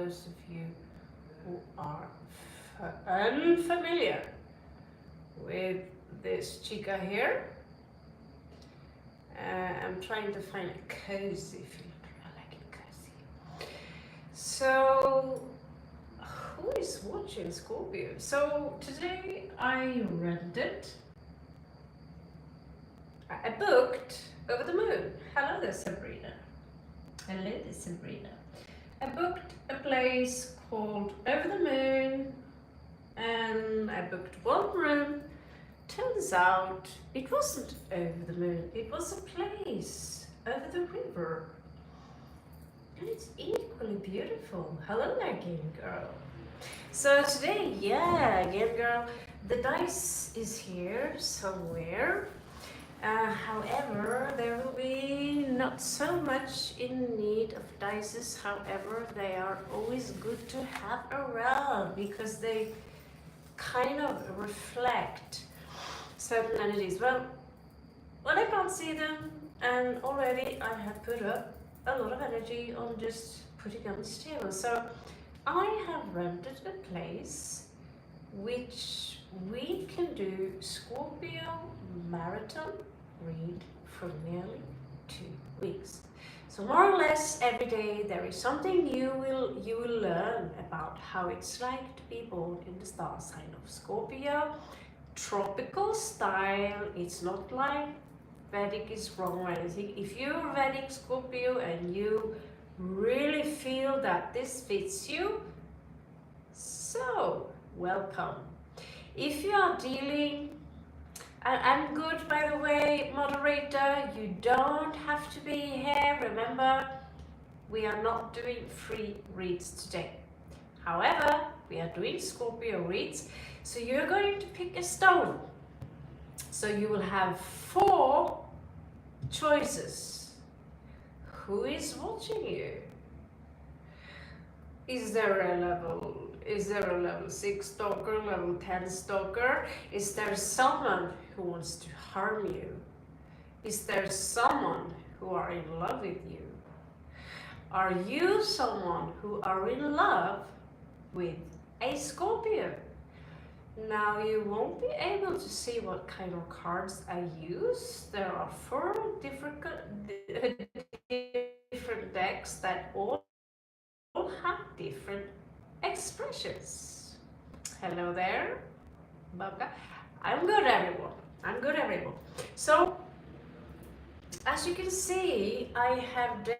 those of you who are unfamiliar with this chica here, I'm trying to find a cozy filter. I like it cozy. So, who is watching Scorpio? So today I rented, I booked Over the Moon. Hello there, Sabrina. Hello there, Sabrina. I booked a place called Over the Moon, and I booked one room. Turns out it wasn't over the moon, it was a place over the river. And it's equally beautiful. Hello there, Game Girl. So today, Game Girl, the dice is here somewhere. However, there will be not so much in need of dices. However, they are always good to have around because they kind of reflect certain entities. Well, I can't see them, and already I have put up a lot of energy on just putting them still. So I have rented a place which we can do Scorpio marathon read for nearly 2 weeks. So more or less every day there is something you will learn about how it's like to be born in the star sign of Scorpio. Tropical style. It's not like Vedic is wrong or anything. If you're Vedic Scorpio and you really feel that this fits you, so welcome. If you are dealing, and I'm good by the way, moderator, you don't have to be here. Remember, we are not doing free reads today. However, we are doing Scorpio reads. So you're going to pick a stone. So you will have 4 choices. Who is watching you? Is there a level 6 stalker, level 10 stalker? Is there someone who wants to harm you? Is there someone who are in love with you? Are you someone who are in love with a Scorpio? Now you won't be able to see what kind of cards I use. There are 4 different decks that all have different expressions. Hello there, Babka. I'm good, everyone. I'm good, everyone. So, as you can see, I have a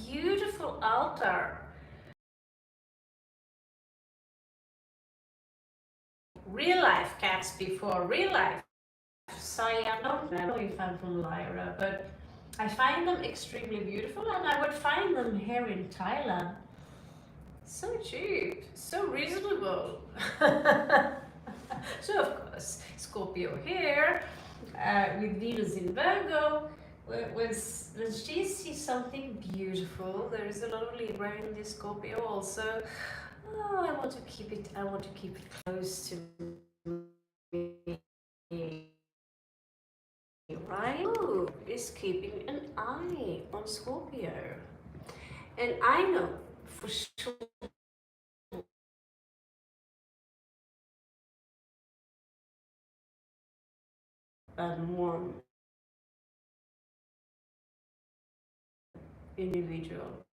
beautiful altar. Real life cats before real life. So I don't know if I'm from Lyra, but I find them extremely beautiful, and I would find them here in Thailand. So cheap, so reasonable. So of course, Scorpio here, with Venus in Virgo. When she sees something beautiful, there is a lot of Libra in this Scorpio also. Oh, I want to keep it close to me. Right? Ooh, is keeping an eye on Scorpio. And I know for sure one individual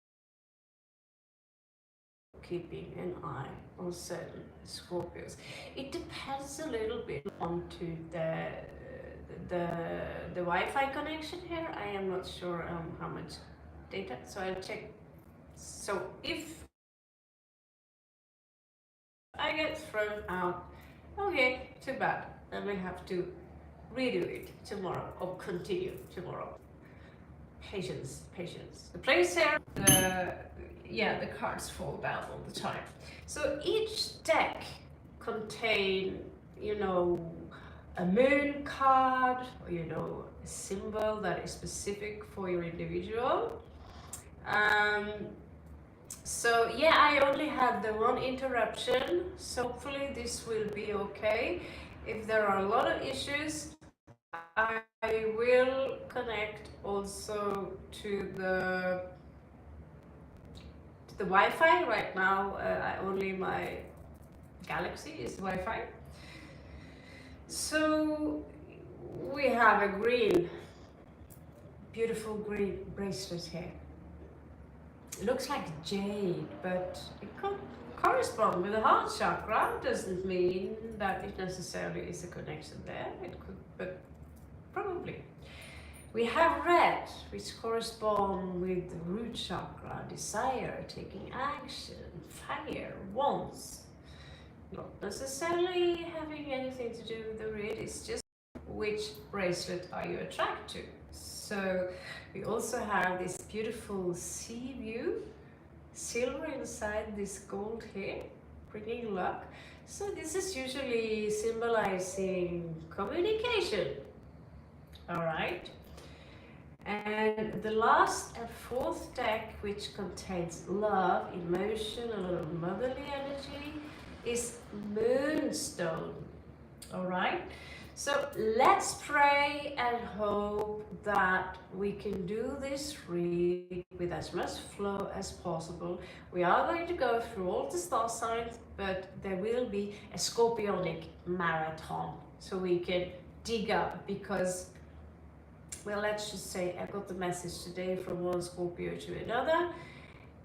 keeping an eye on certain Scorpios. It depends a little bit onto the Wi-Fi connection here. I am not sure how much data, so I'll check. So if I get thrown out, okay, too bad. Then we have to redo it tomorrow or continue tomorrow. Patience. The place here, the cards fall down all the time. So each deck contain, a moon card, or, a symbol that is specific for your individual. So yeah, I only had the one interruption, so hopefully this will be okay. If there are a lot of issues, I I will connect also to the Wi-Fi. Right now, only my Galaxy is Wi-Fi. So we have a beautiful green bracelet here. It looks like jade, but it could correspond with the heart chakra. Doesn't mean that it necessarily is a connection there. It could, but probably. We have red, which correspond with the root chakra, desire, taking action, fire, wands. Not necessarily having anything to do with the red, it's just which bracelet are you attracted to. So we also have this beautiful sea view, silver inside this gold here, bringing luck. So this is usually symbolizing communication. All right. And the last and fourth deck, which contains love, emotion, a little motherly energy, is Moonstone. All right. So let's pray and hope that we can do this read with as much flow as possible. We are going to go through all the star signs, but there will be a Scorpionic marathon, so we can dig up, because, well, let's just say I got the message today from one Scorpio to another.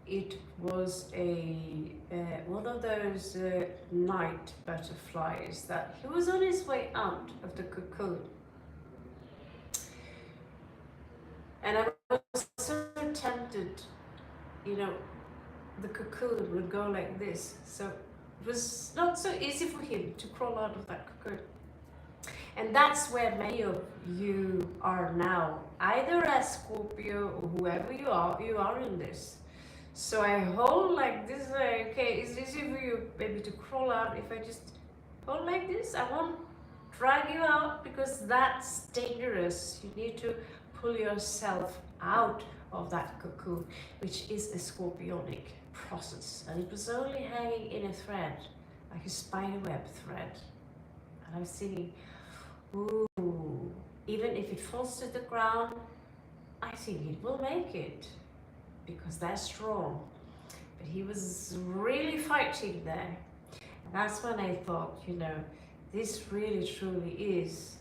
It was one of those night butterflies that he was on his way out of the cocoon. And I was so tempted, you know, the cocoon would go like this. So it was not so easy for him to crawl out of that cocoon. And that's where many of you are now, either as Scorpio or whoever you are in this. So I hold like this, okay, it's easy for you maybe to crawl out. If I just hold like this, I won't drag you out, because that's dangerous. You need to pull yourself out of that cocoon, which is a Scorpionic process. And it was only hanging in a thread, like a spiderweb thread. And I was thinking, ooh, even if it falls to the ground, I think it will make it, because they're strong. But he was really fighting there. And that's when I thought, you know, this really truly is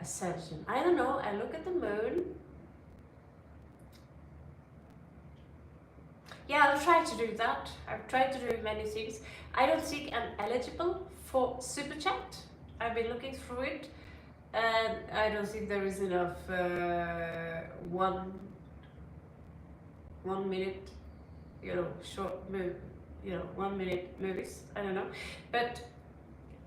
ascension. I don't know, I look at the moon. Yeah, I'll try to do that. I've tried to do many things. I don't think I'm eligible for Super Chat. I've been looking through it, and I don't think there is enough 1 minute, you know, short move, you know, 1 minute movies. I don't know, but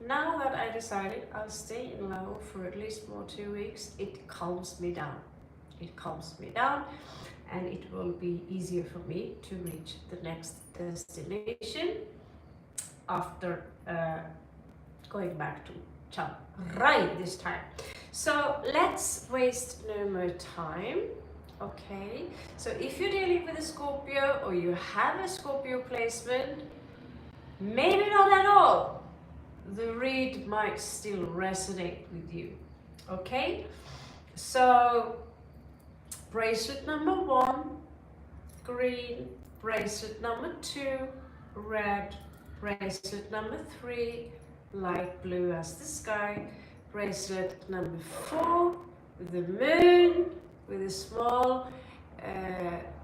now that I decided I'll stay in Lao for at least more 2 weeks, it calms me down. It calms me down, and it will be easier for me to reach the next destination after going back to Chiang Rai this time. So let's waste no more time. Okay, so if you're dealing with a Scorpio, or you have a Scorpio placement, maybe not at all, the read might still resonate with you. Okay, so bracelet number 1, green, bracelet number 2, red, bracelet number 3, light blue as the sky, bracelet number 4, with the moon, with a small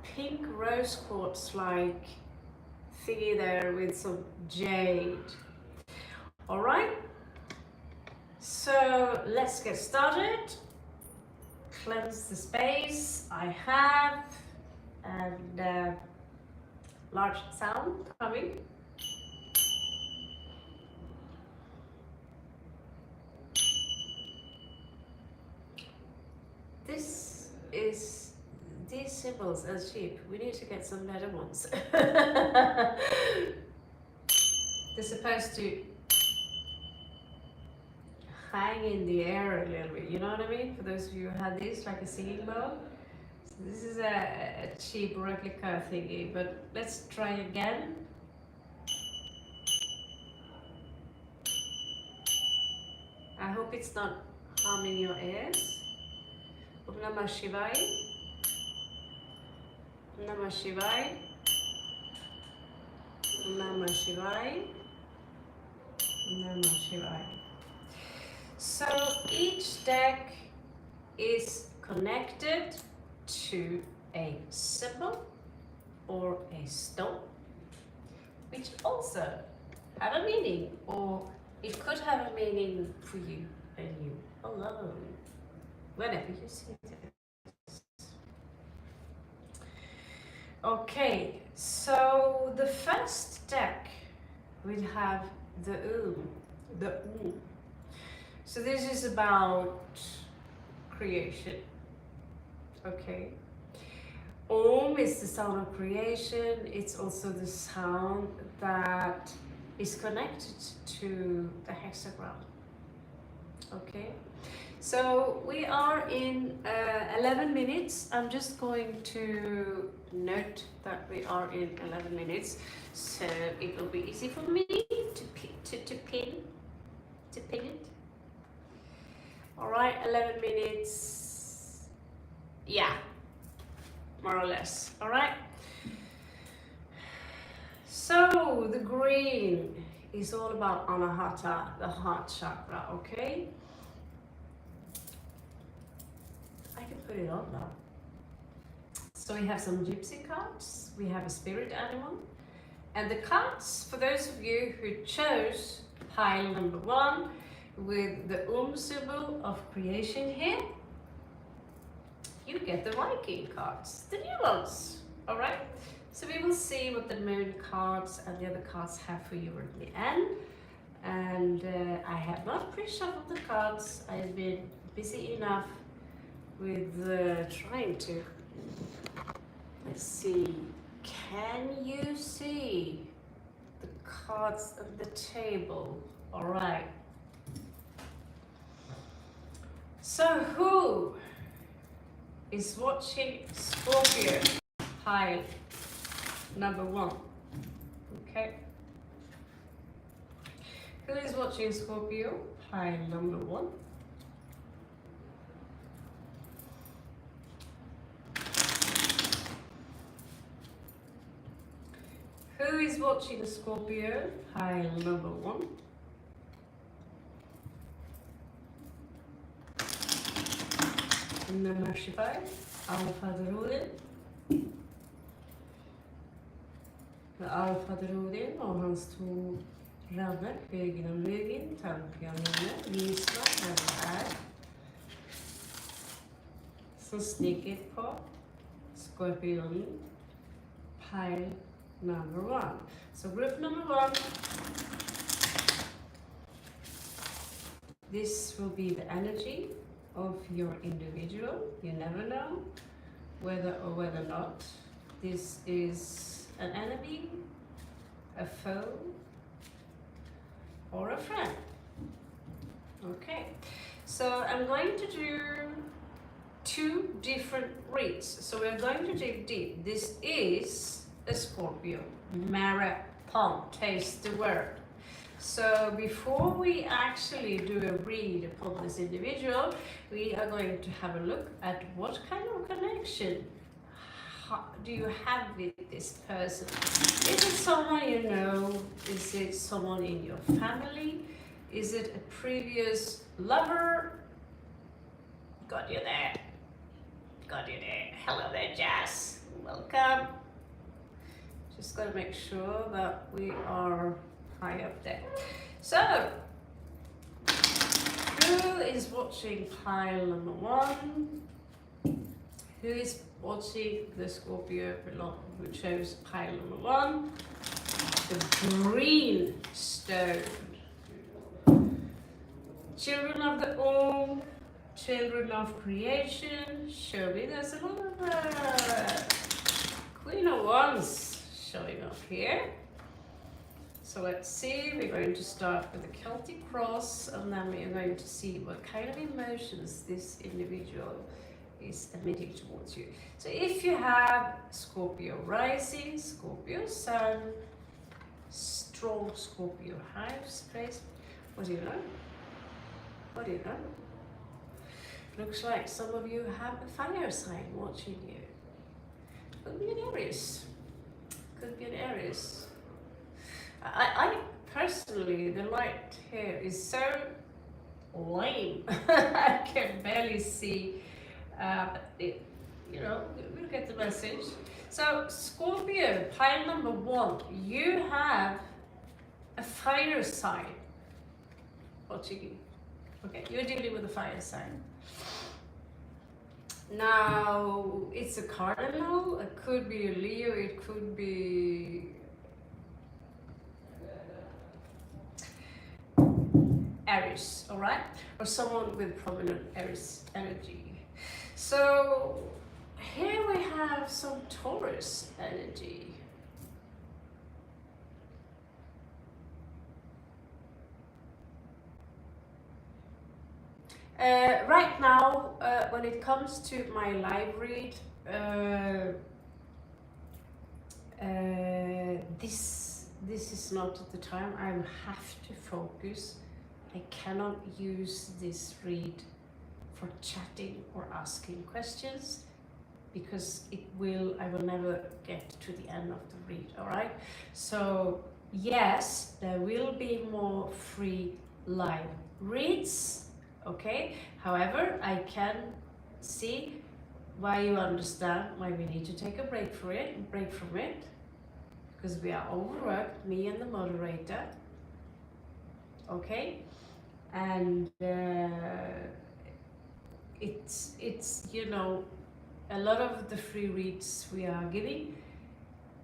pink rose quartz like thingy there with some jade. All right, so let's get started. Cleanse the space I have, and large sound coming. These symbols are cheap. We need to get some better ones. They're supposed to hang in the air a little bit, you know what I mean? For those of you who had this, like a singing bowl. So this is a cheap replica thingy, but let's try again. I hope it's not harming your ears. Om Namah Shivaya. Om Namah Shivaya. Om Namah Shivaya. Om Namah Shivaya. So each deck is connected to a symbol or a stone, which also have a meaning, or it could have a meaning for you and you alone, whenever you see this. Okay, so the first deck will have the the So this is about creation. Okay. Om is the sound of creation. It's also the sound that is connected to the hexagram. Okay. So we are in 11 minutes. I'm just going to note that we are in 11 minutes, so it will be easy for me to pin it. All right, 11 minutes. Yeah, more or less. All right. So the green is all about Anahata, the heart chakra. Okay. I can put it on now. So we have some gypsy cards. We have a spirit animal, and the cards for those of you who chose pile number 1 with the symbol of creation here, you get the Viking cards, the new ones. All right. So we will see what the moon cards and the other cards have for you at the end. And I have not pre-shuffled the cards. I've been busy enough with trying to. Let's see. Can you see the cards on the table? All right. So who is watching Scorpio pile number 1? Okay. Who is watching Scorpio pile number 1? Who is watching Scorpio pile number 1? Namah Shivaya, Allfather Odin. Allfather Odin och hans 2 rannar, höger om ryggen, tankpianinen, visar vem det är som snicker på Scorpion pile number 1. So group number 1, this will be the energy of your individual. You never know whether or not this is an enemy, a foe, or a friend. Okay, so I'm going to do 2 different reads. So we're going to dig deep. This is a Scorpio marathon, taste the word. So before we actually do a read upon this individual, we are going to have a look at what kind of connection do you have with this person. Is it someone you know? Is it someone in your family? Is it a previous lover? Got you there. Got you there. Hello there, Jazz. Welcome. Just gotta make sure that we are high up there. So, who is watching pile number 1? Who is watching the Scorpio who chose pile number 1? The green stone. Children of the Om, children of creation. Show me there's a lot of Queen of Wands showing up here. So let's see, we're going to start with the Celtic cross, and then we are going to see what kind of emotions this individual is emitting towards you. So if you have Scorpio rising, Scorpio sun, strong Scorpio hive space, what do you know? What do you know? Looks like some of you have a fire sign watching you. Could be an Aries. Could be an Aries. I personally, the light here is so lame. I can barely see. But it, you know, we'll get the message. So Scorpio, pile number 1, you have a fire sign watching you. Okay, you're dealing with a fire sign. Now, it's a cardinal, it could be a Leo, it could be Aries, all right? Or someone with prominent Aries energy. So here we have some Taurus energy. Right now, when it comes to my live read, this is not the time. I have to focus. I cannot use this read for chatting or asking questions, because I will never get to the end of the read, all right? So yes, there will be more free live reads, okay? However, I can see why you understand why we need to take a break from it, because we are overworked, me and the moderator, okay? And it's you know, a lot of the free reads we are giving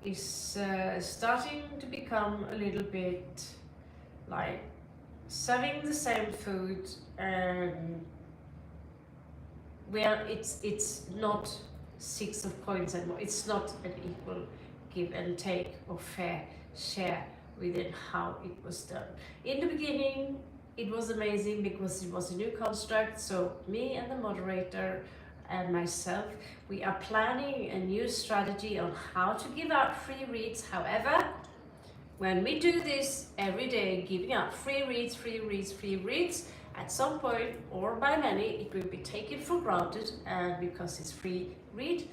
is starting to become a little bit like serving the same food, and where it's not 6 of coins anymore. It's not an equal give and take or fair share within how it was done. In the beginning, it was amazing because it was a new construct. So me and the moderator and myself, we are planning a new strategy on how to give out free reads. However, when we do this every day, giving out free reads, at some point, or by many, it will be taken for granted, and because it's free read,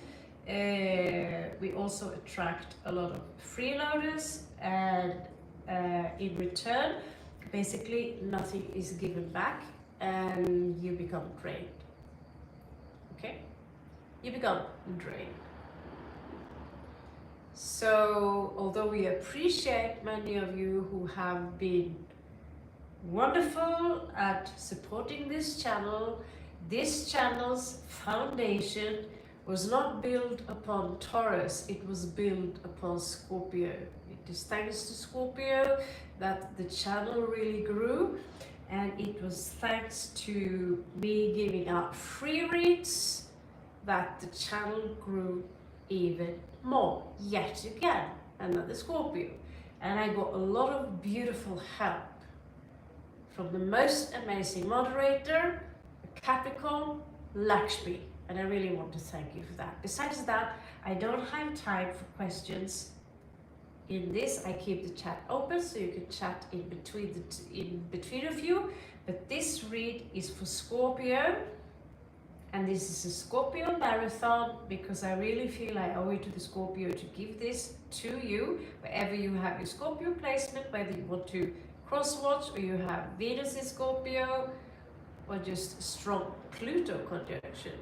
we also attract a lot of freeloaders, and in return, basically nothing is given back, and you become drained. Okay? You become drained. So, although we appreciate many of you who have been wonderful at supporting this channel's foundation was not built upon Taurus, it was built upon Scorpio. It is thanks to Scorpio that the channel really grew, and it was thanks to me giving out free reads that the channel grew even more. Yet again, another Scorpio. And I got a lot of beautiful help from the most amazing moderator, Capricorn, Lakshmi. And I really want to thank you for that. Besides that, I don't have time for questions. In this, I keep the chat open so you can chat in between of you. But this read is for Scorpio, and this is a Scorpio marathon, because I really feel I owe it to the Scorpio to give this to you wherever you have your Scorpio placement, whether you want to cross watch or you have Venus in Scorpio or just strong Pluto conjunction.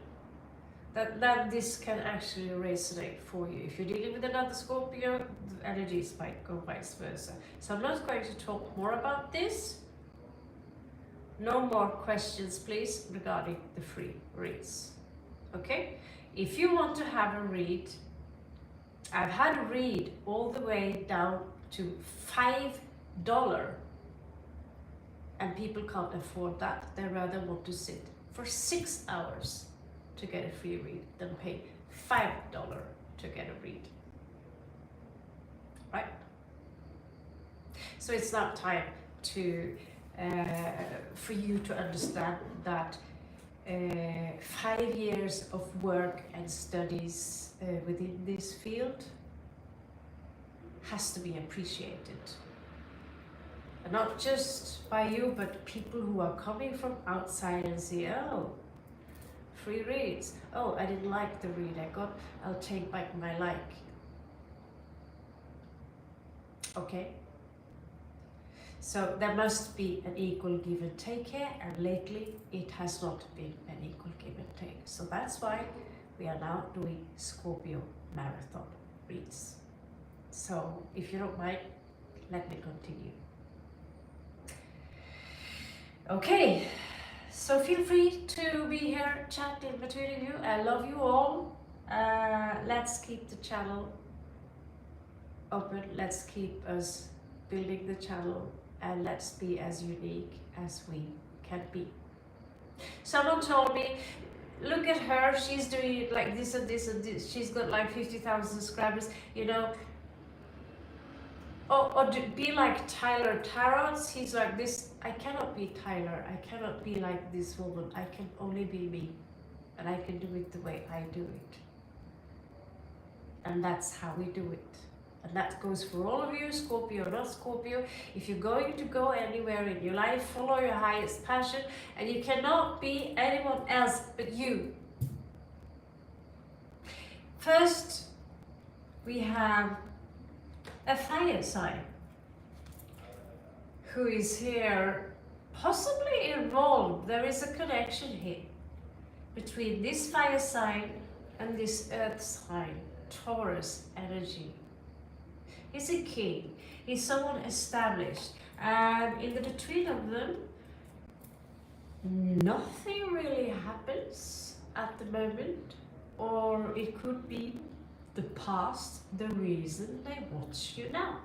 That this can actually resonate for you. If you're dealing with another Scorpio, the energies might go vice versa. So I'm not going to talk more about this. No more questions, please, regarding the free reads. Okay? If you want to have a read, I've had a read all the way down to $5, and people can't afford that. They rather want to sit for 6 hours to get a free read than pay $5 to get a read. Right? So it's now time to for you to understand that 5 years of work and studies within this field has to be appreciated. And not just by you, but people who are coming from outside and say, oh, free reads. Oh, I didn't like the read I got, I'll take back my like. Okay? So there must be an equal give and take here, and lately it has not been an equal give and take. So that's why we are now doing Scorpio marathon reads. So if you don't mind, let me continue. Okay, so feel free to be here, chat in between you. I love you all. Let's keep the channel open. Let's keep us building the channel, and let's be as unique as we can be. Someone told me, look at her, she's doing it like this and this and this. She's got like 50,000 subscribers, you know. Or be like Tyler Tarot. He's like this. I cannot be Tyler. I cannot be like this woman. I can only be me. And I can do it the way I do it. And that's how we do it. And that goes for all of you, Scorpio or not Scorpio. If you're going to go anywhere in your life, follow your highest passion. And you cannot be anyone else but you. First, we have a fire sign who is here possibly involved. There is a connection here between this fire sign and this earth sign, Taurus energy. He's a king, he's someone established, and in the between of them nothing really happens at the moment, or it could be the past, the reason they watch you now.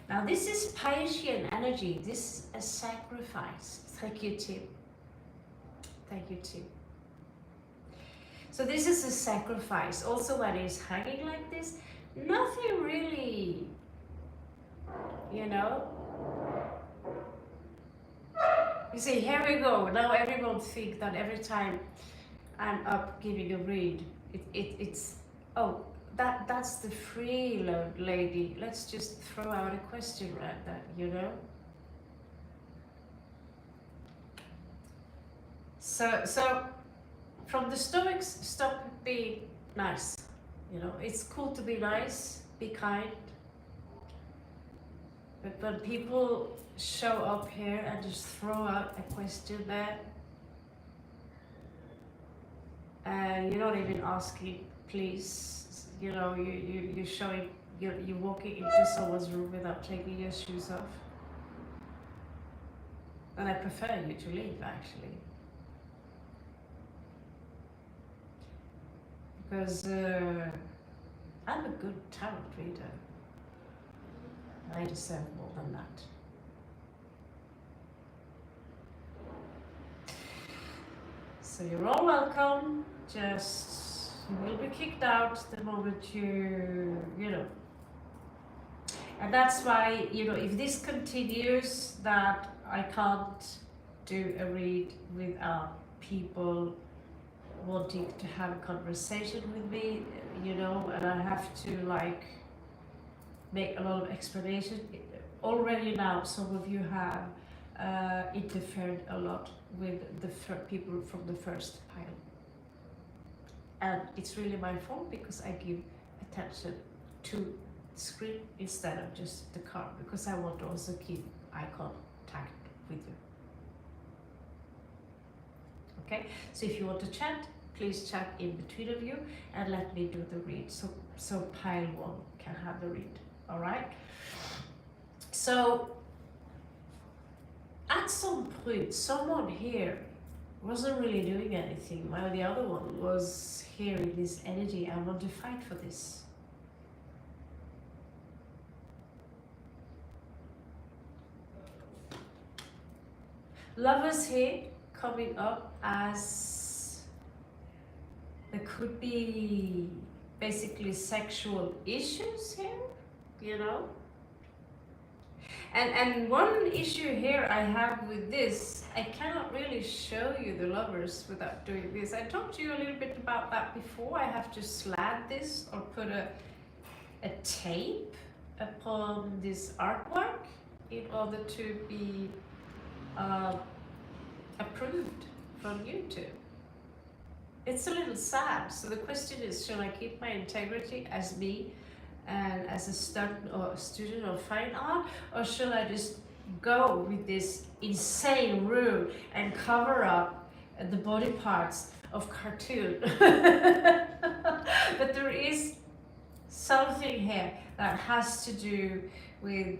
Now this is Piscean energy, this is a sacrifice. Thank you, Tim. Thank you, Tim. So this is a sacrifice. Also when it's hanging like this, nothing really, you know. You see, here we go. Now everyone thinks that every time I'm up giving a read, it's oh, that's the freeload lady. Let's just throw out a question like that, you know. So from the Stoics, stop being nice. You know, it's cool to be nice, be kind. But when people show up here and just throw out a question there, and you're not even asking, please, you know, you're showing, you're walking into someone's room without taking your shoes off. And I prefer you to leave, actually. Because I'm a good tarot reader. I deserve more than that. So you're all welcome. Just, you will be kicked out the moment you know. And that's why, you know, if this continues, that I can't do a read without people wanting to have a conversation with me, you know, and I have to like make a lot of explanation. Already now, some of you have interfered a lot with the people from the first pile. And it's really my fault because I give attention to the screen instead of just the card, because I want to also keep eye contact with you. Okay, so if you want to chat, please chat in between of you and let me do the read, so pile one can have the read. All right. So at some point, someone here wasn't really doing anything while the other one was here in this energy. I want to fight for this. Lovers here coming up as there could be basically sexual issues here, you know. And one issue here I have with this, I cannot really show you the lovers without doing this. I talked to you a little bit about that before. I have to slab this or put a tape upon this artwork in order to be approved from you two. It's a little sad. So the question is, shall I keep my integrity as me and as a student of fine art, or shall I just go with this insane rule and cover up the body parts of cartoon? But there is something here that has to do with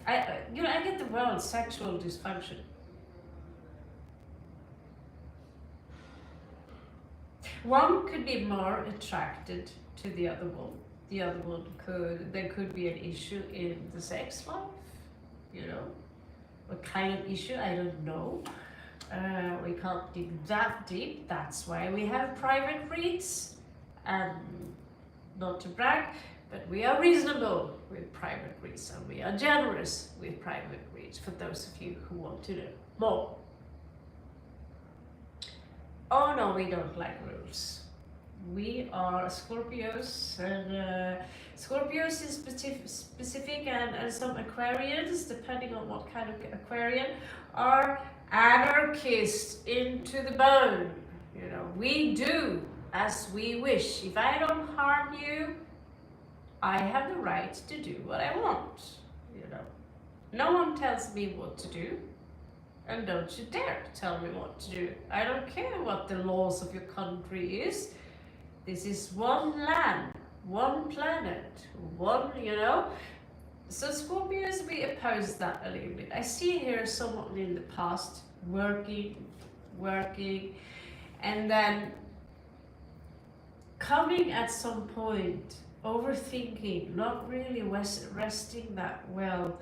I get the word sexual dysfunction. One could be more attracted to the other one. The other one there could be an issue in the sex life, What kind of issue, I don't know. We can't dig that deep. That's why we have private reads. And not to brag, but we are reasonable with private reads, and we are generous with private reads for those of you who want to know more. Oh no, we don't like rules. We are Scorpios, and Scorpios is specific, and some Aquarians, depending on what kind of Aquarian, are anarchists into the bone. We do as we wish. If I don't harm you, I have the right to do what I want. No one tells me what to do. And don't you dare tell me what to do. I don't care what the laws of your country is. This is one land, one planet, So Scorpios, we oppose that a little bit. I see here someone in the past working, and then coming at some point, overthinking, not really resting that well.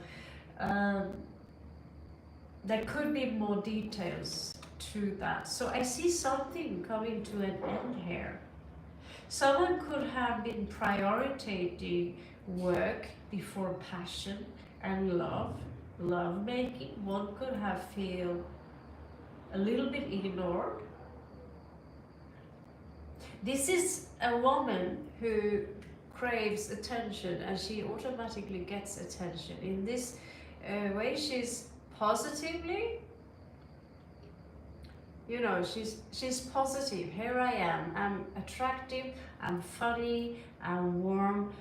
There could be more details to that. So I see something coming to an end here. Someone could have been prioritizing work before passion and love making. One could have feel a little bit ignored. This is a woman who craves attention, and she automatically gets attention. In this way, she's positively, she's positive. Here I am, I'm attractive, I'm funny, I'm warm,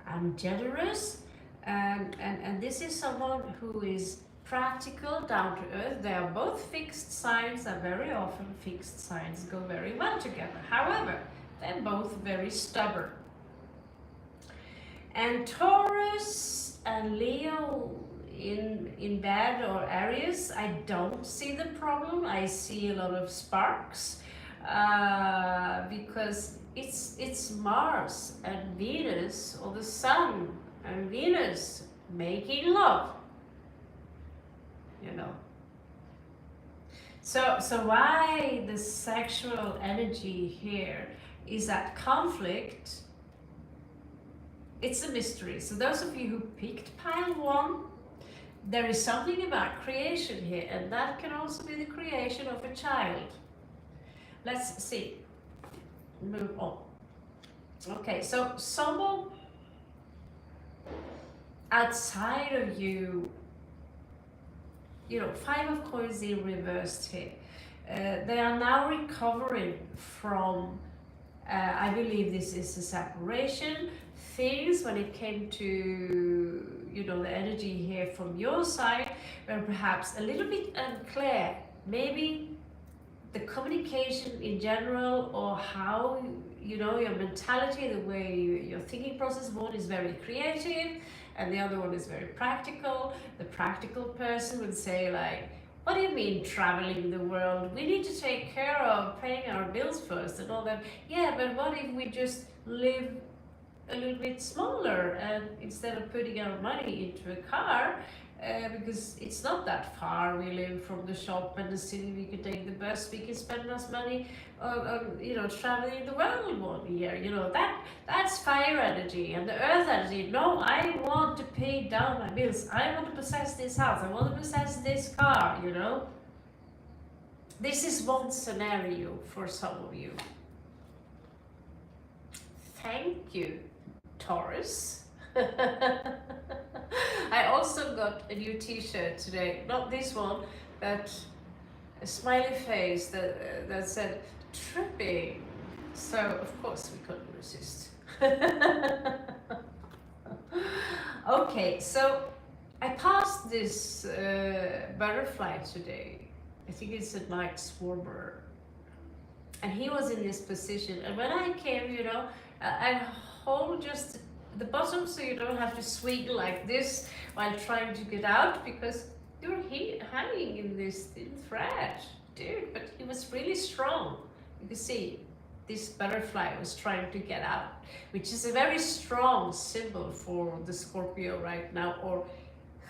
I'm generous, and this is someone who is practical, down to earth. They are both fixed signs, and very often fixed signs go very well together. However, they're both very stubborn. And Taurus and Leo in bad or Aries, I don't see the problem. I see a lot of sparks because it's Mars and Venus, or the Sun and Venus making love. So why the sexual energy here is at conflict? It's a mystery. So those of you who picked pile 1, there is something about creation here, and that can also be the creation of a child. Let's see. Move on. Okay, so someone outside of you, 5 of coins in reversed here. They are now recovering from, I believe this is a separation. Things when it came to, the energy here from your side were perhaps a little bit unclear. Maybe the communication in general, or how, your mentality, the way your thinking process. One is very creative and the other one is very practical. The practical person would say like, what do you mean traveling the world? We need to take care of paying our bills first and all that. Yeah, but what if we just live a little bit smaller, and instead of putting our money into a car, because it's not that far, we live from the shop and the city, we can take the bus, we can spend less money on traveling the world 1 year. That's fire energy. And the earth energy, no, I want to pay down my bills, I want to possess this house, I want to possess this car. This is one scenario for some of you. Thank you, Taurus. I I also got a new t-shirt today. Not this one, but a smiley face that said tripping. So of course we couldn't resist. Okay, so I passed this butterfly today. I think it's a night swarmer. And he was in this position. And when I came, you know, I hold just the bottom so you don't have to swing like this while trying to get out, because you're hanging in this thin thread, dude. But he was really strong. You can see this butterfly was trying to get out, which is a very strong symbol for the Scorpio right now, or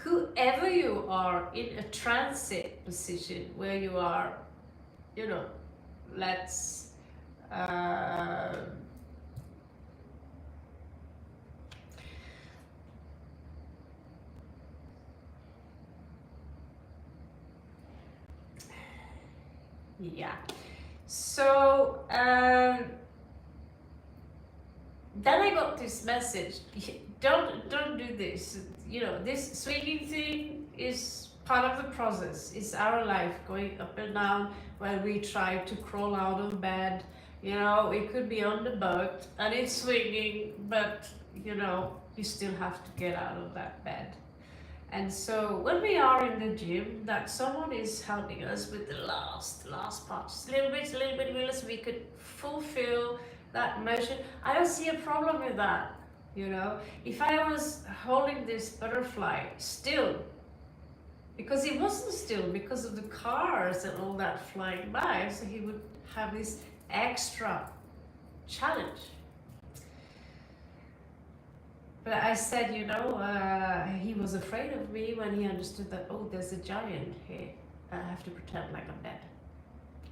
whoever you are in a transit position where you are, you know, let's yeah. So then I got this message: don't do this. You know, this swinging thing is part of the process. It's our life going up and down while we try to crawl out of bed. You know, it could be on the boat and it's swinging, but you know, you still have to get out of that bed. And so when we are in the gym, that someone is helping us with the last part, just a little bit, so we could fulfill that motion. I don't see a problem with that. You know, if I was holding this butterfly still, because he wasn't still because of the cars and all that flying by, so he would have this extra challenge. But I said, you know, he was afraid of me when he understood that, oh, there's a giant here. I have to pretend like I'm dead.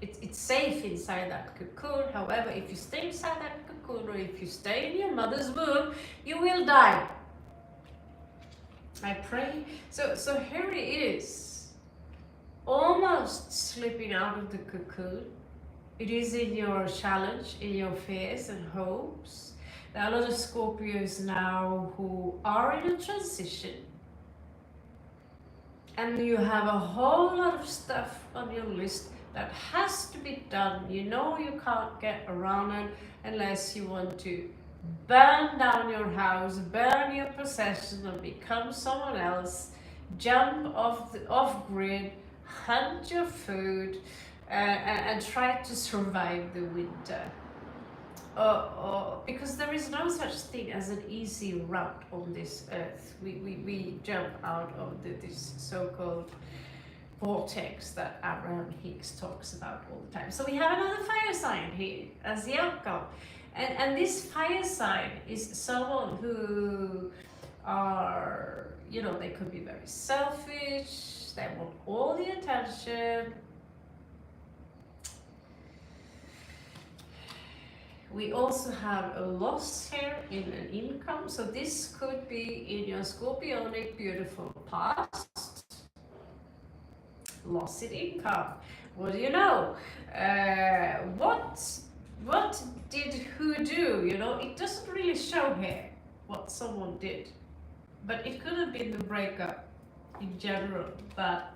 It's safe inside that cocoon. However, if you stay inside that cocoon, or if you stay in your mother's womb, you will die. I pray. So here it is, almost slipping out of the cocoon. It is in your challenge, in your fears and hopes. There are a lot of Scorpios now who are in a transition. And you have a whole lot of stuff on your list that has to be done. You know you can't get around it unless you want to burn down your house, burn your possessions and become someone else, jump off grid, hunt your food, and try to survive the winter. Because there is no such thing as an easy route on this earth. We jump out of this so-called vortex that Abraham Hicks talks about all the time. So we have another fire sign here as the outcome. And this fire sign is someone who are, you know, they could be very selfish, they want all the attention. We also have a loss here in an income. So this could be in your Scorpionic beautiful past. Loss in income. What do you know? What did who do? You know, it doesn't really show here what someone did, but it could have been the breakup in general. But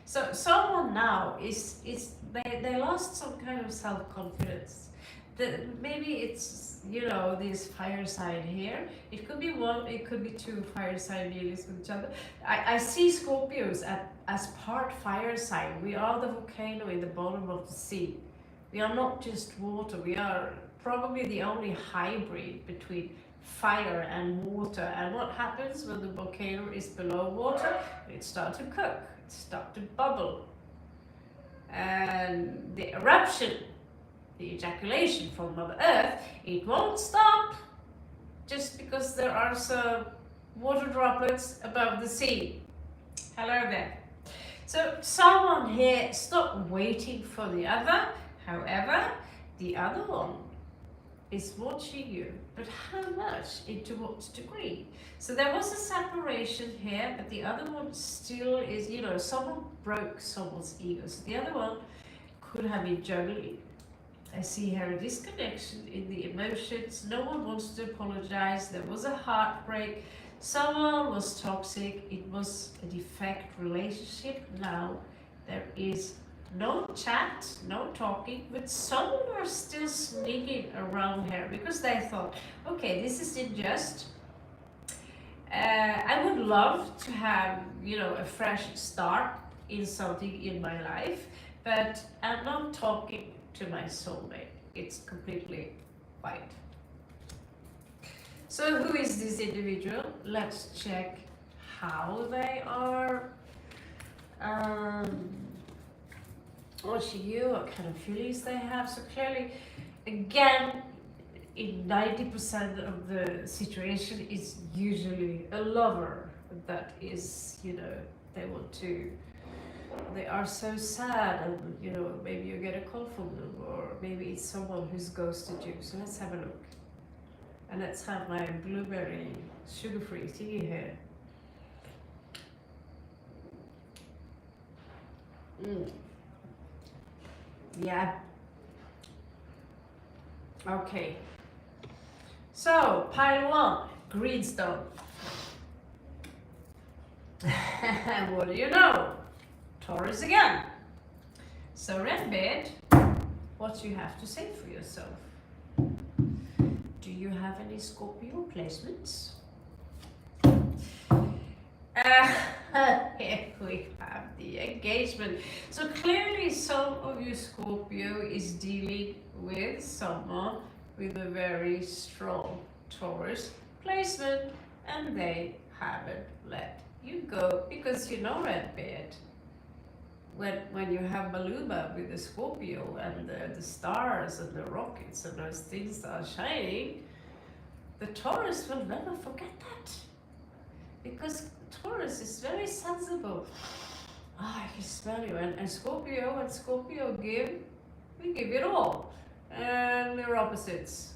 so someone now they lost some kind of self-confidence. Maybe it's, you know, this fire sign here. It could be one, it could be two fire sign dealings with each other. I see Scorpios as part fire sign. We are the volcano in the bottom of the sea. We are not just water. We are probably the only hybrid between fire and water. And what happens when the volcano is below water? It starts to cook, it starts to bubble. And the eruption, the ejaculation from Mother Earth, it won't stop just because there are some water droplets above the sea. Hello there. So someone here, stop waiting for the other. However, the other one is watching you, but how much, into what degree? So there was a separation here, but the other one still is, you know, someone broke someone's ego. So the other one could have been juggling. I see here a disconnection in the emotions. No one wants to apologize. There was a heartbreak. Someone was toxic, it was a defect relationship. Now there is no chat, no talking, but some are still sneaking around here because they thought, okay, this is unjust. I would love to have, a fresh start in something in my life, but I'm not talking to my soulmate. It's completely fine. So who is this individual? Let's check how they are. What you, what kind of feelings they have. So clearly, again, in 90% of the situation, it's usually a lover that is, they are so sad, and maybe you get a call from them, or maybe it's someone who's ghosted you. So let's have a look. And let's have my blueberry sugar-free tea here. Yeah. Okay. So, pile 1, greenstone. What do you know? Taurus again. So, red bed, what do you have to say for yourself? Do you have any Scorpio placements? Here we have the engagement. So clearly some of you Scorpio is dealing with someone with a very strong Taurus placement, and they haven't let you go because red beard. When you have Maluma with the Scorpio and the stars and the rockets and those things are shining, the Taurus will never forget that. Because Taurus is very sensible. I can smell you. And Scorpio we give it all. And they're opposites.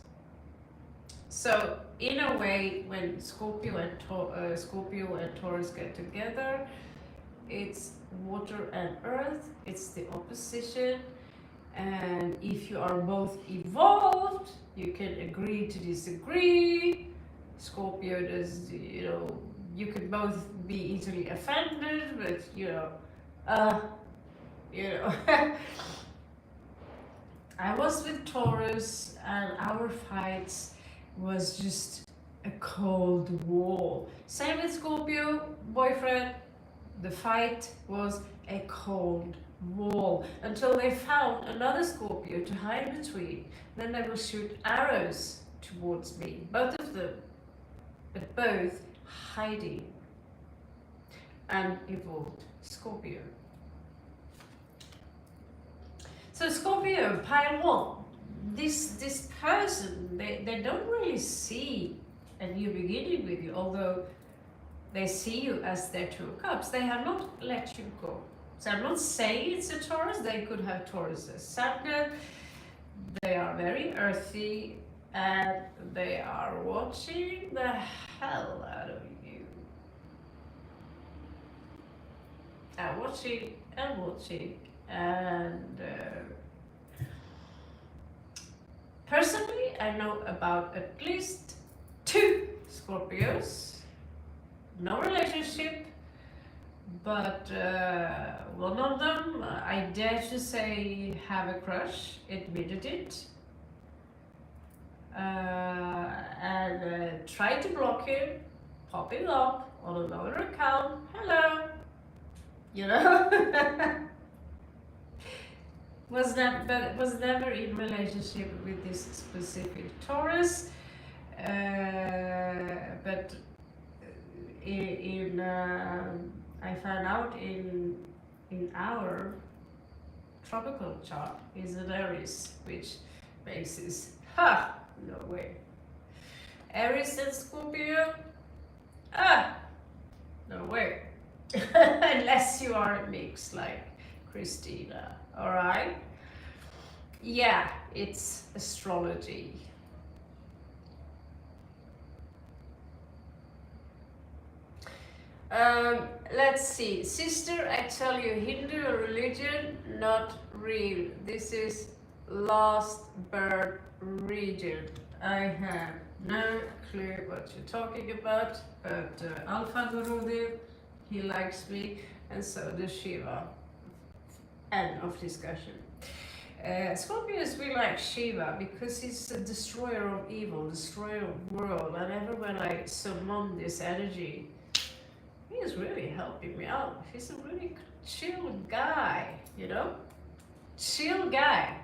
So in a way, when Scorpio and Taurus get together, it's water and earth, it's the opposition. And if you are both evolved, you can agree to disagree. Scorpio does, you can both be easily offended, but I was with Taurus and our fights was just a cold wall. Same with Scorpio, boyfriend, the fight was a cold wall until they found another Scorpio to hide between. Then they will shoot arrows towards me, both of them, but both hiding. And evolved Scorpio. So Scorpio, pile 1. This person, they don't really see a new beginning with you, although they see you as their 2 of cups. They have not let you go. So I'm not saying it's a Taurus. They could have Taurus as Saturn. They are very earthy, and they are watching the hell out of you. And watching and watching. And personally, I know about at least 2 Scorpios. No relationship, but one of them, I dare to say, have a crush, admitted it, and tried to block him, popping up on another account. Hello, was never in relationship with this specific Taurus, but I found out in our tropical chart is an Aries, which makes this no way. Aries and Scorpio, no way. Unless you are a mix like Christina, all right? Yeah, it's astrology. Let's see. Sister, I tell you, Hindu religion, not real. This is last bird region. I have no clue what you're talking about, but Alpha Gurudil, he likes me, and so does Shiva. End of discussion. Scorpios we like Shiva because he's a destroyer of evil, destroyer of world, and ever when I summon this energy, he is really helping me out. He's a really chill guy, you know? Chill guy.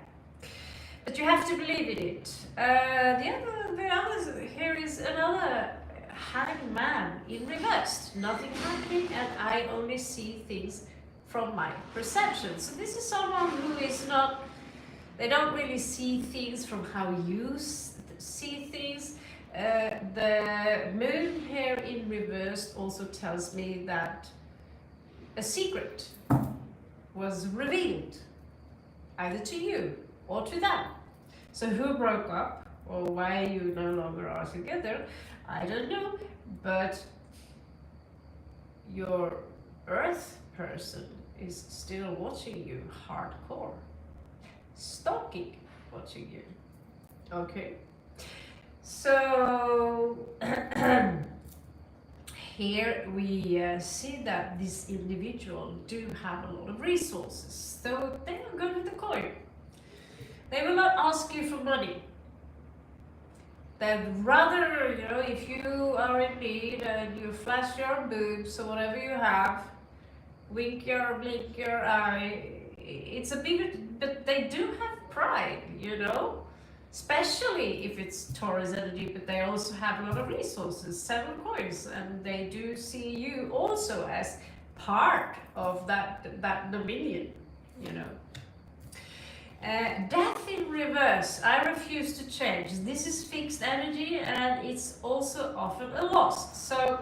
But you have to believe in it. The other here is another hanged man in reverse. Nothing happening, and I only see things from my perception. So this is someone who is not. They don't really see things from how you see things. The moon here in reverse also tells me that a secret was revealed, either to you or to them. So who broke up or why you no longer are together, I don't know, but your earth person is still watching you hardcore, stalking, watching you. Okay, so here we see that this individual do have a lot of resources, so they are good with the coin. They will not ask you for money. They'd rather, you know, if you are in need and you flash your boobs or whatever you have, blink your eye, it's a bigger, but they do have pride, you know, especially if it's Taurus energy, but they also have a lot of resources, 7 coins, and they do see you also as part of that dominion, you know. Death in reverse, I refuse to change. This is fixed energy and it's also often a loss. So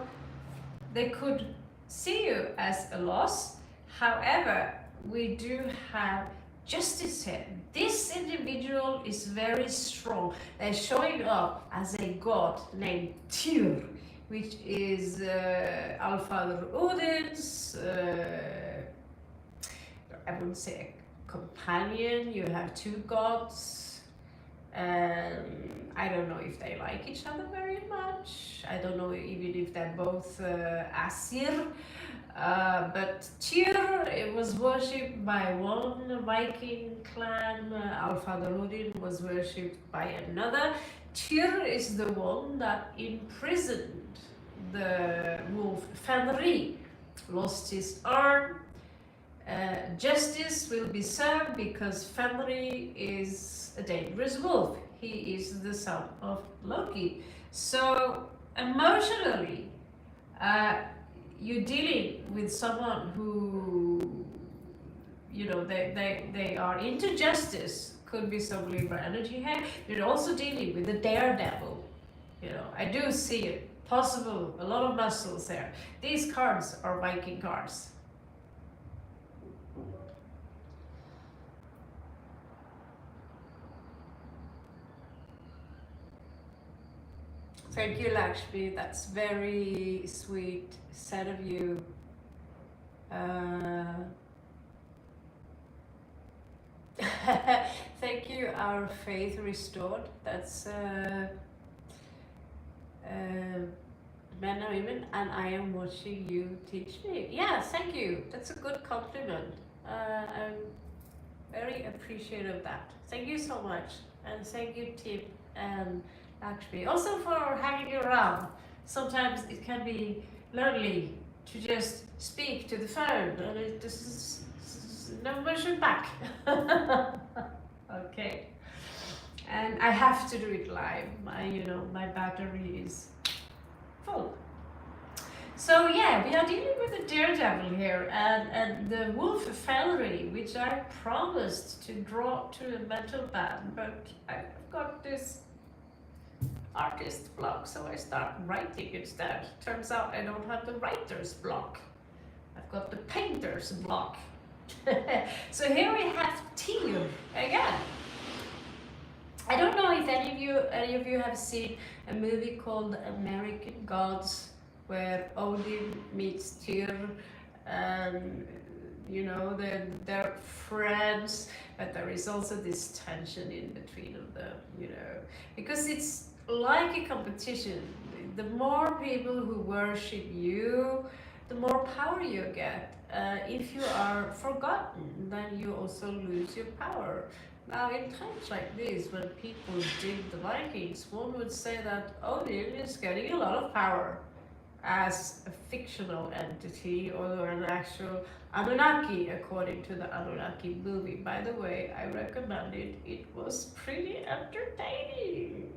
they could see you as a loss. However, we do have justice here. This individual is very strong. They're showing up as a god named Tyr, which is Allfather Odin's, I wouldn't say companion. You have 2 gods, and I don't know if they like each other very much. I don't know even if they're both Asir, but Tyr, it was worshipped by one Viking clan, Allfather Odin was worshipped by another. Tyr is the one that imprisoned the wolf Fenrir, lost his arm. Justice will be served because Fenrir is a dangerous wolf. He is the son of Loki. So emotionally, you're dealing with someone who, you know, they are into justice. Could be some Libra energy here. You're also dealing with the daredevil. You know, I do see it. Possible, a lot of muscles there. These cards are Viking cards. Thank you, Lakshmi. That's very sweet said of you. Thank you, our faith restored. That's men and women, and I am watching you teach me. Yeah, thank you. That's a good compliment. I'm very appreciative of that. Thank you so much, and thank you, Tim and Lakshmi. Also for hanging around. Sometimes it can be lonely to just speak to the phone, and it just no motion back. Okay, and I have to do it live. My battery is full. So yeah, we are dealing with a daredevil here, and the wolf Fenrir, which I promised to draw to a metal band, but I've got this artist block, so I start writing instead. Turns out I don't have the writer's block. I've got the painter's block. So here we have Tyr again. I don't know if any of you have seen a movie called American Gods, where Odin meets Tyr, and you know they're friends, but there is also this tension in between of them. You know, because it's like a competition. The more people who worship you, the more power you get. If you are forgotten, then you also lose your power. Now, in times like this, when people dig the Vikings, one would say that Odin is getting a lot of power as a fictional entity or an actual Anunnaki, according to the Anunnaki movie. By the way, I recommend it. It was pretty entertaining.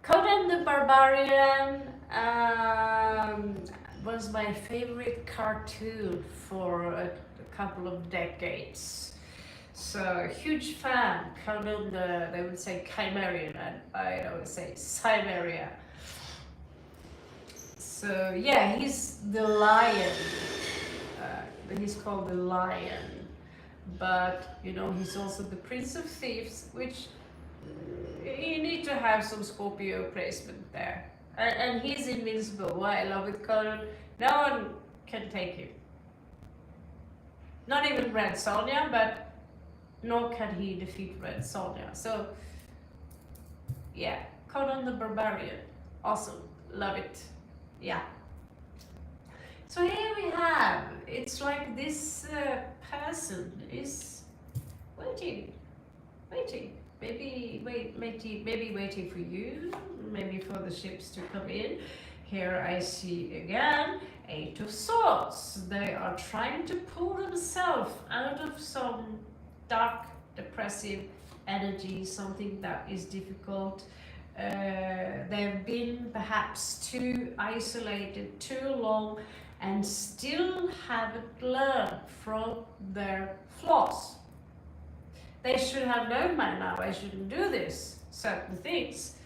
Conan the Barbarian was my favorite cartoon for a couple of decades. So, huge fan. Conan they would say Chimerian, and I would say Cymeria. So, yeah, he's the lion. He's called the lion. But, you know, he's also the Prince of Thieves, which you need to have some Scorpio placement there. And he's invincible. What I love with Conan, no one can take him. Not even Red Sonja, but nor can he defeat Red Sonja. So, yeah, Conan the Barbarian. Awesome. Love it. Yeah. So here we have, it's like this person is waiting. Maybe waiting for you, maybe for the ships to come in. Here I see again, Eight of Swords. They are trying to pull themselves out of some dark, depressive energy, something that is difficult. They've been perhaps too isolated too long and still haven't learned from their flaws. They should have known by now I shouldn't do this, certain things.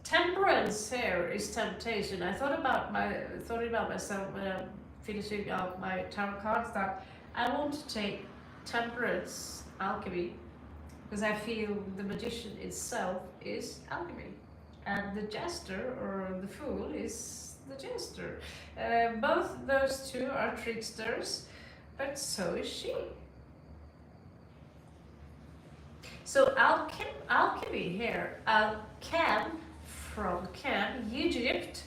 Temperance here is temptation. I thought about myself when I'm finishing out my tarot cards that I want to take temperance, alchemy, because I feel the magician itself is alchemy, and the jester or the fool is the jester. Both those two are tricksters, but so is she. So alchemy here, Alchem from Chem, Egypt.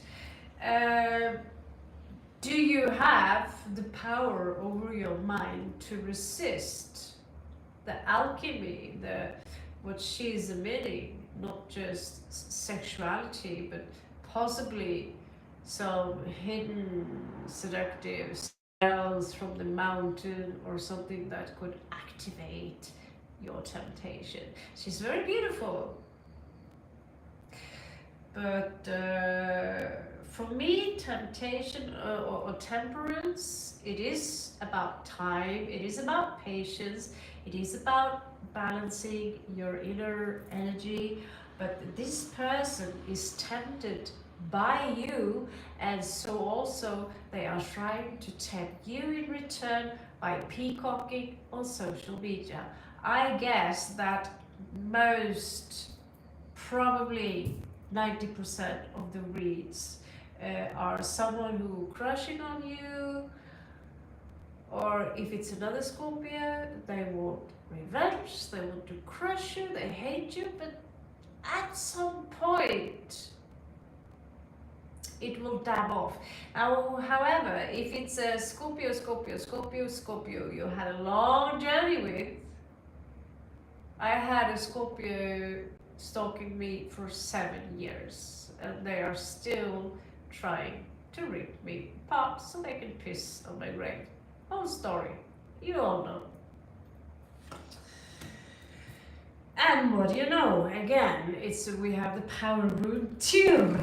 Do you have the power over your mind to resist the alchemy, what she's emitting, not just sexuality, but possibly some hidden seductive spells from the mountain or something that could activate your temptation. She's very beautiful, but for me, temptation or temperance, it is about time, it is about patience, it is about balancing your inner energy. But this person is tempted by you, and so also they are trying to tempt you in return by peacocking on social media. I guess that most, probably 90% of the reads are someone who crushing on you, or if it's another Scorpio, they want revenge, they want to crush you, they hate you, but at some point it will dab off. Now, however, if it's a Scorpio you had a long journey with, I had a Scorpio stalking me for 7 years, and they are still trying to rip me apart so they can piss on my grave. Whole story, you all know. And what do you know? Again, we have the power rune 2.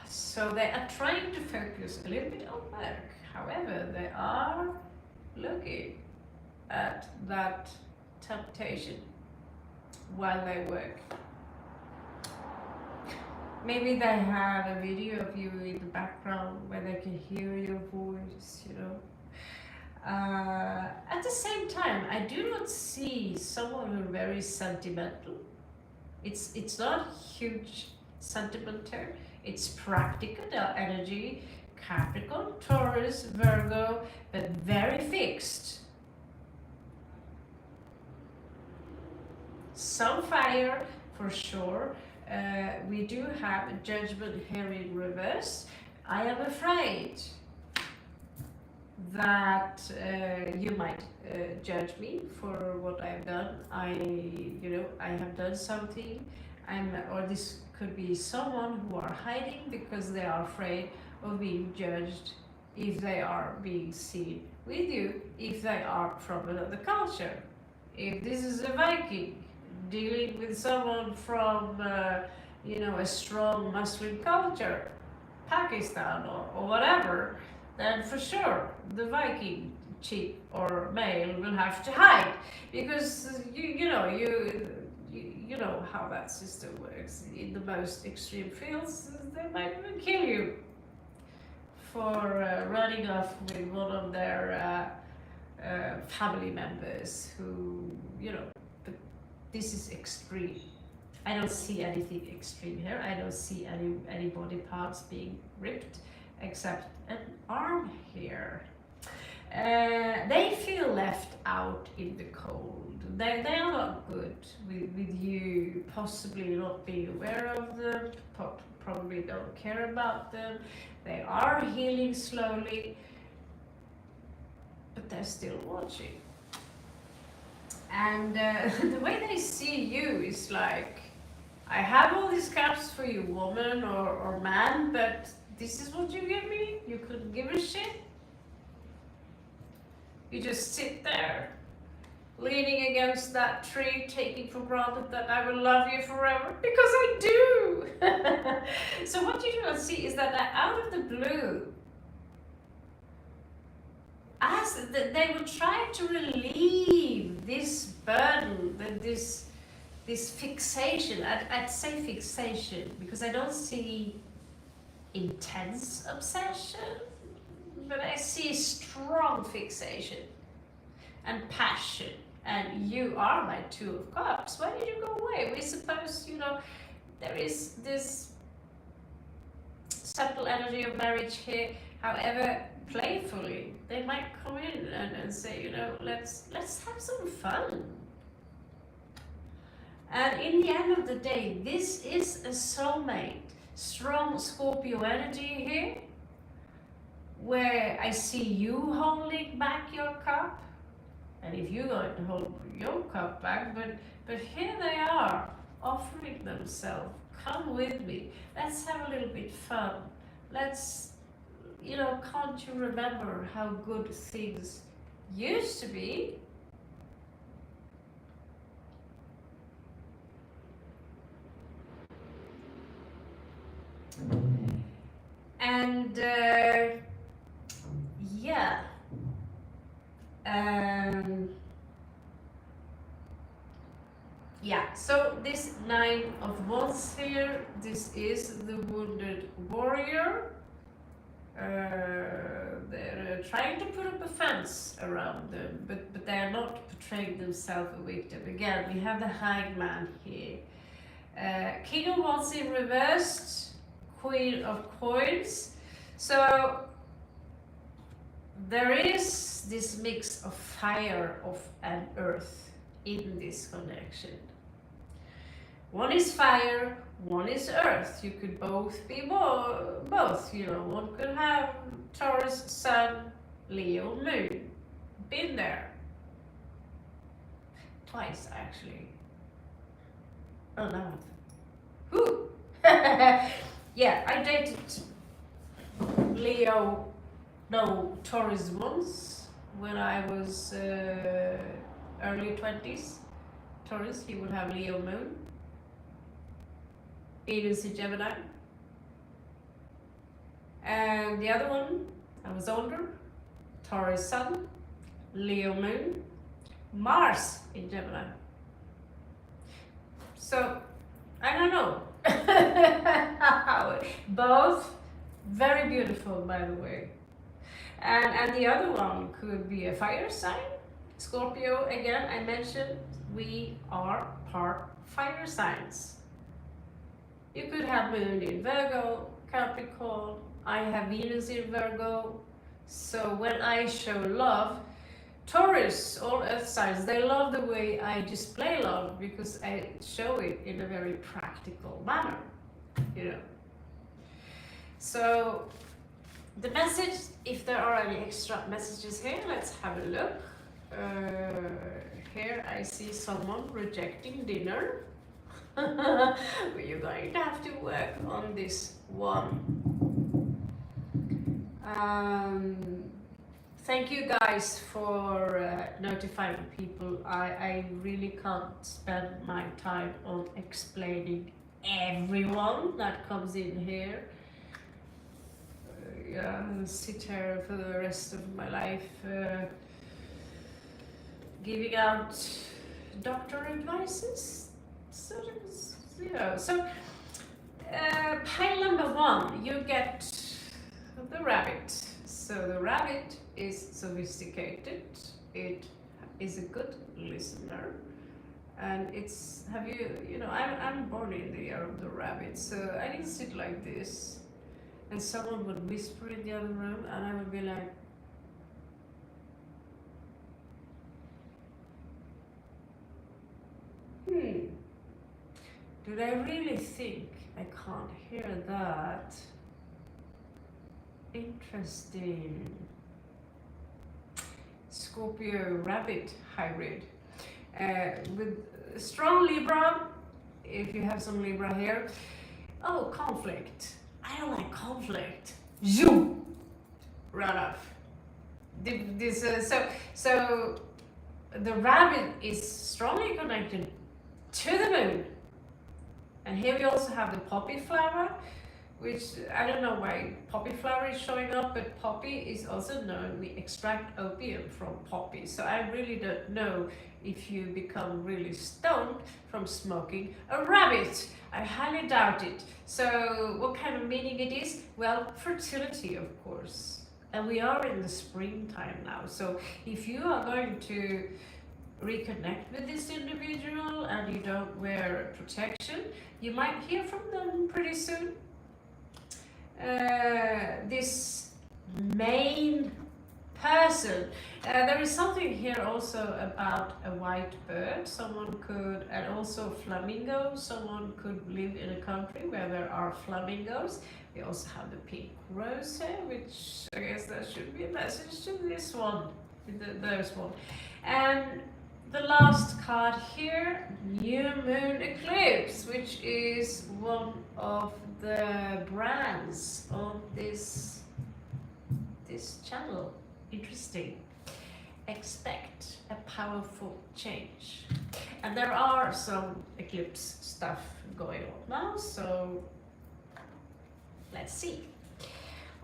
So they are trying to focus a little bit on work. However, they are looking at that temptation while they work. Maybe they have a video of you in the background where they can hear your voice, you know. At the same time, I do not see someone who's very sentimental. It's not huge sentiment here. It's practical energy, Capricorn, Taurus, Virgo, but very fixed. some fire for sure. We do have judgment here in reverse. I am afraid that you might judge me for what I've done. I have done something, or this could be someone who are hiding because they are afraid of being judged if they are being seen with you, if they are from another culture. If this is a Viking dealing with someone from, a strong Muslim culture, Pakistan or whatever, then for sure the Viking chick or male will have to hide, because you know how that system works. In the most extreme fields, they might even kill you for running off with one of their family members who, but this is extreme. I don't see anything extreme here. I don't see any body parts being ripped except an arm here. They feel left out in the cold. They are not good with you possibly not being aware of them, probably don't care about them. They are healing slowly, but they're still watching. And the way they see you is like, I have all these cups for you, woman or man, but this is what you give me? You couldn't give a shit? You just sit there, leaning against that tree, taking for granted that I will love you forever, because I do. So what you do not see is that out of the blue, as they would try to relieve this burden, this fixation. I'd say fixation because I don't see intense obsession, but I see strong fixation and passion. And you are my Two of Cups. Why did you go away? We suppose, there is this subtle energy of marriage here. However, playfully, they might come in and say, let's have some fun. And in the end of the day, this is a soulmate. Strong Scorpio energy here, where I see you holding back your cup, and if you're going to hold your cup back, but here they are offering themselves. Come with me. Let's have a little bit fun. Let's, can't you remember how good things used to be? And so this Nine of Wands here, this is the wounded warrior. They're trying to put up a fence around them, but they're not portraying themselves a victim. Again, we have the Hanged Man here. King of Wands in reversed, Queen of Coins. So there is this mix of fire and earth in this connection. One is fire, one is earth. You could both be both. One could have Taurus, Sun, Leo, Moon. Been there. Twice, actually. Oh, no. Who? Yeah, I dated Taurus once when I was early 20s. Taurus, he would have Leo Moon. Venus in Gemini. And the other one, I was older. Taurus Sun, Leo Moon, Mars in Gemini. So, I don't know. Both very beautiful, by the way. And the other one could be a fire sign. Scorpio, again, I mentioned we are part fire signs. You could have Moon in Virgo, Capricorn. I have Venus in Virgo. So when I show love, Taurus, all earth signs, they love the way I display love because I show it in a very practical manner, you know. So the message, if there are any extra messages here, let's have a look. Here I see someone rejecting dinner. You're going to have to work on this one. Thank you guys for notifying people. I really can't spend my time on explaining everyone that comes in here. Yeah, I'll sit here for the rest of my life giving out doctor advices. So, you know, pile number one, you get the rabbit. So the rabbit is sophisticated, it is a good listener, and it's, you know, I'm born in the year of the rabbit, so I didn't sit like this, and someone would whisper in the other room, and I would be like, do they really think I can't hear that? Interesting. Scorpio rabbit hybrid with strong Libra. If you have some Libra here, oh, conflict. I don't like conflict. Zoom, run off. So the rabbit is strongly connected to the moon, and here we also have the poppy flower, which I don't know why poppy flower is showing up, but poppy is also known, we extract opium from poppy. So I really don't know if you become really stoned from smoking a rabbit. I highly doubt it. So what kind of meaning it is? Well, fertility, of course. And we are in the springtime now. So if you are going to reconnect with this individual and you don't wear protection, you might hear from them pretty soon. This main person, there is something here also about a white bird. Someone could, and also flamingo, someone could live in a country where there are flamingos. We also have the pink rose here, which I guess that should be a message to this one, those one. And the last card here, new moon eclipse, which is one of the brands on this channel. Interesting. Expect a powerful change. And there are some eclipse stuff going on now, so let's see.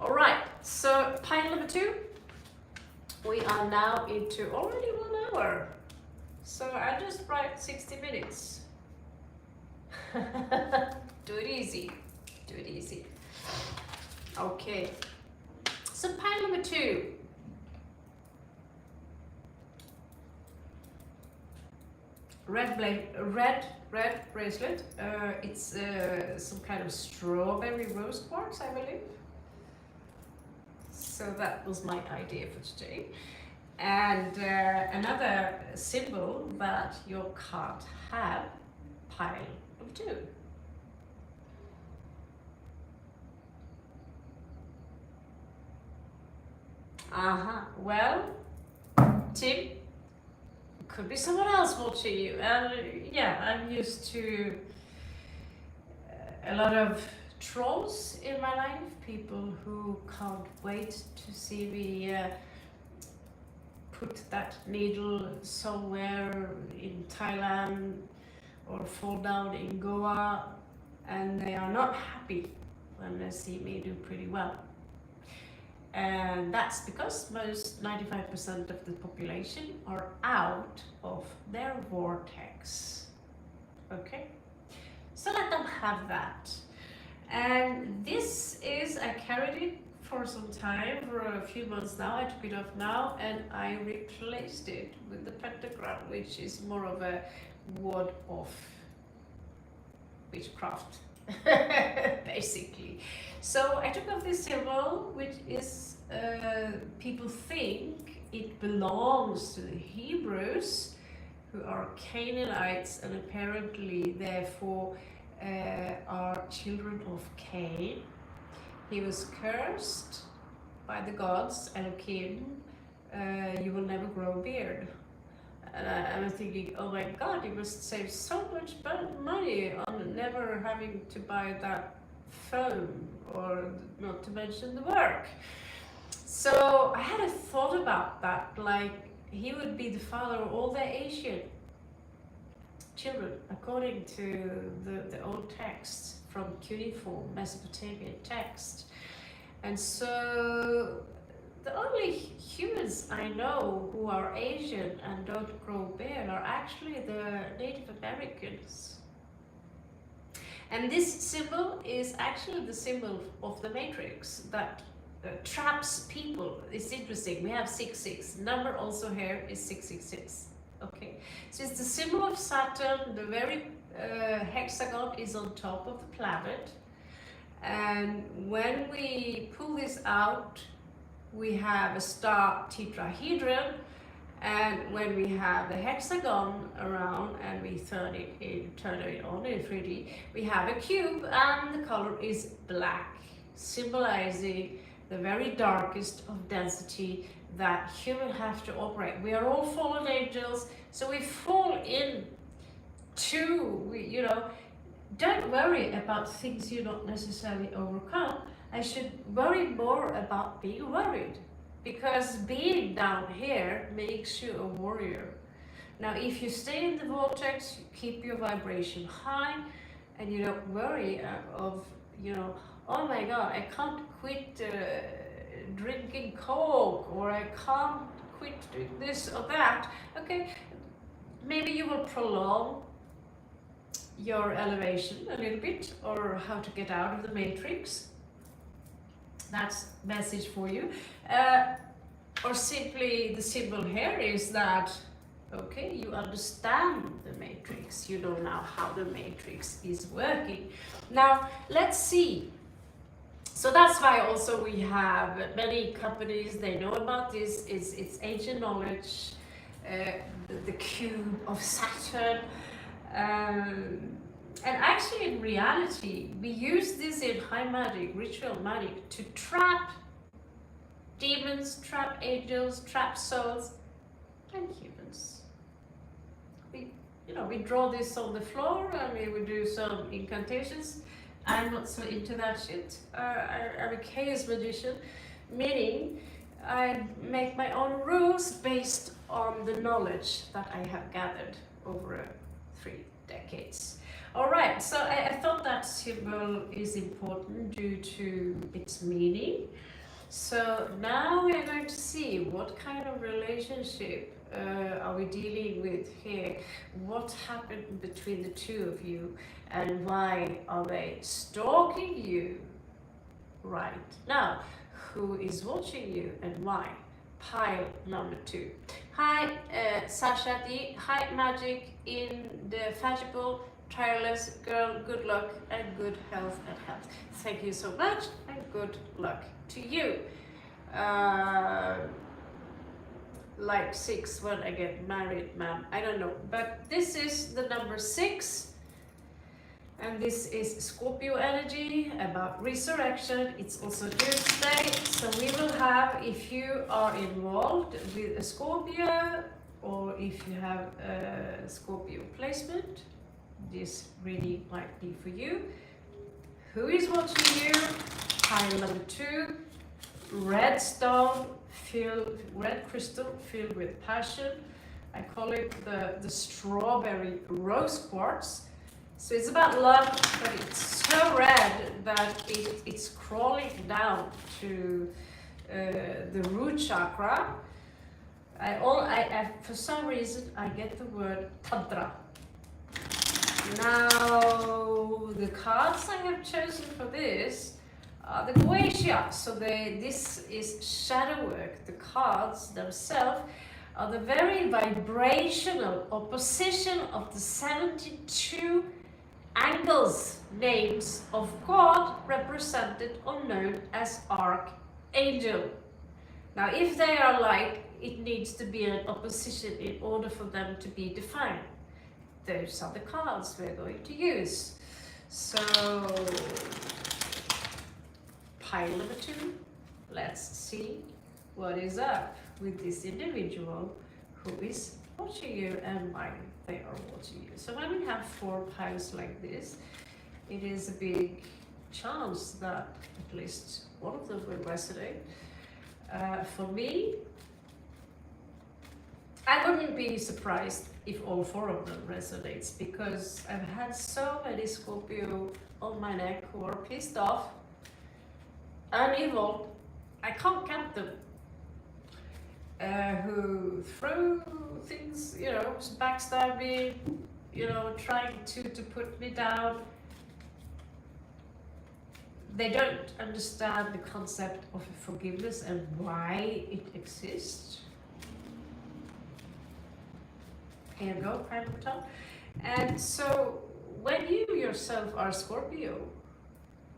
All right, so pile number two. We are now into already 1 hour. So I just write 60 minutes. Do it easy. Do it easy. Okay. So pile number two. Red bracelet. It's some kind of strawberry rose quartz, I believe. So that was my idea for today. And another symbol that you can't have, pile of two. Well, Tim, could be someone else watching you. And yeah, I'm used to a lot of trolls in my life, people who can't wait to see me put that needle somewhere in Thailand or fall down in Goa, and they are not happy when they see me do pretty well. And that's because most 95% of the population are out of their vortex. Okay? So let them have that. And this is, I carried it for some time, for a few months now. I took it off now and I replaced it with the pentagram, which is more of a ward of witchcraft, basically. So I took off this symbol, which is, people think it belongs to the Hebrews, who are Canaanites and apparently therefore are children of Cain. He was cursed by the gods, Elohim, you will never grow a beard. And I'm thinking, oh my God, you must save so much money on never having to buy that phone, or not to mention the work. So I had a thought about that, like he would be the father of all the Asian children, according to the old texts from cuneiform Mesopotamian text. And so the only humans I know who are Asian and don't grow beard are actually the Native Americans. And this symbol is actually the symbol of the matrix that traps people. It's interesting. We have 666. Number also here is 666. Okay, so it's the symbol of Saturn. The very hexagon is on top of the planet. And when we pull this out, we have a star tetrahedron, and when we have the hexagon around and we turn it on in 3D, we have a cube, and the color is black, symbolizing the very darkest of density that humans have to operate. We are all fallen angels, so we fall in don't worry about things you don't necessarily overcome. I should worry more about being worried, because being down here makes you a warrior. Now, if you stay in the vortex, you keep your vibration high, and you don't worry of, oh my God, I can't quit drinking Coke, or I can't quit doing this or that. Okay, maybe you will prolong your elevation a little bit, or how to get out of the matrix. That's message for you. Or simply the symbol here is that, okay, you understand the matrix. You know now how the matrix is working. Now, let's see. So that's why also we have many companies, they know about this. It's ancient knowledge, the cube of Saturn. And actually, in reality, we use this in high magic, ritual magic, to trap demons, trap angels, trap souls, and humans. We draw this on the floor, and we would do some incantations. I'm not so into that shit. I'm a chaos magician, meaning I make my own rules based on the knowledge that I have gathered over 3 decades. All right, so I thought that symbol is important due to its meaning. So now we are going to see what kind of relationship are we dealing with here. What happened between the two of you, and why are they stalking you right now? Who is watching you and why? Pile number 2. Hi, Sasha D. Hi, Magic in the Fashionable, tireless girl. Good luck and good health and health. Thank you so much, and good luck to you. Like 6 when I get married, ma'am. I don't know, but this is the number 6. And this is Scorpio energy about resurrection. It's also Tuesday, so we will have, if you are involved with a Scorpio, or if you have a Scorpio placement, this really might be for you. Who is watching you? Pile number 2, red stone, red crystal filled with passion. I call it the strawberry rose quartz. So it's about love, but it's so red that it's crawling down to the root chakra. For some reason, I get the word tantra. Now, the cards I have chosen for this are the Goetia. So this is shadow work. The cards themselves are the very vibrational opposition of the 72 angles, names of God represented or known as archangel. Now, if they are like it needs to be an opposition in order for them to be defined. Those are the cards we're going to use. So, pile number 2, let's see what is up with this individual who is watching you and why they are watching you. So when we have 4 piles like this, it is a big chance that at least one of them will resonate. For me, I wouldn't be surprised if all 4 of them resonates, because I've had so many Scorpio on my neck who are pissed off and evil. I can't count them. Who throw things, you know, backstab me, you know, trying to put me down. They don't understand the concept of forgiveness and why it exists. Here you go, kind of top. And so when you yourself are Scorpio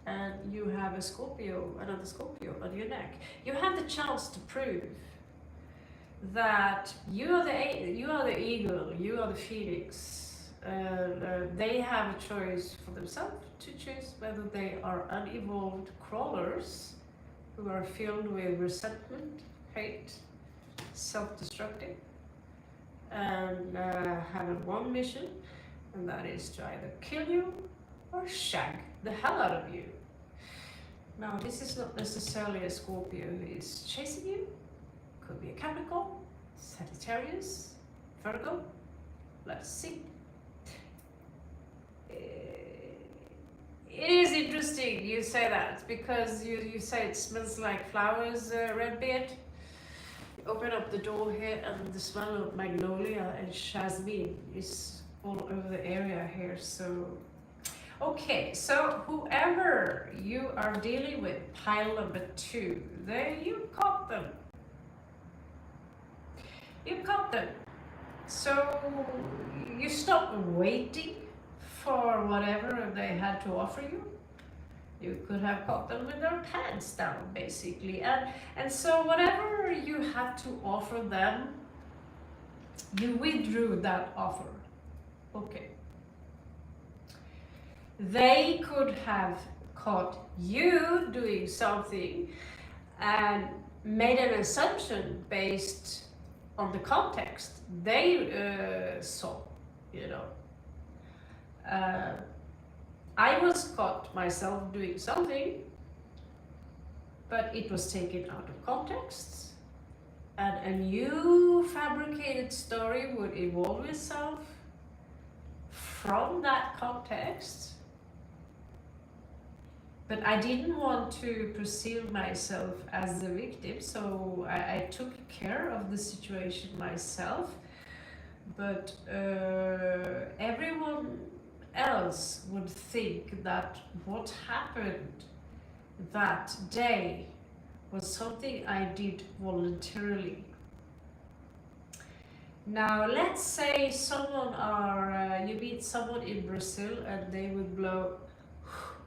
and you have a Scorpio, another Scorpio on your neck, you have the chance to prove that you are the eagle, you are the phoenix. They have a choice for themselves to choose whether they are unevolved crawlers who are filled with resentment, hate, self-destructive, and have a one mission, and that is to either kill you or shag the hell out of you. Now, this is not necessarily a Scorpio who is chasing you. Could be a Capricorn, Sagittarius, Virgo. Let's see. It is interesting you say that, because you say it smells like flowers, Redbeard. You open up the door here and the smell of magnolia and jasmine is all over the area here. So, okay, so whoever you are dealing with, pile number 2, there you caught them. You caught them. So you stop waiting for whatever they had to offer you. You could have caught them with their pants down, basically. And so whatever you had to offer them, you withdrew that offer. Okay. They could have caught you doing something and made an assumption based on the context they saw, you know. I was caught myself doing something, but it was taken out of context, and a new fabricated story would evolve itself from that context. But I didn't want to perceive myself as the victim, so I took care of the situation myself. But everyone else would think that what happened that day was something I did voluntarily. Now, let's say you meet someone in Brazil and they would blow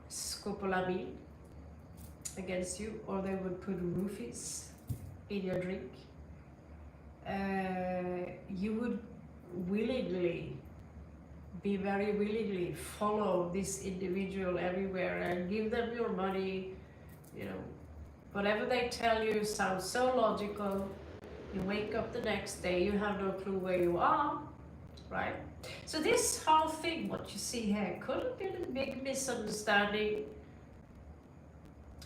scopolamine against you, or they would put roofies in your drink. You would very willingly follow this individual everywhere and give them your money. You know, whatever they tell you sounds so logical. You wake up the next day, you have no clue where you are, right? So this whole thing, what you see here, could have been a big misunderstanding,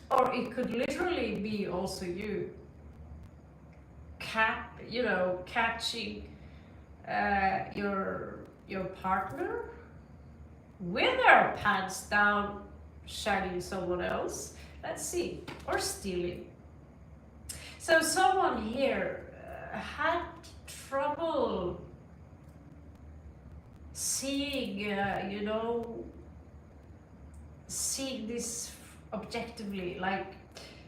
or it could literally be also you catching your partner with their pants down, shagging someone else. Let's see, or stealing. So someone here had trouble seeing, seeing this objectively, like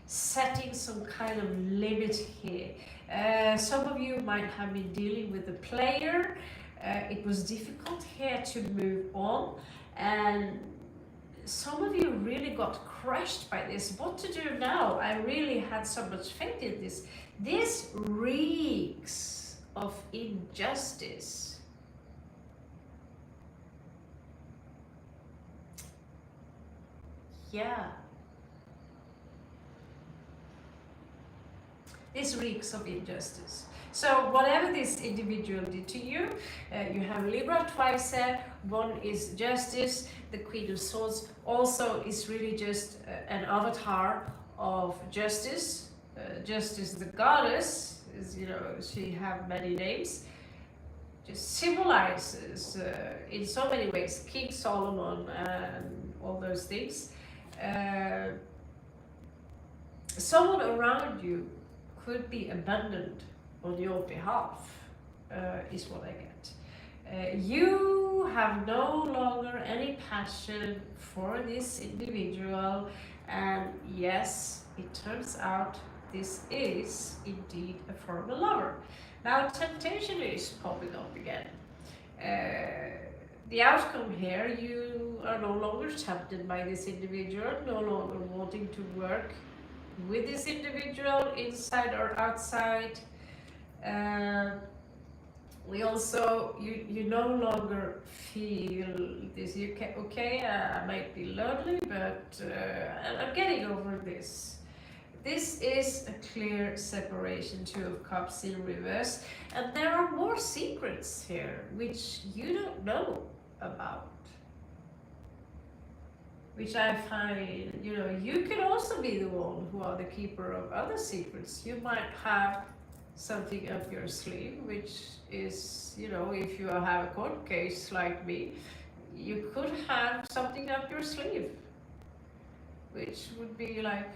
setting some kind of limit here. Some of you might have been dealing with a player. It was difficult here to move on, and some of you really got crushed by this. What to do now? I really had so much faith in this. This reeks of injustice. Yeah. This reeks of injustice. So whatever this individual did to you, you have Libra twice there. One is justice. The Queen of Swords also is really just an avatar of justice. Justice, the goddess, is, you know, she have many names. Just symbolizes in so many ways King Solomon and all those things. Someone around you could be abandoned on your behalf, is what I get. You have no longer any passion for this individual, and yes, it turns out this is indeed a former lover. Now temptation is popping up again. The outcome here, you are no longer tempted by this individual, no longer wanting to work with this individual inside or outside. We also, you no longer feel this, okay, I might be lonely, but I'm getting over this. This is a clear separation, Two of Cups in reverse, and there are more secrets here which you don't know about. Which I find, you know, you could also be the one who are the keeper of other secrets. You might have something up your sleeve, which is, you know, if you have a court case like me, you could have something up your sleeve, which would be like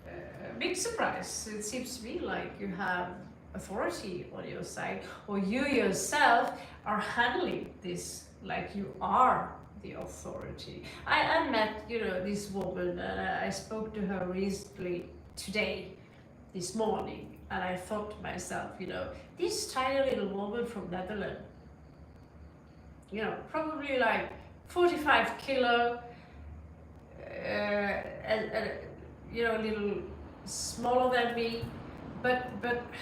a big surprise. It seems to me like you have authority on your side, or you yourself are handling this like you are the authority. I met, you know, this woman, and I spoke to her recently today, this morning, and I thought to myself, you know, this tiny little woman from Netherlands, you know, probably like 45 kilo, and you know, a little smaller than me, but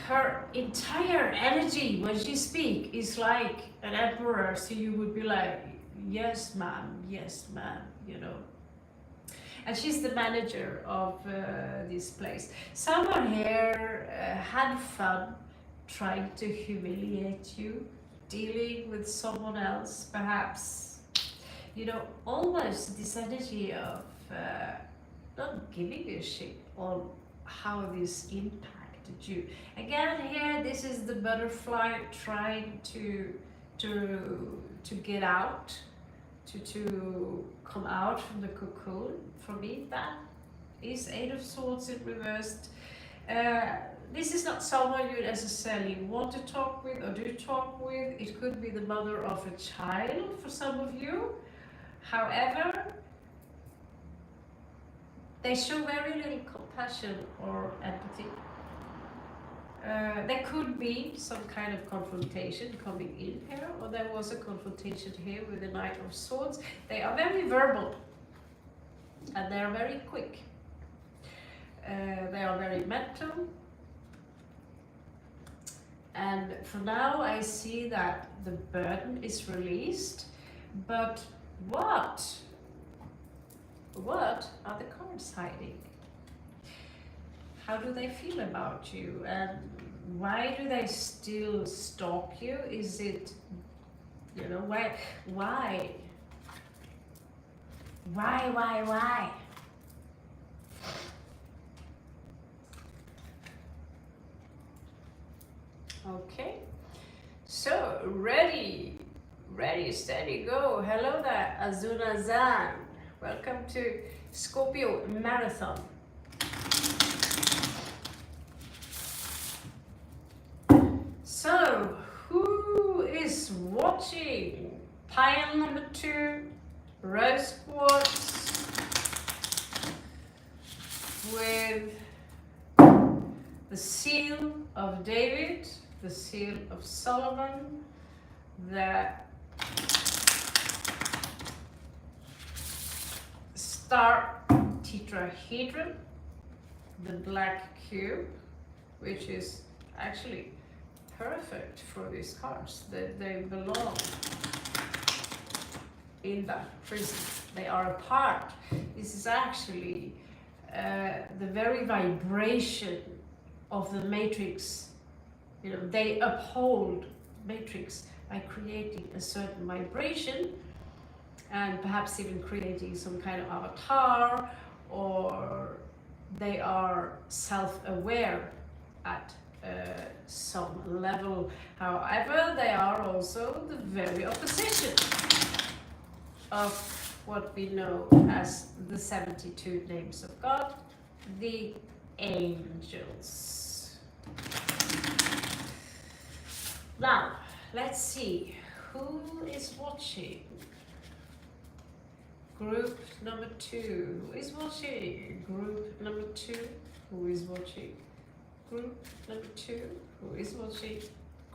her entire energy when she speaks is like an emperor. So you would be like, yes ma'am, you know. And she's the manager of this place. Someone here had fun trying to humiliate you, dealing with someone else, perhaps, you know, almost this energy of not giving a shit on how this impacted you. Again, here, this is the butterfly trying to get out, to come out from the cocoon. For me, that is Eight of Swords in reversed. This is not someone you necessarily want to talk with or do talk with. It could be the mother of a child for some of you. However, they show very little compassion or empathy. There could be some kind of confrontation coming in here, or there was a confrontation here with the Knight of Swords. They are very verbal, and they are very quick. They are very mental. And for now, I see that the burden is released, but what are the cards hiding? How do they feel about you, and why do they still stalk you? Is it, you know, why? Okay, so ready, steady, go. Hello there, Azuna Zan. Welcome to Scorpio Marathon. So, who is watching? Pile number 2, rose quartz with the seal of David, the seal of Solomon, the star tetrahedron, the black cube, which is actually perfect for these cards. They belong in that prison. They are a part. This is actually the very vibration of the matrix. You know, they uphold matrix by creating a certain vibration, and perhaps even creating some kind of avatar, or they are self-aware at some level. However, they are also the very opposition of what we know as the 72 names of God, the angels. Now, let's see who is watching. Group number 2, who is watching? Group number 2, who is watching? Group number 2, who is watching?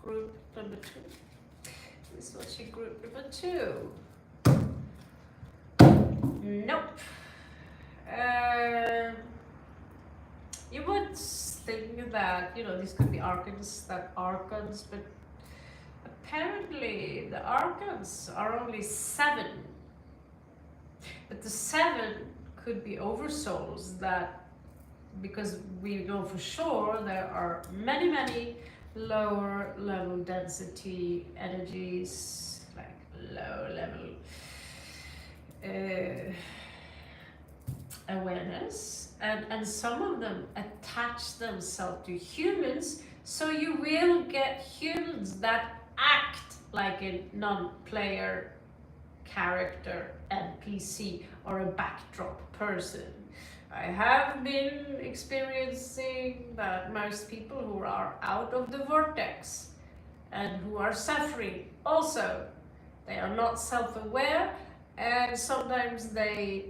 Group number 2, who is watching? Group number 2. Nope. You would think that, you know, this could be archons, but apparently the archons are only 7. But the 7 could be oversouls, that, because we know for sure there are many, many lower level density energies, like low level awareness, and some of them attach themselves to humans, so you will get humans that act like a non-player character, NPC, or a backdrop person. I have been experiencing that most people who are out of the vortex and who are suffering also, they are not self-aware, and sometimes they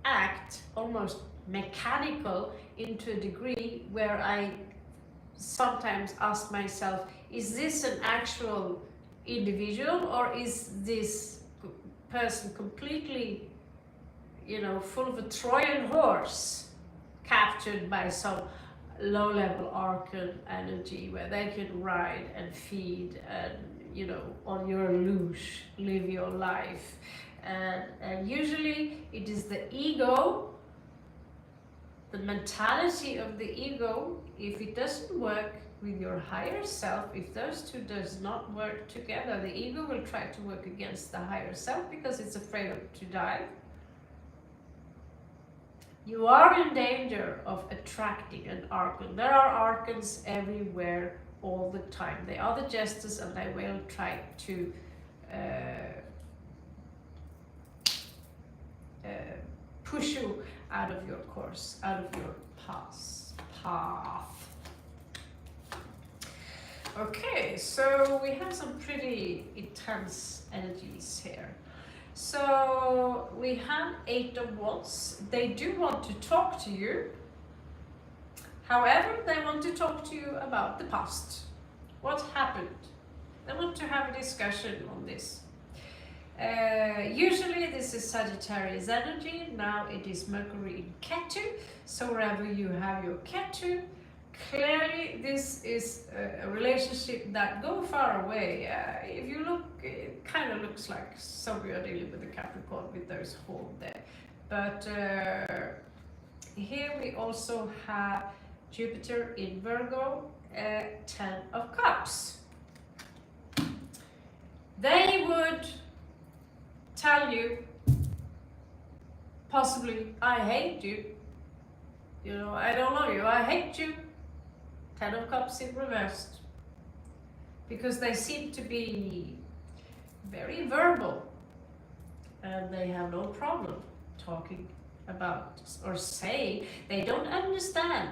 act almost mechanical into a degree where I sometimes ask myself, is this an actual individual, or is this person completely, you know, full of a Trojan horse, captured by some low-level archon energy where they can ride and feed and, you know, on your leash, live your life. And usually it is the ego, the mentality of the ego. If it doesn't work with your higher self, if those two does not work together, the ego will try to work against the higher self because it's afraid to die. You are in danger of attracting an archon. There are archons everywhere all the time. They are the jesters, and they will try to push you out of your course, out of your path. Okay, so we have some pretty intense energies here. So we have 8 of Wands. They do want to talk to you. However, they want to talk to you about the past. What happened? They want to have a discussion on this. Usually this is Sagittarius energy. Now it is Mercury in Ketu. So wherever you have your Ketu, clearly this is a relationship that go far away. If you look, it kind of looks like somebody are dealing with the Capricorn with those horns there. But here we also have Jupiter in Virgo, 10 of Cups. They would tell you, possibly, I hate you. You know, I don't know you, I hate you. 10 of Cups in reversed. Because they seem to be very verbal. And they have no problem talking about or saying. They don't understand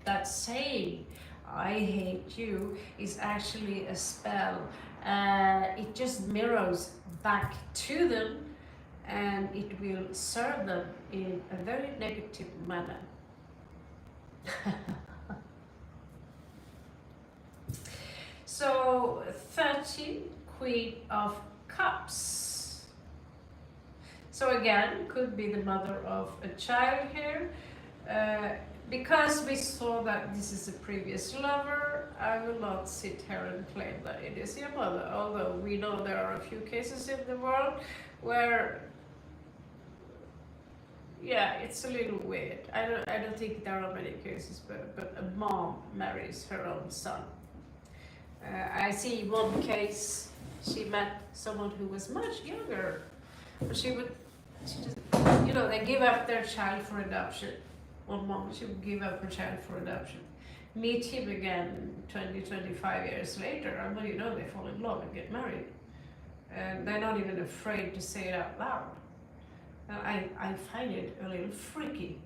that saying, I hate you, is actually a spell. It just mirrors back to them, and it will serve them in a very negative manner. So 13, Queen of Cups. So again, could be the mother of a child here. Because we saw that this is a previous lover, I will not sit here and claim that it is your mother, although we know there are a few cases in the world where, yeah, it's a little weird. I don't think there are many cases, but a mom marries her own son. I see one case, she met someone who was much younger, but she just, they give up their child for adoption. One mom, she would give up her child for adoption. Meet him again 20, 25 years later, and what do you know, they fall in love and get married. And they're not even afraid to say it out loud. I find it a little freaky.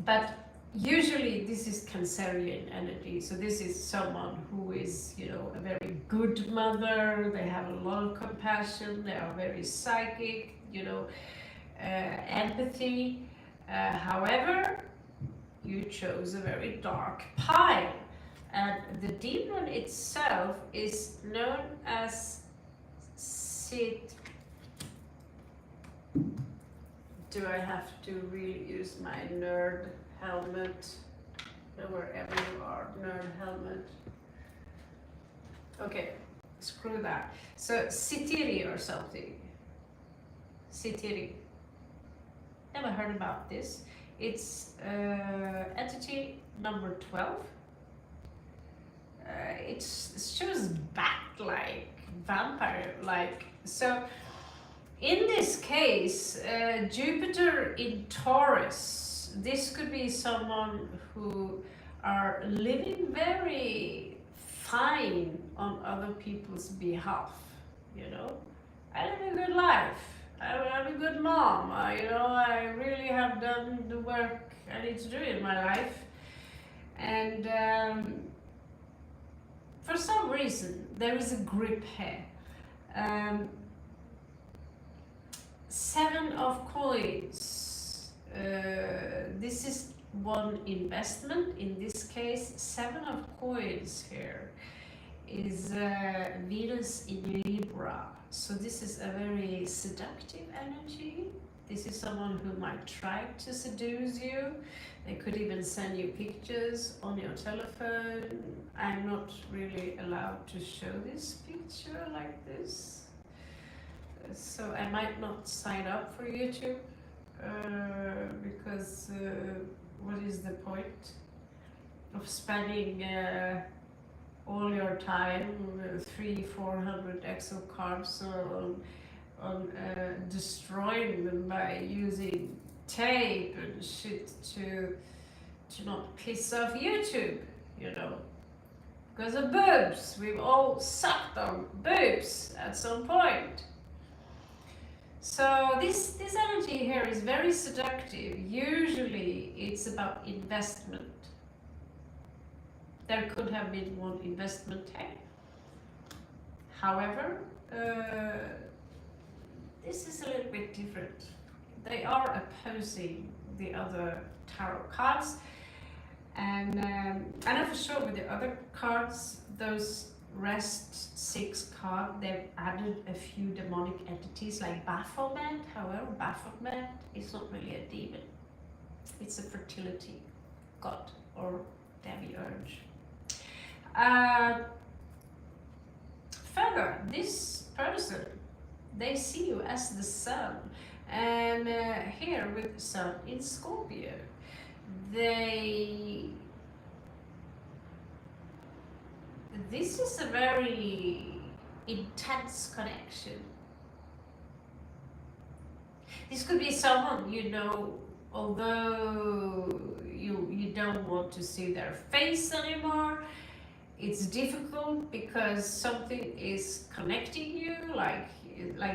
But usually this is Cancerian energy, so this is someone who is, a very good mother, they have a lot of compassion, they are very psychic, empathy. However, you chose a very dark pile, and the demon itself is known as Do I have to really use my nerd helmet? Wherever you are, nerd helmet. Okay, screw that. So Sitiri or something. Sitiri. Never heard about this. It's entity number 12. It shows bat-like, vampire-like. So in this case, Jupiter in Taurus, this could be someone who are living very fine on other people's behalf, I live a good life. I'm a good mom. I really have done the work I need to do in my life. And for some reason, there is a grip here. 7 of coins. This is one investment. In this case, 7 of coins here is Venus in Libra. So this is a very seductive energy. This is someone who might try to seduce you. They could even send you pictures on your telephone. I'm not really allowed to show this picture like this. So I might not sign up for YouTube because what is the point of spending all your time, 300-400 Excel cards on destroying them by using tape and shit to not piss off YouTube, because of boobs. We've all sucked on boobs at some point. So this energy here is very seductive. Usually it's about investment. There could have been one investment here. However, this is a little bit different. They are opposing the other tarot cards. And I know for sure with the other cards, those rest 6 cards, they've added a few demonic entities like Baphomet. However, Baphomet is not really a demon. It's a fertility god or demiurge. Further, this person, they see you as the sun, and here with the sun in Scorpio, this is a very intense connection. This could be someone, although you don't want to see their face anymore. It's difficult because something is connecting you, like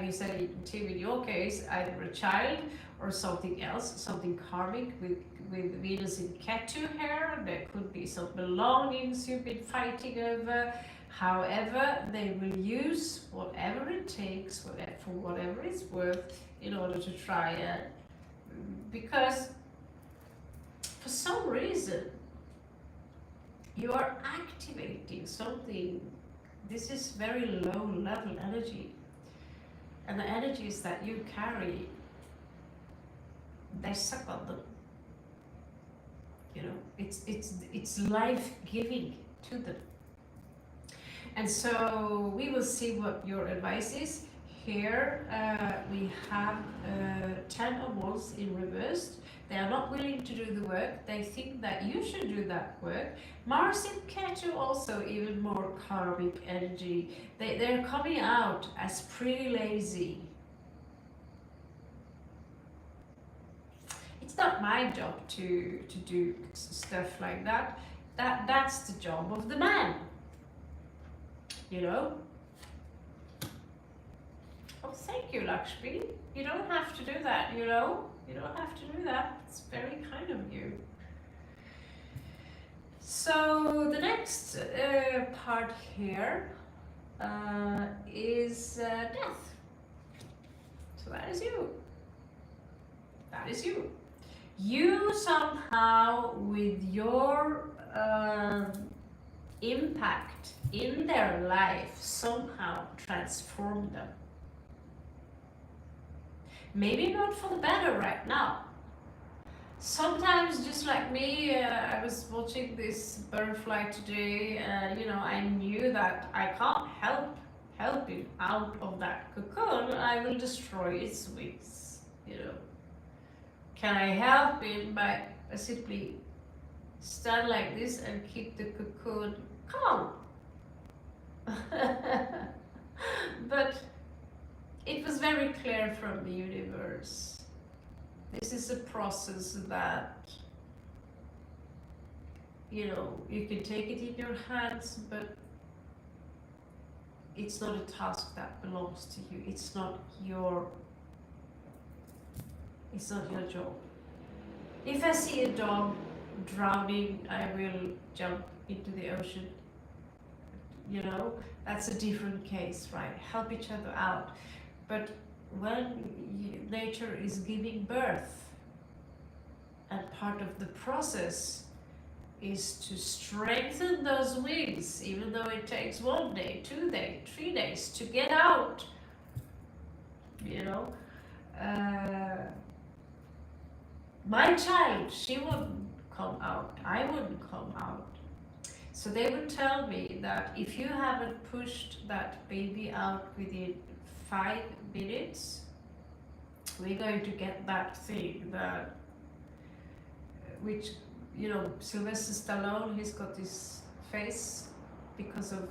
you said, Tim, in your case, either a child or something else, something karmic with Venus in Ketu here. There could be some belongings you've been fighting over. However, they will use whatever it takes, for whatever it's worth, in order to try it. Because for some reason, you are activating something. This is very low level energy. And the energies that you carry, they suck on them. You know, it's life-giving to them. And so we will see what your advice is. Here we have 10 of Wands in reversed. They are not willing to do the work. They think that you should do that work. Mars in Ketu also even more karmic energy. They're coming out as pretty lazy. It's not my job to do stuff like that. That's the job of the man. You know? Oh, thank you, Lakshmi. You don't have to do that, you know? You don't have to do that. It's very kind of you. So the next part here is death. So that is you. That is you. You somehow, with your impact in their life, somehow transform them. Maybe not for the better right now. Sometimes, just like me, I was watching this butterfly today, you know, I knew that I can't help it out of that cocoon. I will destroy its wings, you know. Can I help it by simply stand like this and keep the cocoon calm? But it was very clear from the universe. This is a process that, you know, you can take it in your hands, but it's not a task that belongs to you. It's not your job. If I see a dog drowning, I will jump into the ocean. You know, that's a different case, right? Help each other out. But when nature is giving birth, and part of the process is to strengthen those wings, even though it takes 1 day, 2 days, 3 days to get out, you know. My child, she wouldn't come out, I wouldn't come out. So they would tell me that if you haven't pushed that baby out within 5 minutes, we're going to get that thing that, which, you know, Sylvester Stallone, he's got this face because of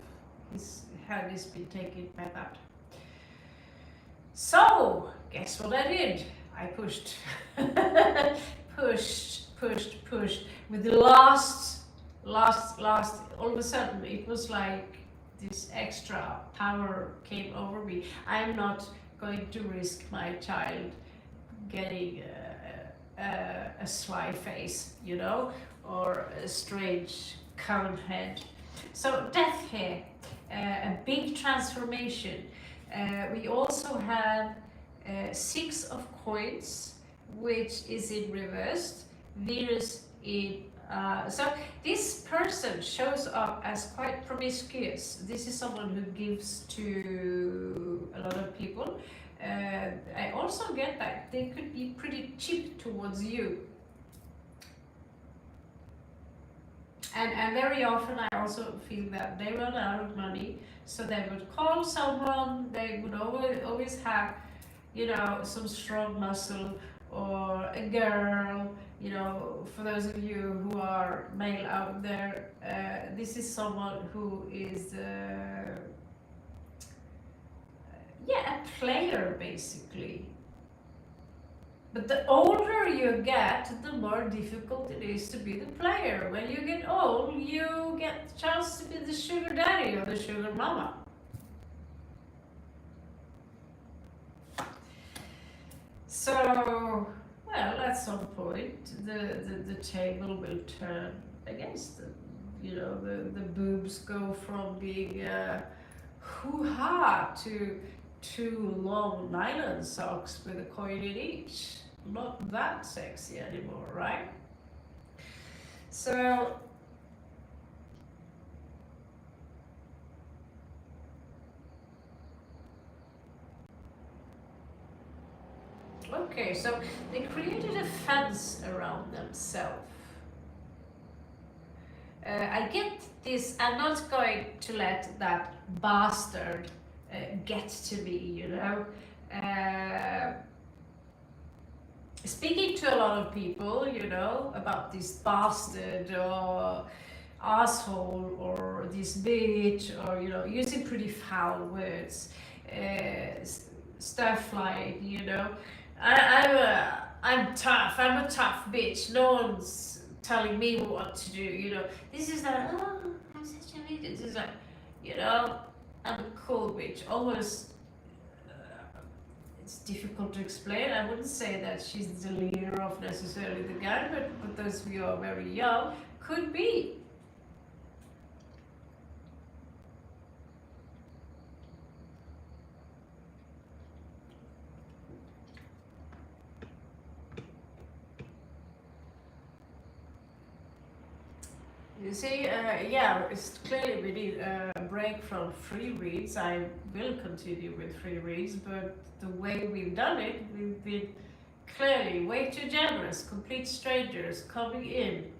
his head has been taken by that. So, guess what I did? I pushed. pushed. With the last, all of a sudden, it was like this extra power came over me. I'm not going to risk my child getting a sly face, you know, or a strange current head. So death here, a big transformation. We also have 6 of coins, which is in reversed, Venus in so this person shows up as quite promiscuous. This is someone who gives to a lot of people. I also get that they could be pretty cheap towards you. And very often I also feel that they run out of money, so they would call someone, they would always have, you know, some strong muscle, or a girl, you know, for those of you who are male out there, this is someone who is, yeah, a player basically. But the older you get, the more difficult it is to be the player. When you get old, you get the chance to be the sugar daddy or the sugar mama. So, well, at some point, the table will turn against them. You know, the boobs go from being hoo-ha to 2 long nylon socks with a coin in each. Not that sexy anymore, right? So, okay, so they created a fence around themselves. I get this, I'm not going to let that bastard get to me, you know. Speaking to a lot of people, you know, about this bastard or asshole or this bitch, or, you know, using pretty foul words, stuff like, you know, I'm tough, I'm a tough bitch, no one's telling me what to do, you know. This is like, oh, I'm such a bitch. This is like, you know, I'm a cool bitch. Almost, it's difficult to explain. I wouldn't say that she's the leader of necessarily the gang, but those of you who are very young, could be. You see, yeah, it's clearly we need a break from free reads. I will continue with free reads, but the way we've done it, we've been clearly way too generous. Complete strangers coming in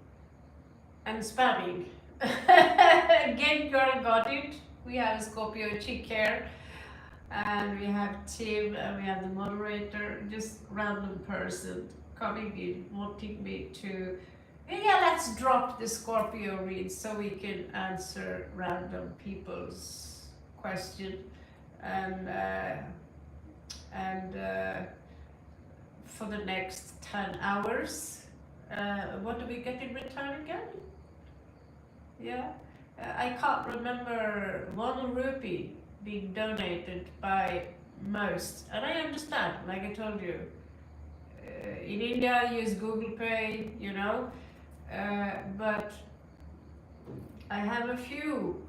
and spamming. Game girl got it. We have a Scorpio chick here, and we have Tim, and we have the moderator, just random person coming in, wanting me to. Yeah, let's drop the Scorpio read so we can answer random people's question, and for the next 10 hours, what do we get in return again? Yeah, I can't remember 1 rupee being donated by most, and I understand, like I told you, in India use Google Pay, you know. But I have a few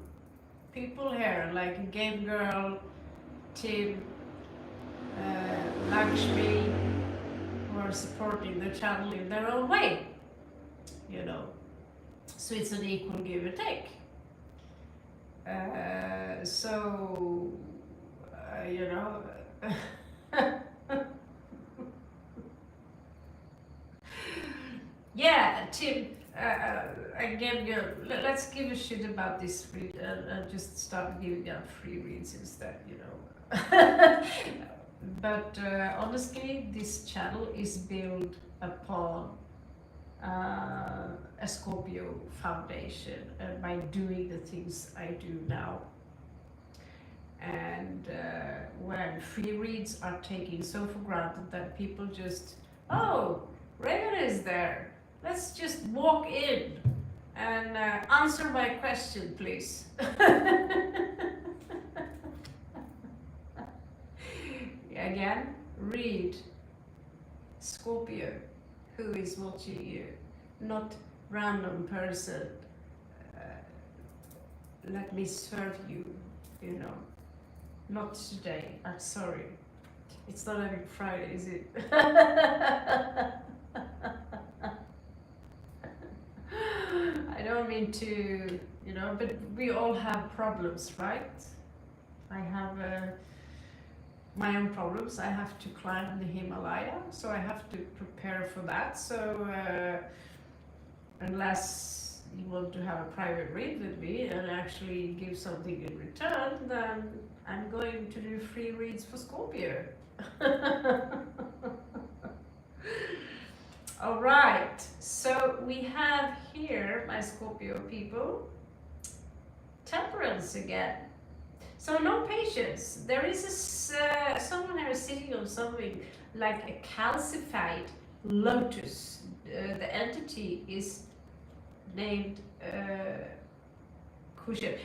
people here, like Game Girl, Tim, Lakshmi, who are supporting the channel in their own way, you know. So it's an equal give and take. You know. Yeah, Tim, again, let's give a shit about this read and just start giving out free reads instead, you know. But honestly, this channel is built upon a Scorpio foundation by doing the things I do now. And when free reads are taken so for granted that people just, oh, Raven is there. Let's just walk in and answer my question, please. Again, read Scorpio, who is watching you, not random person. Let me serve you, you know. Not today, I'm sorry. It's not every Friday, is it? I don't mean to, you know, but we all have problems, right? I have my own problems. I have to climb the Himalaya, so I have to prepare for that. So unless you want to have a private read with me and actually give something in return, then I'm going to do free reads for Scorpio. All right, so we have here, my Scorpio people, temperance again. So no patience. There is someone here sitting on something like a calcified lotus. The entity is named Kusha.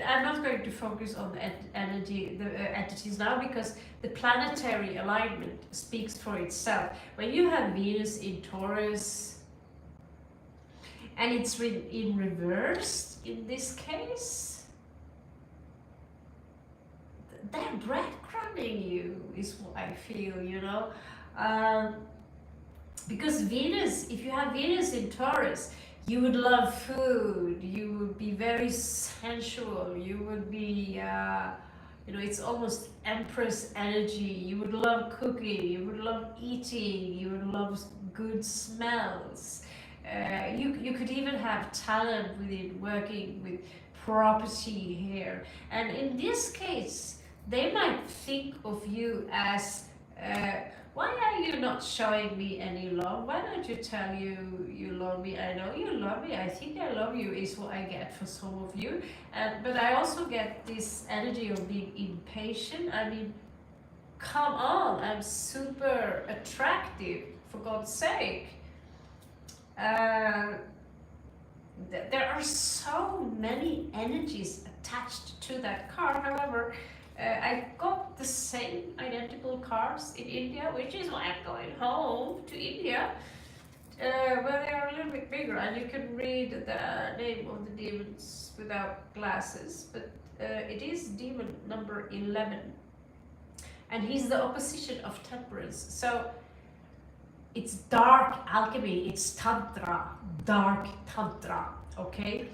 I'm not going to focus on the entities now, because the planetary alignment speaks for itself. When you have Venus in Taurus, and it's in reverse in this case, they're breadcrumbing you, is what I feel, you know. Because Venus, if you have Venus in Taurus, you would love food, you would be very sensual, you would be, you know, it's almost Empress energy. You would love cooking, you would love eating, you would love good smells. You could even have talent within working with property here. And in this case, they might think of you as, why are you not showing me any love? Why don't you tell you love me? I know you love me. I think I love you is what I get for some of you. But I also get this energy of being impatient. I mean, come on, I'm super attractive, for God's sake. There are so many energies attached to that card. However, I got the same identical cards in India, which is why I'm going home to India, where they are a little bit bigger, and you can read the name of the demons without glasses, but it is demon number 11, and he's the opposition of temperance. So it's dark alchemy, it's tantra, dark tantra, okay?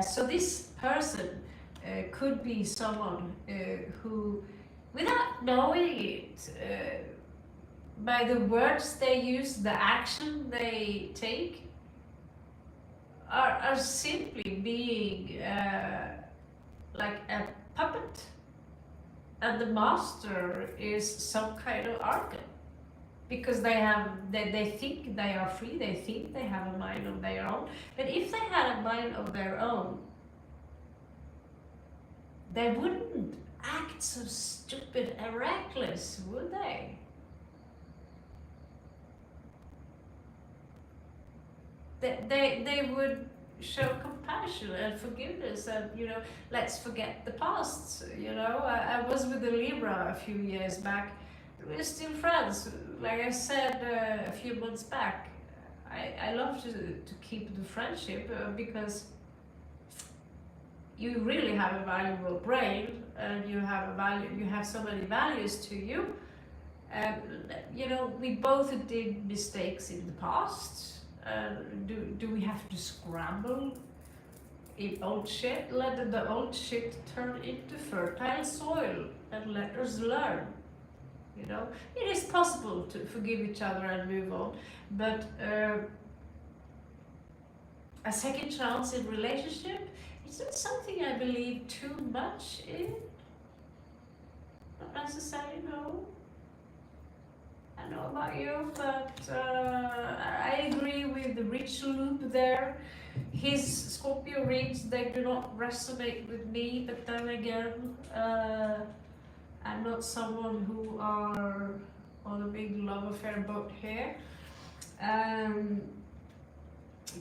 So this person could be someone who, without knowing it, by the words they use, the action they take, are simply being like a puppet, and the master is some kind of archon. Because they think they are free, they think they have a mind of their own. But if they had a mind of their own, they wouldn't act so stupid and reckless, would they? They would show compassion and forgiveness, and let's forget the past. I was with the Libra a few years back. We're still friends. Like I said a few months back, I love to keep the friendship because you really have a valuable brain, and you have so many values to you. And we both did mistakes in the past. Do we have to scramble in old shit? Let the old shit turn into fertile soil and let us learn. It is possible to forgive each other and move on, but a second chance in relationship, is not something I believe too much in. Not necessarily, no. I know about you, but I agree with the ritual loop there. His Scorpio reads, they do not resonate with me, but then again, I'm not someone who are on a big love affair boat here.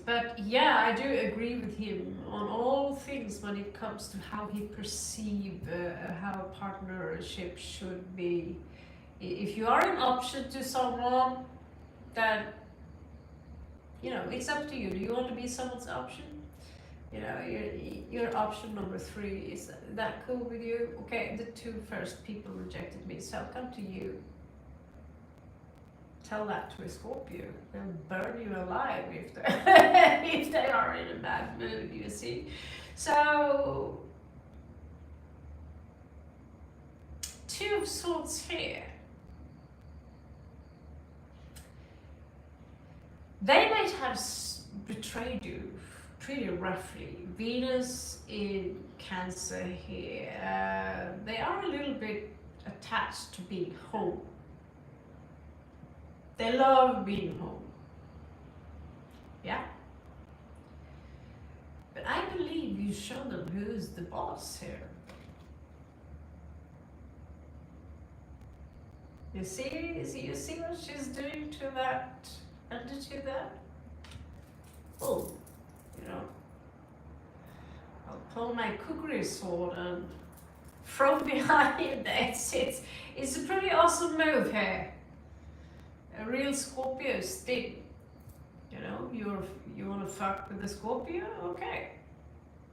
But yeah, I do agree with him on all things when it comes to how he perceives how a partnership should be. If you are an option to someone, that, it's up to you. Do you want to be someone's option? Your option number 3, is that cool with you? Okay, the 2 first people rejected me, so I'll come to you. Tell that to a Scorpio. They'll burn you alive if they are in a bad mood, you see. So, 2 of Swords here. They might have betrayed you pretty roughly. Venus in Cancer here. They are a little bit attached to being home. They love being home. Yeah? But I believe you show them who's the boss here. You see what she's doing to that entity there? Oh, I'll pull my kukri sword and from behind. It's a pretty awesome move here. A real Scorpio sting. You want to fuck with the Scorpio? Okay.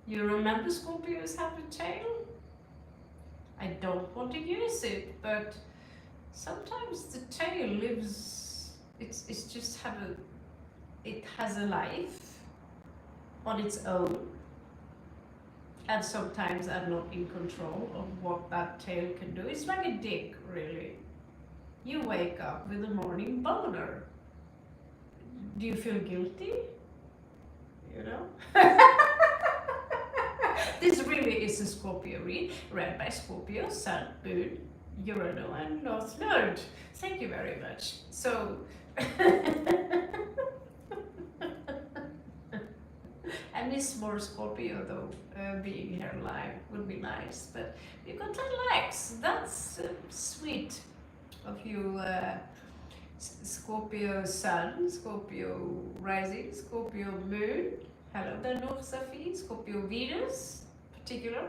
You remember Scorpios have a tail? I don't want to use it, but sometimes the tail lives. It's just it has a life on its own, and sometimes I'm not in control of what that tail can do. It's like a dick, really. You wake up with a morning boner. Do you feel guilty? You know? This really is a Scorpio read, read by Scorpio, Sun, Moon, Uranus, and North Node. Thank you very much. So, I miss more Scorpio though, being here live would be nice, but you got 10 likes. That's sweet of you, Scorpio Sun, Scorpio Rising, Scorpio Moon. Hello there, North Safi, Scorpio Venus, particular.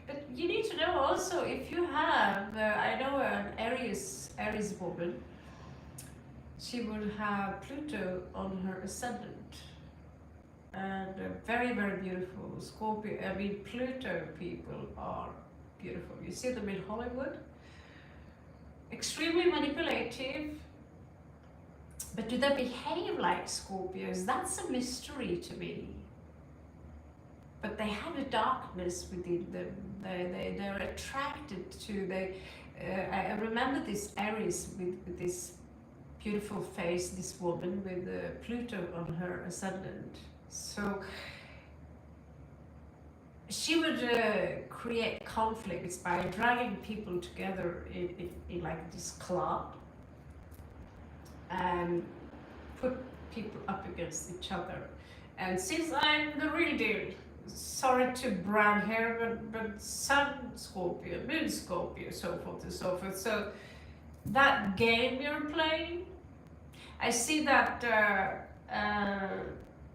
But you need to know also if you have, I know an Aries woman, she will have Pluto on her ascendant. And very, very beautiful Scorpio. I mean, Pluto people are beautiful. You see them in Hollywood. Extremely manipulative. But do they behave like Scorpios? That's a mystery to me. But they have a darkness within them. They're attracted to. I remember this Aries with this beautiful face, this woman with Pluto on her ascendant. So she would create conflicts by dragging people together in like this club and put people up against each other. And since I'm the real deal, sorry to brag here, but Sun Scorpio, Moon Scorpio, so forth and so forth. So that game you're playing, I see that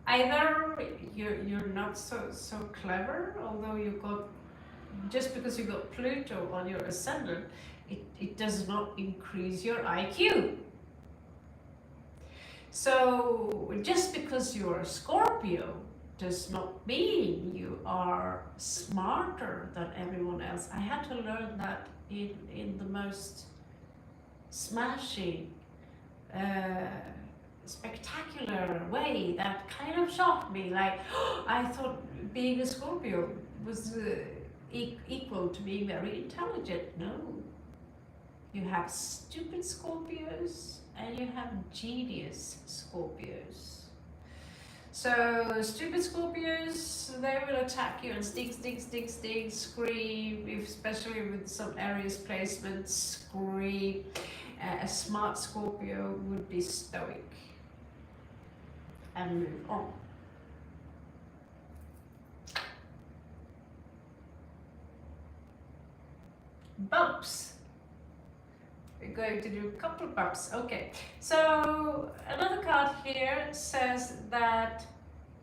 either you're not so clever, although you got, just because you got Pluto on your ascendant, it does not increase your IQ. So just because you are a Scorpio does not mean you are smarter than everyone else. I had to learn that in the most smashing, spectacular way that kind of shocked me. Like, I thought being a Scorpio was equal to being very intelligent. No. You have stupid Scorpios and you have genius Scorpios. So stupid Scorpios, they will attack you and sting, scream, especially with some Aries placements, scream. A smart Scorpio would be stoic and move on. Bumps. We're going to do a couple of bumps. Okay, so another card here says that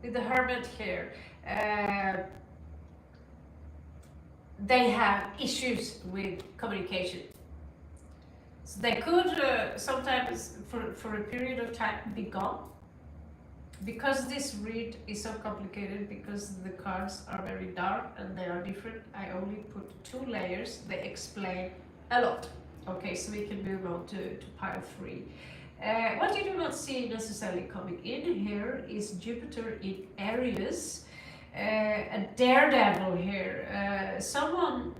with the Hermit here, they have issues with communication. So they could sometimes, for a period of time, be gone. Because this read is so complicated, because the cards are very dark and they are different, I only put 2 layers. They explain a lot. Okay, so we can move on to pile 3. What you do not see necessarily coming in here is Jupiter in Aries, a daredevil here, someone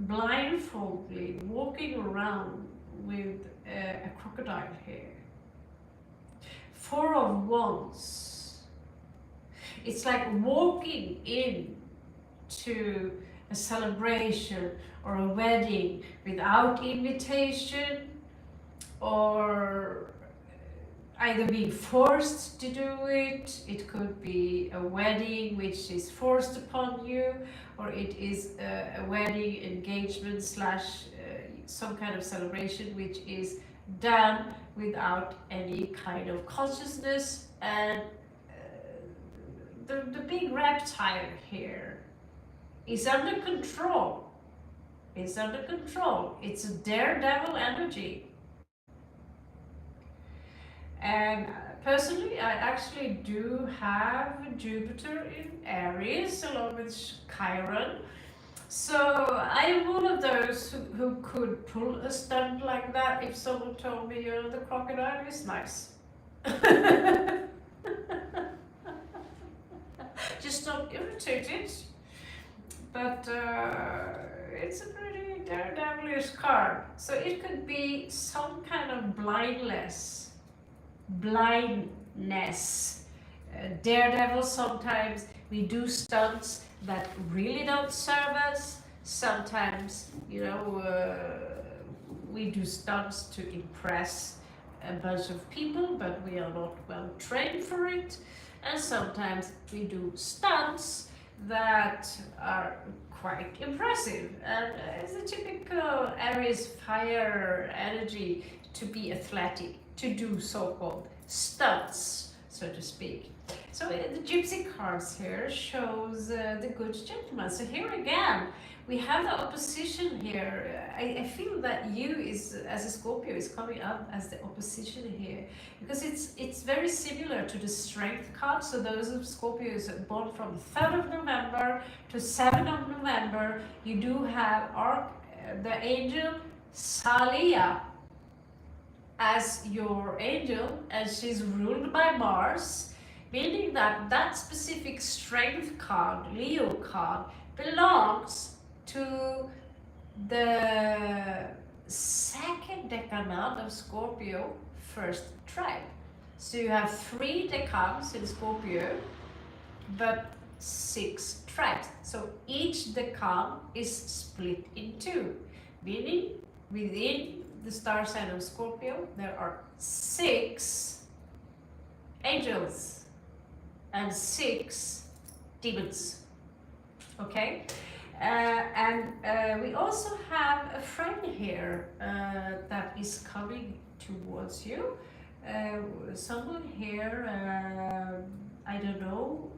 blindfoldedly walking around with a crocodile here. 4 of Wands. It's like walking in to a celebration or a wedding without invitation, or either being forced to do it. It could be a wedding which is forced upon you, or it is a wedding engagement slash some kind of celebration which is done without any kind of consciousness. And the big reptile here is under control. It's under control. It's a daredevil energy. And personally, I actually do have Jupiter in Aries along with Chiron. So I am one of those who could pull a stunt like that if someone told me, you know, the crocodile is nice. Just not irritated. But it's a pretty daredevilish card. So it could be some kind of blindness Daredevil sometimes. We do stunts that really don't serve us. Sometimes, we do stunts to impress a bunch of people, but we are not well trained for it. And sometimes we do stunts that are quite impressive. And it's a typical Aries fire energy to be athletic, to do so-called stunts, so to speak. So the Gypsy cards here shows the good gentleman. So here again, we have the opposition here. I feel that you as a Scorpio is coming up as the opposition here, because it's very similar to the strength card. So those of Scorpios born from 3rd of November to 7th of November, you do have the angel Salia as your angel, and she's ruled by Mars, meaning that that specific strength card, Leo card, belongs to the second decanate of Scorpio, first tribe. So you have 3 decans in Scorpio, but 6 tribes. So each decan is split in 2, meaning within the star sign of Scorpio, there are 6 angels and 6 demons. Okay? And we also have a friend here that is coming towards you. Someone here, I don't know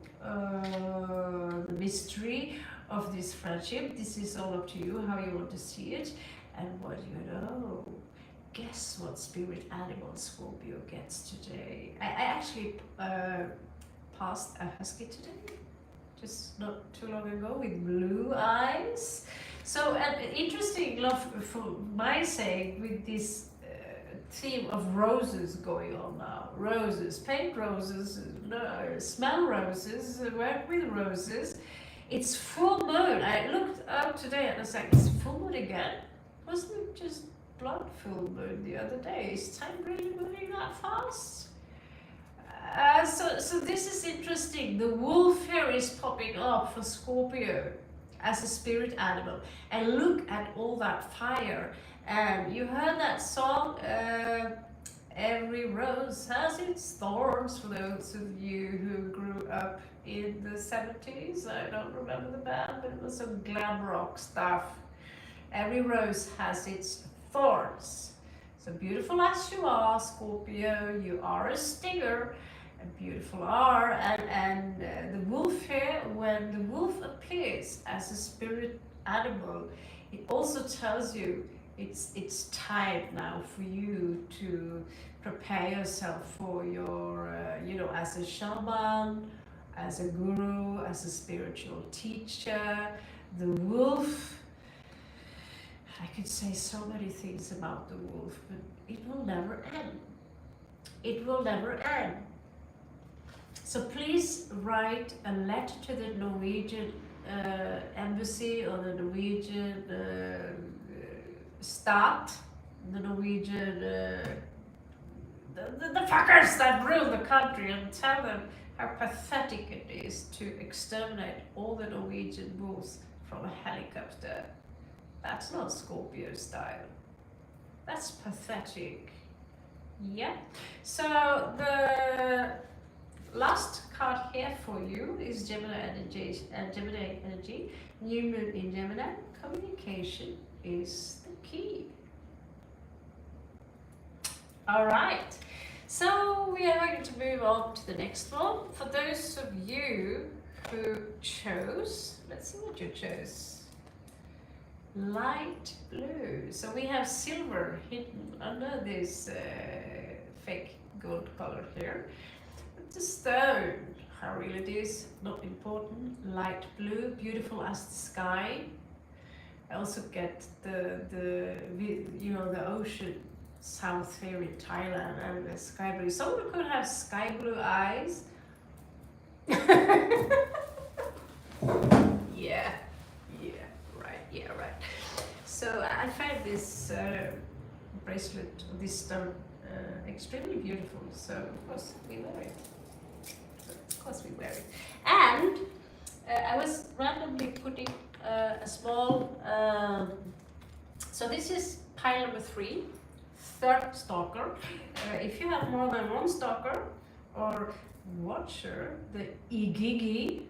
the mystery of this friendship. This is all up to you, how you want to see it. And what you know, guess what spirit animal Scorpio gets today? I actually passed a husky today, just not too long ago, with blue eyes. So an interesting love for my sake with this theme of roses going on now. Roses, paint roses, smell roses, work with roses. It's full moon. I looked up today and I was like, it's full moon again? Wasn't it just blood full moon the other day? Is time really moving that fast? So this is interesting. The wolf here is popping up for Scorpio as a spirit animal. And look at all that fire. And you heard that song, Every Rose Has Its Thorns, for those of you who grew up in the 70s. I don't remember the band, but it was some glam rock stuff. Every rose has its thorns. So beautiful as you are, Scorpio, you are a stinger, and beautiful are. And the wolf here, when the wolf appears as a spirit animal, it also tells you it's time now for you to prepare yourself for your, as a shaman, as a guru, as a spiritual teacher. The wolf, I could say so many things about the wolf, but it will never end. It will never end. So please write a letter to the Norwegian embassy or the Norwegian stat, the Norwegian, the fuckers that rule the country, and tell them how pathetic it is to exterminate all the Norwegian wolves from a helicopter. That's not Scorpio style. That's pathetic. Yeah. So the last card here for you is Gemini energy. New moon in Gemini. Communication is the key. All right. So we are going to move on to the next one. For those of you who chose, let's see what you chose. Light blue. So we have silver hidden under this fake gold color here. But the stone, how real it is, not important. Light blue, beautiful as the sky. I also get the ocean south here in Thailand and the sky blue. Someone could have sky blue eyes. Yeah, right. So I found this bracelet, this stone extremely beautiful. So of course we wear it. Of course we wear it. And I was randomly putting a small. So this is pile number 3, third stalker. If you have more than one stalker or watcher, the igigi,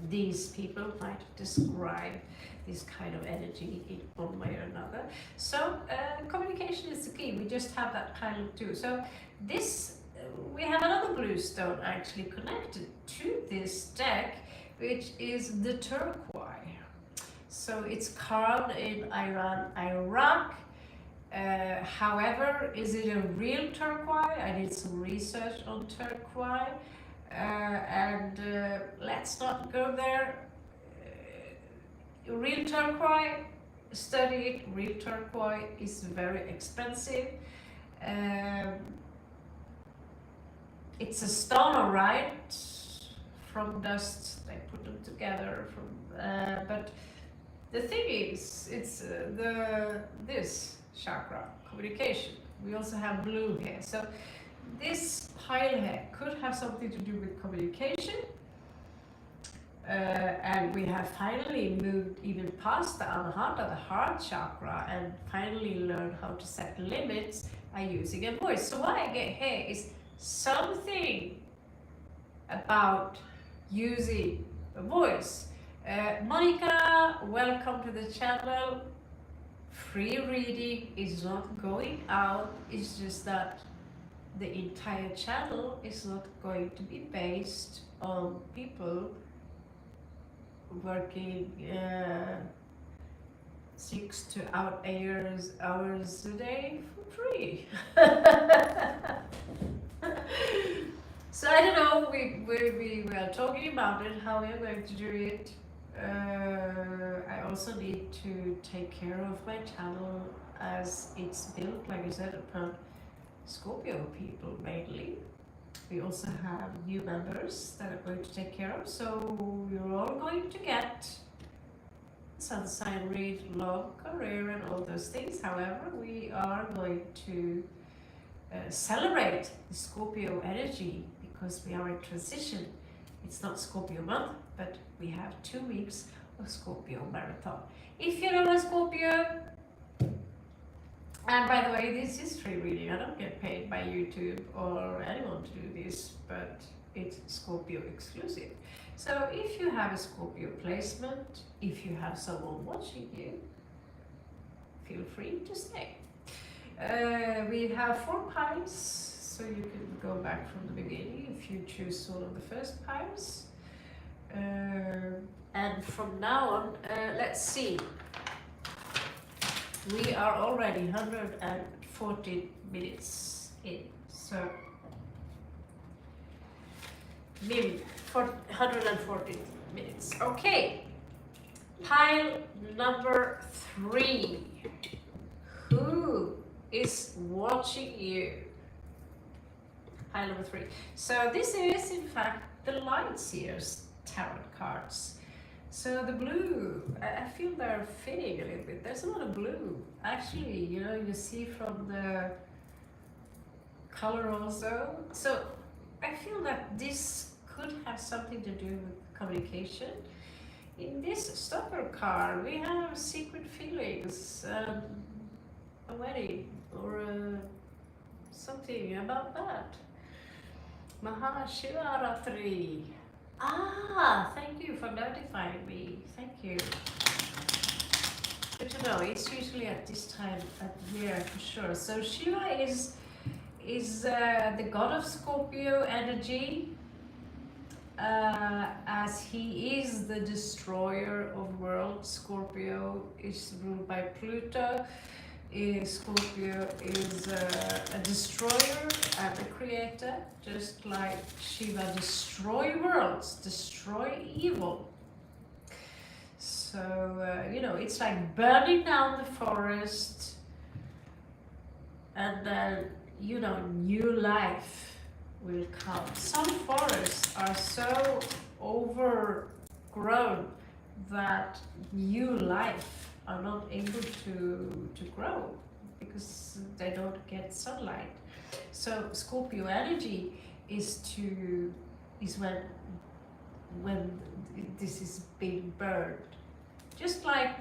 these people might describe this kind of energy in one way or another. So communication is the key. We just have that kind of too. So this, we have another blue stone actually connected to this deck, which is the turquoise. So it's carved in Iran, Iraq. However, is it a real turquoise? I did some research on turquoise. And let's not go there. Real turquoise, study it. Real turquoise is very expensive. It's a stone, alright, from dust. They put them together. But the thing is, it's this chakra, communication. We also have blue here. So this pile here could have something to do with communication. And we have finally moved even past the anahata, the heart chakra, and finally learned how to set limits by using a voice. So what I get here is something about using a voice. Monica, welcome to the channel. Free reading is not going out. It's just that the entire channel is not going to be based on people working 6 to 8 hours a day for free. So I don't know, we were talking about it, how we are going to do it. I also need to take care of my channel as it's built, like I said, upon Scorpio people mainly. We also have new members that are going to take care of, so you're all going to get sun sign read, love, career, and all those things. However, we are going to celebrate the Scorpio energy because we are in transition. It's not Scorpio month, but we have 2 weeks of Scorpio marathon. If you know a Scorpio, and by the way, this is free reading. I don't get paid by YouTube or anyone to do this, but it's Scorpio exclusive. So if you have a Scorpio placement, if you have someone watching you, feel free to stay. We have 4 piles, so you can go back from the beginning if you choose one of the first piles. And from now on, let's see. We are already 140 minutes in, so 140 minutes. Okay, pile number 3. Who is watching you? Pile number 3. So this is in fact the Lightseers tarot cards. So the blue, I feel they're fitting a little bit. There's a lot of blue. Actually, you know, you see from the color also. So I feel that this could have something to do with communication. In this stalker card, we have secret feelings, a wedding or something about that. Mahashivaratri. Ah, thank you for notifying me. Thank you. Good to know. It's usually at this time of year for sure. So Shiva is the god of Scorpio energy, as he is the destroyer of worlds. Scorpio is ruled by Pluto. Scorpio is a destroyer and a creator, just like Shiva. Destroy worlds, destroy evil. So, you know, it's like burning down the forest, and then, you know, new life will come. Some forests are so overgrown that new life are not able to grow because they don't get sunlight. So Scorpio energy is when this is being burned. Just like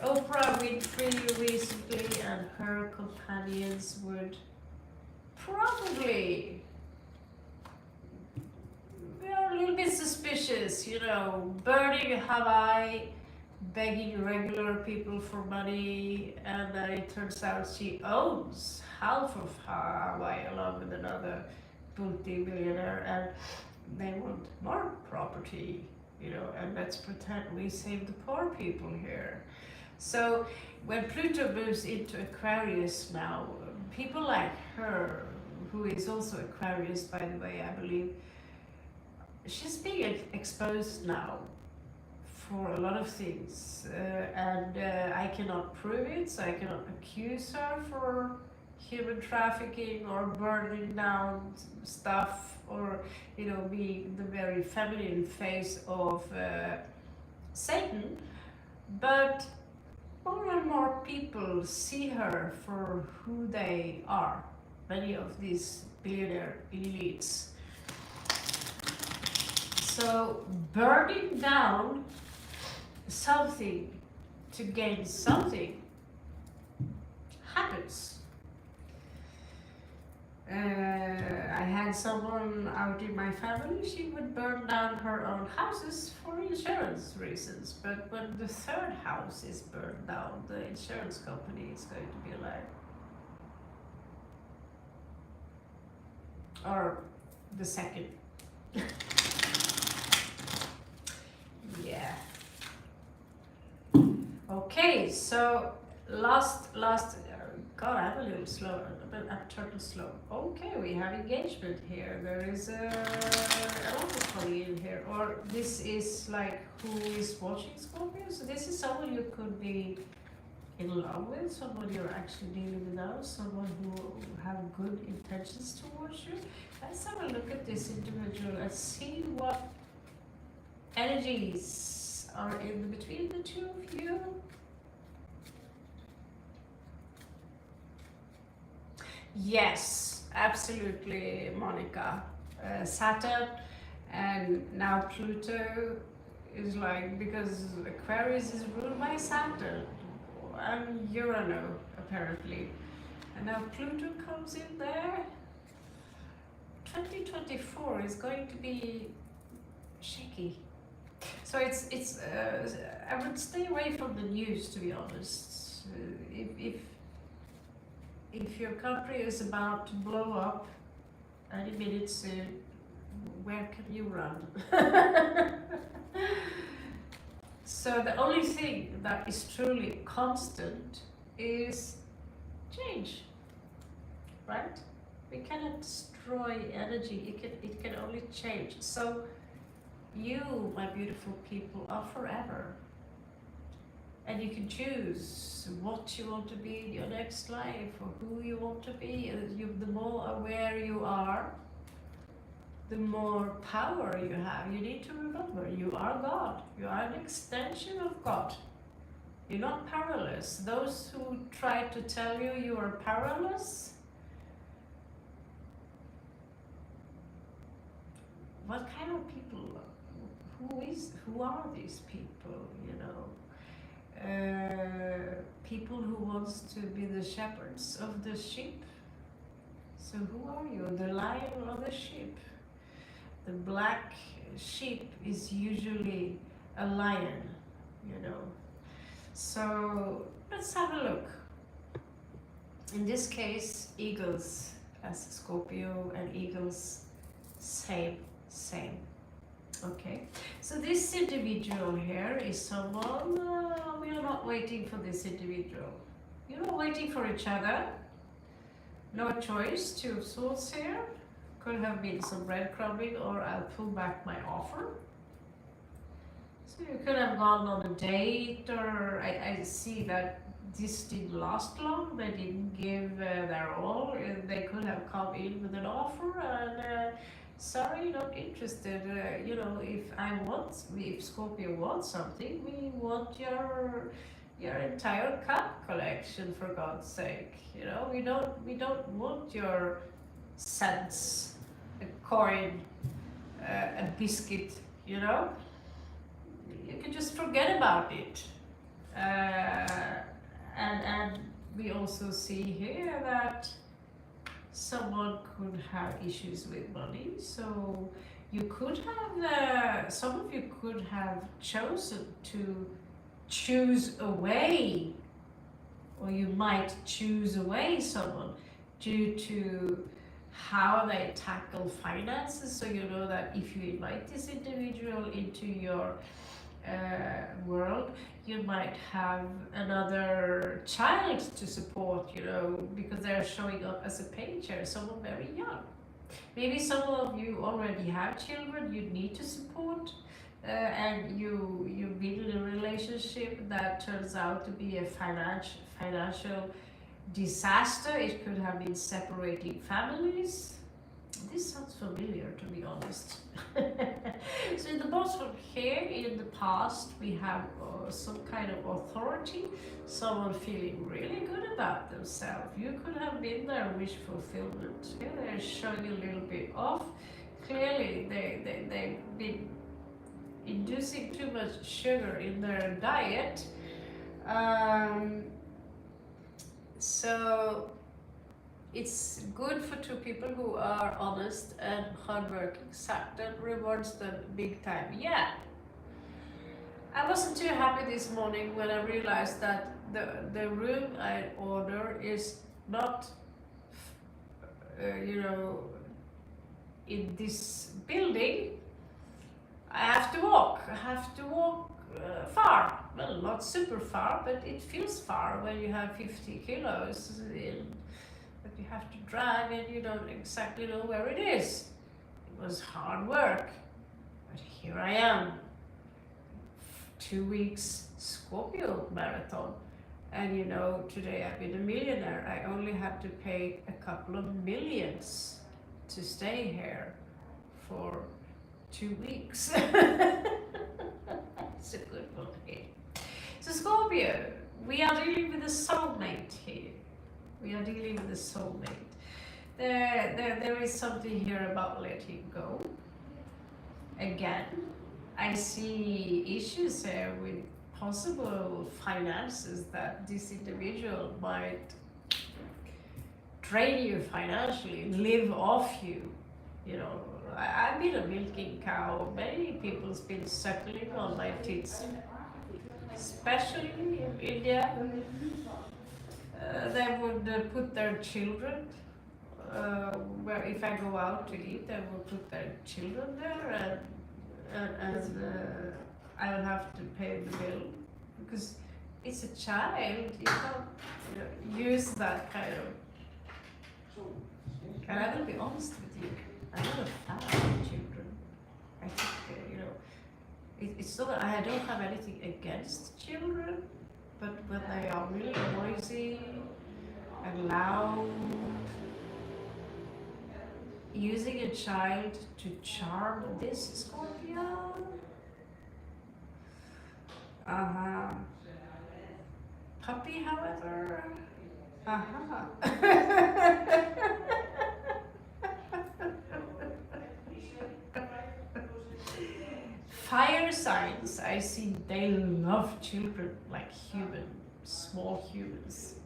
Oprah Winfrey recently and her companions would probably, we are a little bit suspicious, you know, burning Hawaii, begging regular people for money, and then it turns out she owns half of Hawaii along with another multi-billionaire, and they want more property, you know, and let's pretend we save the poor people here. So when Pluto moves into Aquarius now, people like her, who is also Aquarius by the way, I believe, she's being exposed now for a lot of things, and I cannot prove it, so I cannot accuse her for human trafficking or burning down stuff, or, you know, being the very feminine face of Satan. But more and more people see her for who they are, many of these billionaire elites. So burning down something to gain something happens. I had someone out in my family, she would burn down her own houses for insurance reasons, but when the third house is burned down, the insurance company is going to be alive. Or the second. Yeah. Okay, so last God, I'm a little slow, I'm turtle slow. Okay, we have engagement here. There is a lot of funny in here. Or this is like who is watching Scorpio. So this is someone you could be in love with, someone you're actually dealing with now, someone who have good intentions towards you. Let's have a look at this individual and see what energies are in between the two of you. Yes, absolutely, Monica. Saturn and now Pluto is like, because Aquarius is ruled by Saturn and Uranus apparently, and now Pluto comes in there. 2024 is going to be shaky. So it's I would stay away from the news, to be honest. If your country is about to blow up any minute soon, where can you run? So the only thing that is truly constant is change, right? We cannot destroy energy, it can only change. So you, my beautiful people, are forever. And you can choose what you want to be in your next life, or who you want to be. The more aware you are, the more power you have. You need to remember, you are God. You are an extension of God. You're not powerless. Those who try to tell you you are powerless, what kind of people? Who are these people, you know? People who wants to be the shepherds of the sheep. So who are you? The lion or the sheep? The black sheep is usually a lion, you know. So let's have a look. In this case, eagles, as Scorpio and eagles, same. Okay, so this individual here is someone, we are not waiting for this individual. You're not waiting for each other. No choice, Two of Swords here. Could have been some breadcrumbing, or I'll pull back my offer. So you could have gone on a date, or I see that this didn't last long. They didn't give their all. They could have come in with an offer and sorry, not interested. You know, if Scorpio wants something, we want your entire cup collection, for God's sake. You know, we don't want your cents, a coin, a biscuit. You know, you can just forget about it. And we also see here that someone could have issues with money, so you could have some of you could have chosen to choose away, or you might choose away someone due to how they tackle finances. So you know that if you invite this individual into your world, you might have another child to support, you know, because they're showing up as a pager, someone very young. Maybe some of you already have children you need to support, and you've been in a relationship that turns out to be a financial disaster. It could have been separating families. This sounds familiar, to be honest. So in the bottom here, in the past, we have some kind of authority, someone feeling really good about themselves. You could have been their wish fulfillment. Here they're showing a little bit off. Clearly, they've been inducing too much sugar in their diet. So it's good for two people who are honest and hardworking. Saturn rewards them big time. Yeah. I wasn't too happy this morning when I realized that the room I order is not, you know, in this building. I have to walk. Far. Well, not super far, but it feels far when you have 50 kilos in. But you have to drive and you don't exactly know where it is. It was hard work, but here I am. 2 weeks Scorpio marathon, and you know, today I've been a millionaire. I only have to pay a couple of millions to stay here for 2 weeks. It's a good one here. So Scorpio, we are dealing with a soulmate here. We are dealing with a soulmate. There is something here about letting go. Again, I see issues here with possible finances, that this individual might drain you financially, live off you. You know, I've been a milking cow. Many people's been suckling on my tits, especially in India. They would put their children, where if I go out to eat, they would put their children there, and I will have to pay the bill because it's a child. You can't use that kind of. And I will be honest with you, I'm not a fan of children. I think you know, it's not that I don't have anything against children. But when they are really noisy and loud, using a child to charm this Scorpio. Puppy, however. Fire signs, I see they love children like small humans.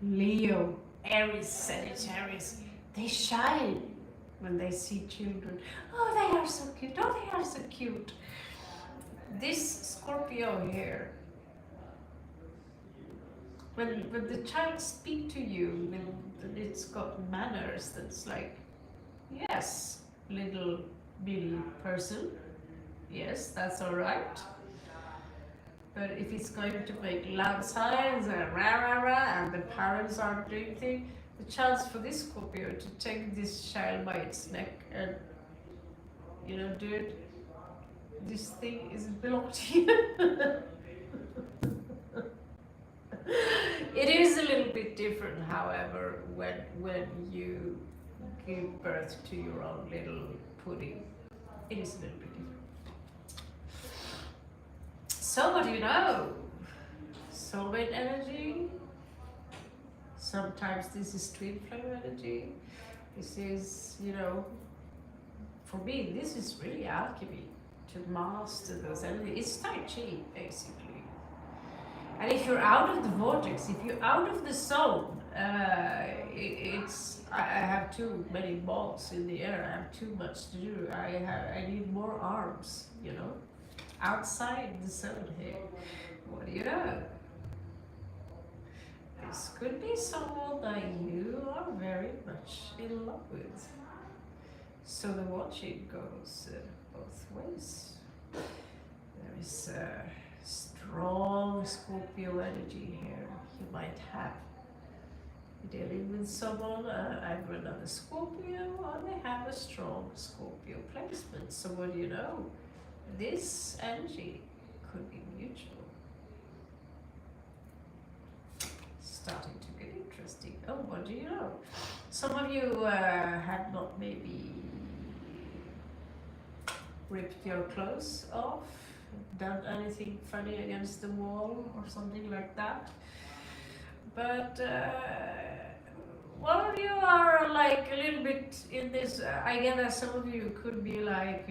Leo, Aries, Sagittarius, they shine when they see children. Oh, they are so cute. Oh, they are so cute. This Scorpio here, when the child speaks to you, when it's got manners, that's like, yes, little bitty person. Yes, that's all right. But if it's going to make loud signs and rah rah rah, and the parents aren't doing things, the chance for this Scorpio to take this child by its neck and, you know, dude, this thing isn't belong to you. It is a little bit different, however, when you give birth to your own little pudding. It is a little bit different. So what do you know? soulmate energy. Sometimes this is twin flame energy. This is, you know, for me, this is really alchemy to master those energies. It's Tai Chi, basically. And if you're out of the vortex, if you're out of the zone, I have too many balls in the air. I have too much to do. I need more arms, you know, outside the zone here. What do you know? This could be someone that you are very much in love with. So the watching goes both ways. There is a strong Scorpio energy here. You might have dealing with someone, either another Scorpio, or they have a strong Scorpio placement. So what do you know? This energy could be mutual. Starting to get interesting. Oh, what do you know? Some of you have not maybe ripped your clothes off, done anything funny against the wall or something like that. But one of you are like a little bit in this, I get that some of you could be like,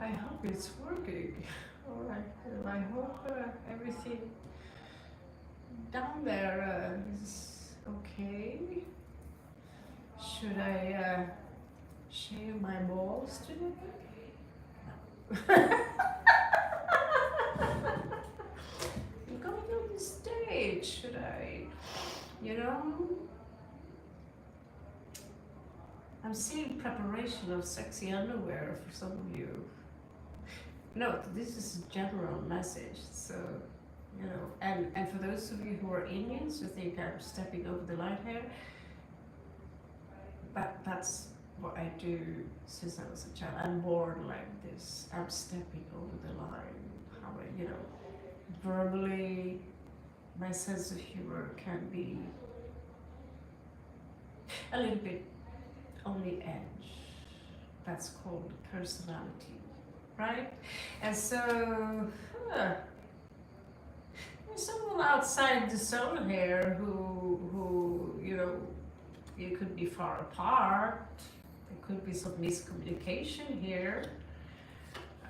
I hope it's working. Alright, I hope everything down there is okay. Should I shave my balls today? No. I'm going on the stage. Should I, you know? I'm seeing preparation of sexy underwear for some of you. No, this is a general message, so, you know, and for those of you who are Indians who think I'm stepping over the line here, that's what I do since I was a child. I'm born like this. I'm stepping over the line. How I, you know, verbally, my sense of humor can be a little bit on the edge. That's called personality, right? And so, there's someone outside the zone here who, you know, you could be far apart. There could be some miscommunication here.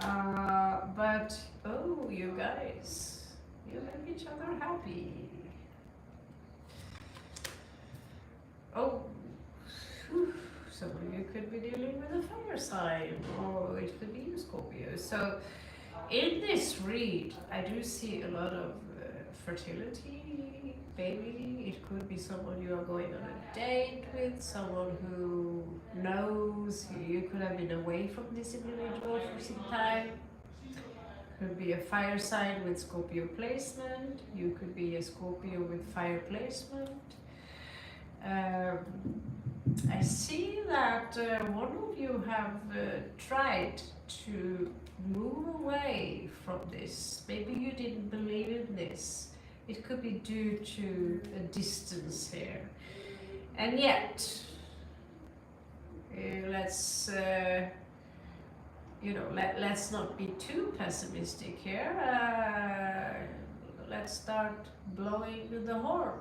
But, oh, you guys, you make each other happy. Oh, whew. Some of you could be dealing with a fire sign, or it could be you, Scorpio. So, in this read, I do see a lot of fertility, baby. It could be someone you are going on a date with, someone who knows you could have been away from this individual for some time. Could be a fire sign with Scorpio placement. You could be a Scorpio with fire placement. I see that one of you have tried to move away from this. Maybe you didn't believe in this. It could be due to a distance here. And yet, let's you know, let's not be too pessimistic here. Let's start blowing the horn.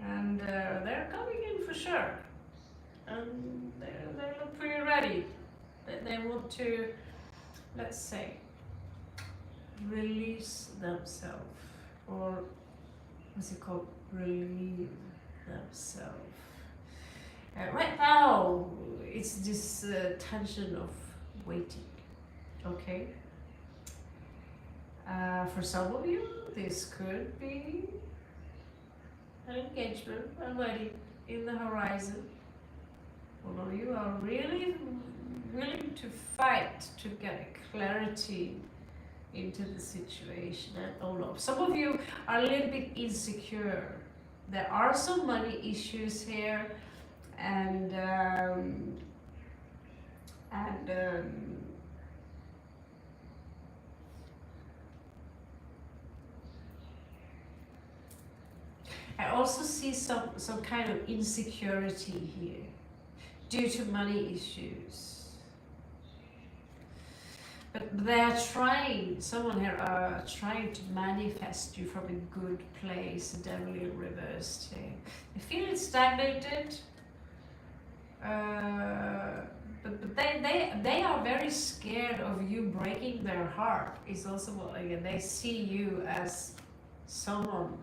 And they're coming in for sure. And they look pretty ready. They want to, let's say, release themselves, or what's it called? Relieve themselves. Right now, it's this tension of waiting. Okay? For some of you, this could be an engagement, a wedding in the horizon. All of you are really willing to fight to get clarity into the situation. And all of some of you are a little bit insecure. There are some money issues here, and I also see some kind of insecurity here due to money issues. But they are trying, someone here are trying to manifest you from a good place, devil in reversed here. They feel it's stagnated, but they are very scared of you breaking their heart. Is also what again, they see you as someone.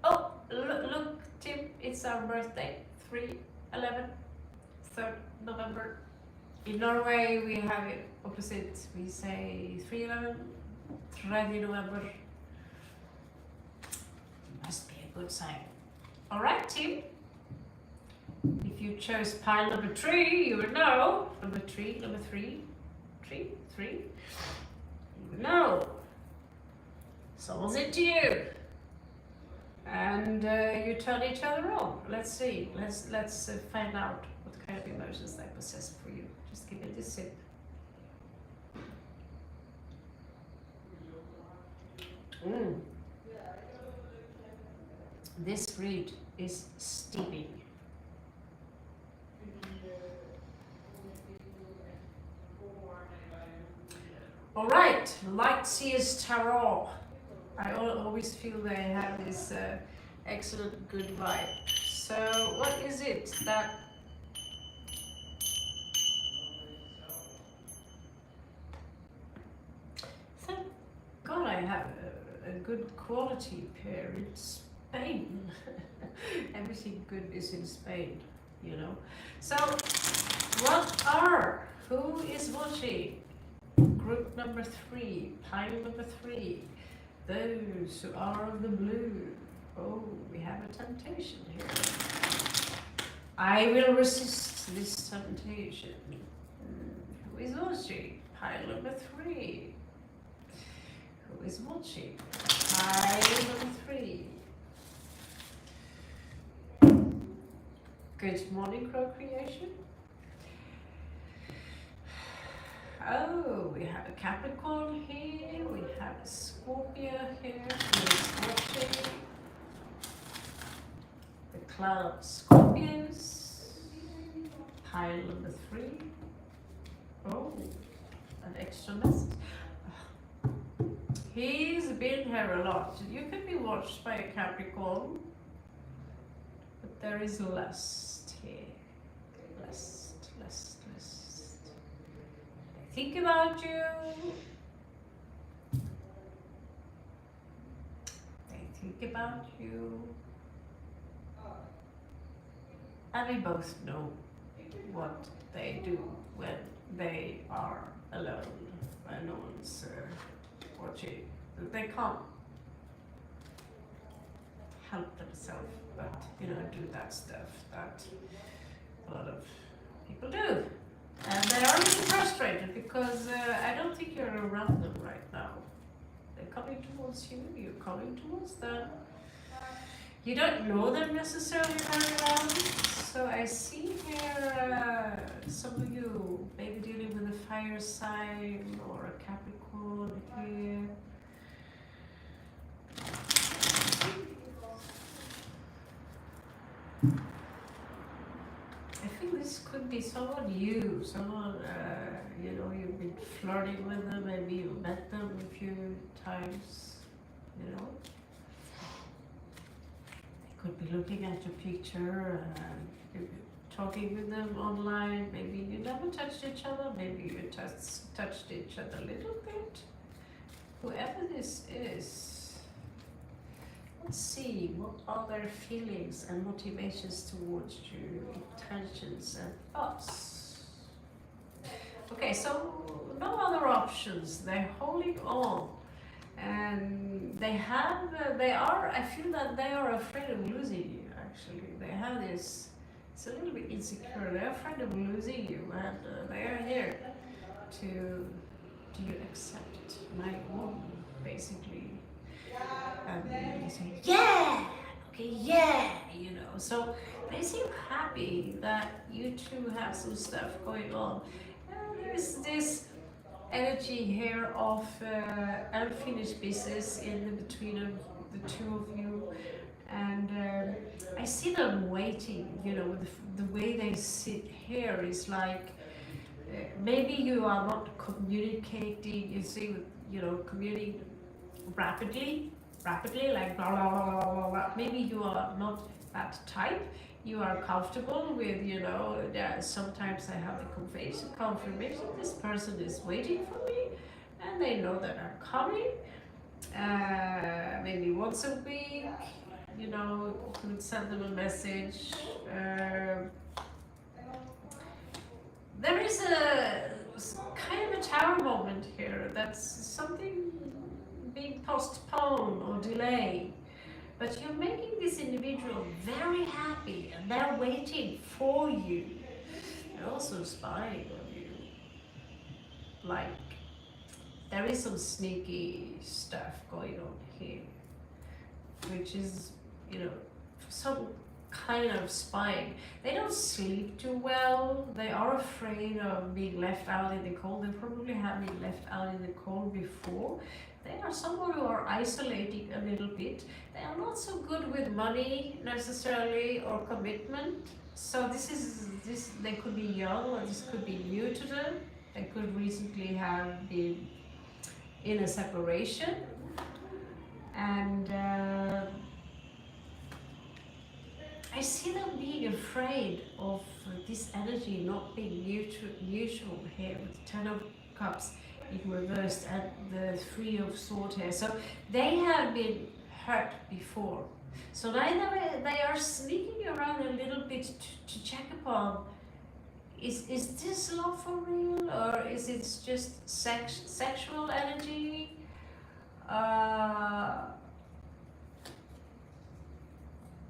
Oh, look, Tim, it's our birthday, 3/11, 3rd November. In Norway, we have it opposite. We say 3/11, 3 November. Must be a good sign. All right, Tim. If you chose pile number 3, you would know. Number 3, number 3, 3, 3. You would know. Someone's into you. And you turn each other on. Let's see. Let's find out what kind of emotions they possess for you. Just give it a sip. This read is steaming. All right, Light Seers Tarot. I always feel they have this excellent good vibe. So what is it that thank God I have a good quality pair in Spain. Everything good is in Spain, you know. So who is watching? Group number 3, pile number 3. Those who are of the blue. Oh, we have a temptation here. I will resist this temptation. Who is watching? Pile number 3. Who is watching? Pile number 3. Good morning, co-creation. Oh, we have a Capricorn here, we have a Scorpio here, who is watching. The cloud of Scorpios, pile number 3. Oh, an extra message. He's been here a lot. You can be watched by a Capricorn, but there is lust here. Lust. Think about you. They think about you. And we both know what they do when they are alone, when no one's watching. They can't help themselves, but do that stuff that a lot of people do. And they are a little frustrated because I don't think you're around them right now. They're coming towards you, you're coming towards them. You don't know them necessarily very well. So I see here some of you maybe dealing with a fire sign or a Capricorn here. I think this could be someone you've been flirting with them, maybe you met them a few times, They could be looking at your picture, talking with them online, maybe you never touched each other, maybe you touched each other a little bit. Whoever this is, let's see, what are their feelings and motivations towards you, intentions and thoughts. Okay, so no other options. They're holding on, and I feel that they are afraid of losing you. Actually, they have this. It's a little bit insecure. They're afraid of losing you, and they are here to. Do you accept my woman, basically? And they say, yeah, okay, yeah, So they seem happy that you two have some stuff going on. And there's this energy here of unfinished business in between of the two of you. And I see them waiting, the way they sit here is like maybe you are not communicating, you see, communicating rapidly, like blah, blah, blah, blah, blah, blah. Maybe you are not that type. You are comfortable with, sometimes I have the confirmation, this person is waiting for me, and they know that I'm coming. Maybe once a week, you could send them a message. There is a kind of a tower moment here. That's something being postponed or delayed. But you're making this individual very happy and they're waiting for you. They're also spying on you. Like, there is some sneaky stuff going on here, which is, some kind of spying. They don't sleep too well. They are afraid of being left out in the cold. They probably have been left out in the cold before. They are someone who are isolating a little bit. They are not so good with money necessarily or commitment. So they could be young, or this could be new to them. They could recently have been in a separation, and I see them being afraid of this energy not being neutral here with the Ten of Cups in reversed and the Three of Swords here. So they have been hurt before. So now they are sneaking around a little bit to check upon, is this love for real, or is it just sexual energy?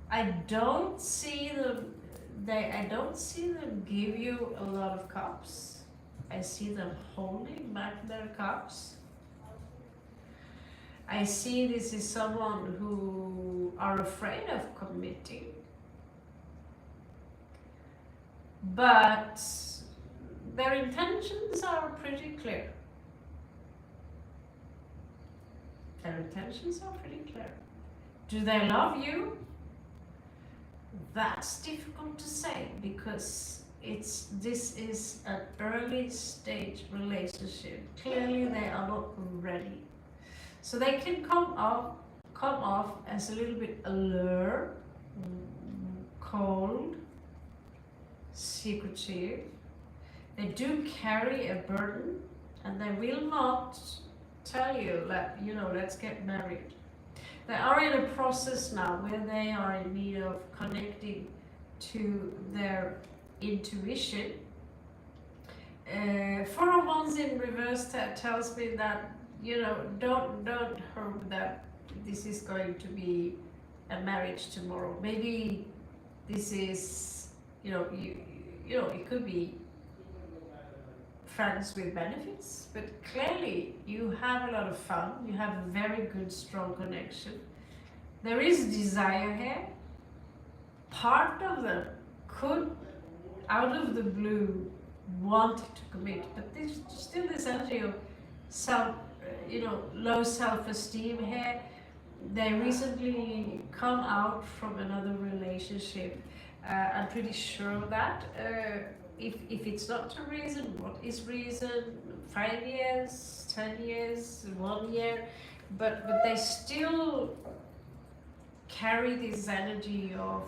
I don't see them. I don't see them give you a lot of cups. I see them holding back their cups. I see this is someone who are afraid of committing, but their intentions are pretty clear. Their intentions are pretty clear. Do they love you? That's difficult to say, because this is an early stage relationship. Clearly they are not ready. So they can come off as a little bit allure, cold, secretive. They do carry a burden, and they will not tell you that, let's get married. They are in a process now where they are in need of connecting to their intuition. Four of Wands in reverse tells me that, don't hope that this is going to be a marriage tomorrow. Maybe this is, it could be friends with benefits, but clearly you have a lot of fun. You have a very good, strong connection. There is desire here. Part of them could, out of the blue, want to commit, but there's still this energy of low self-esteem here. They recently come out from another relationship. I'm pretty sure of that. If it's not a reason, what is reason? 5 years, 10 years, 1 year, but they still carry this energy of,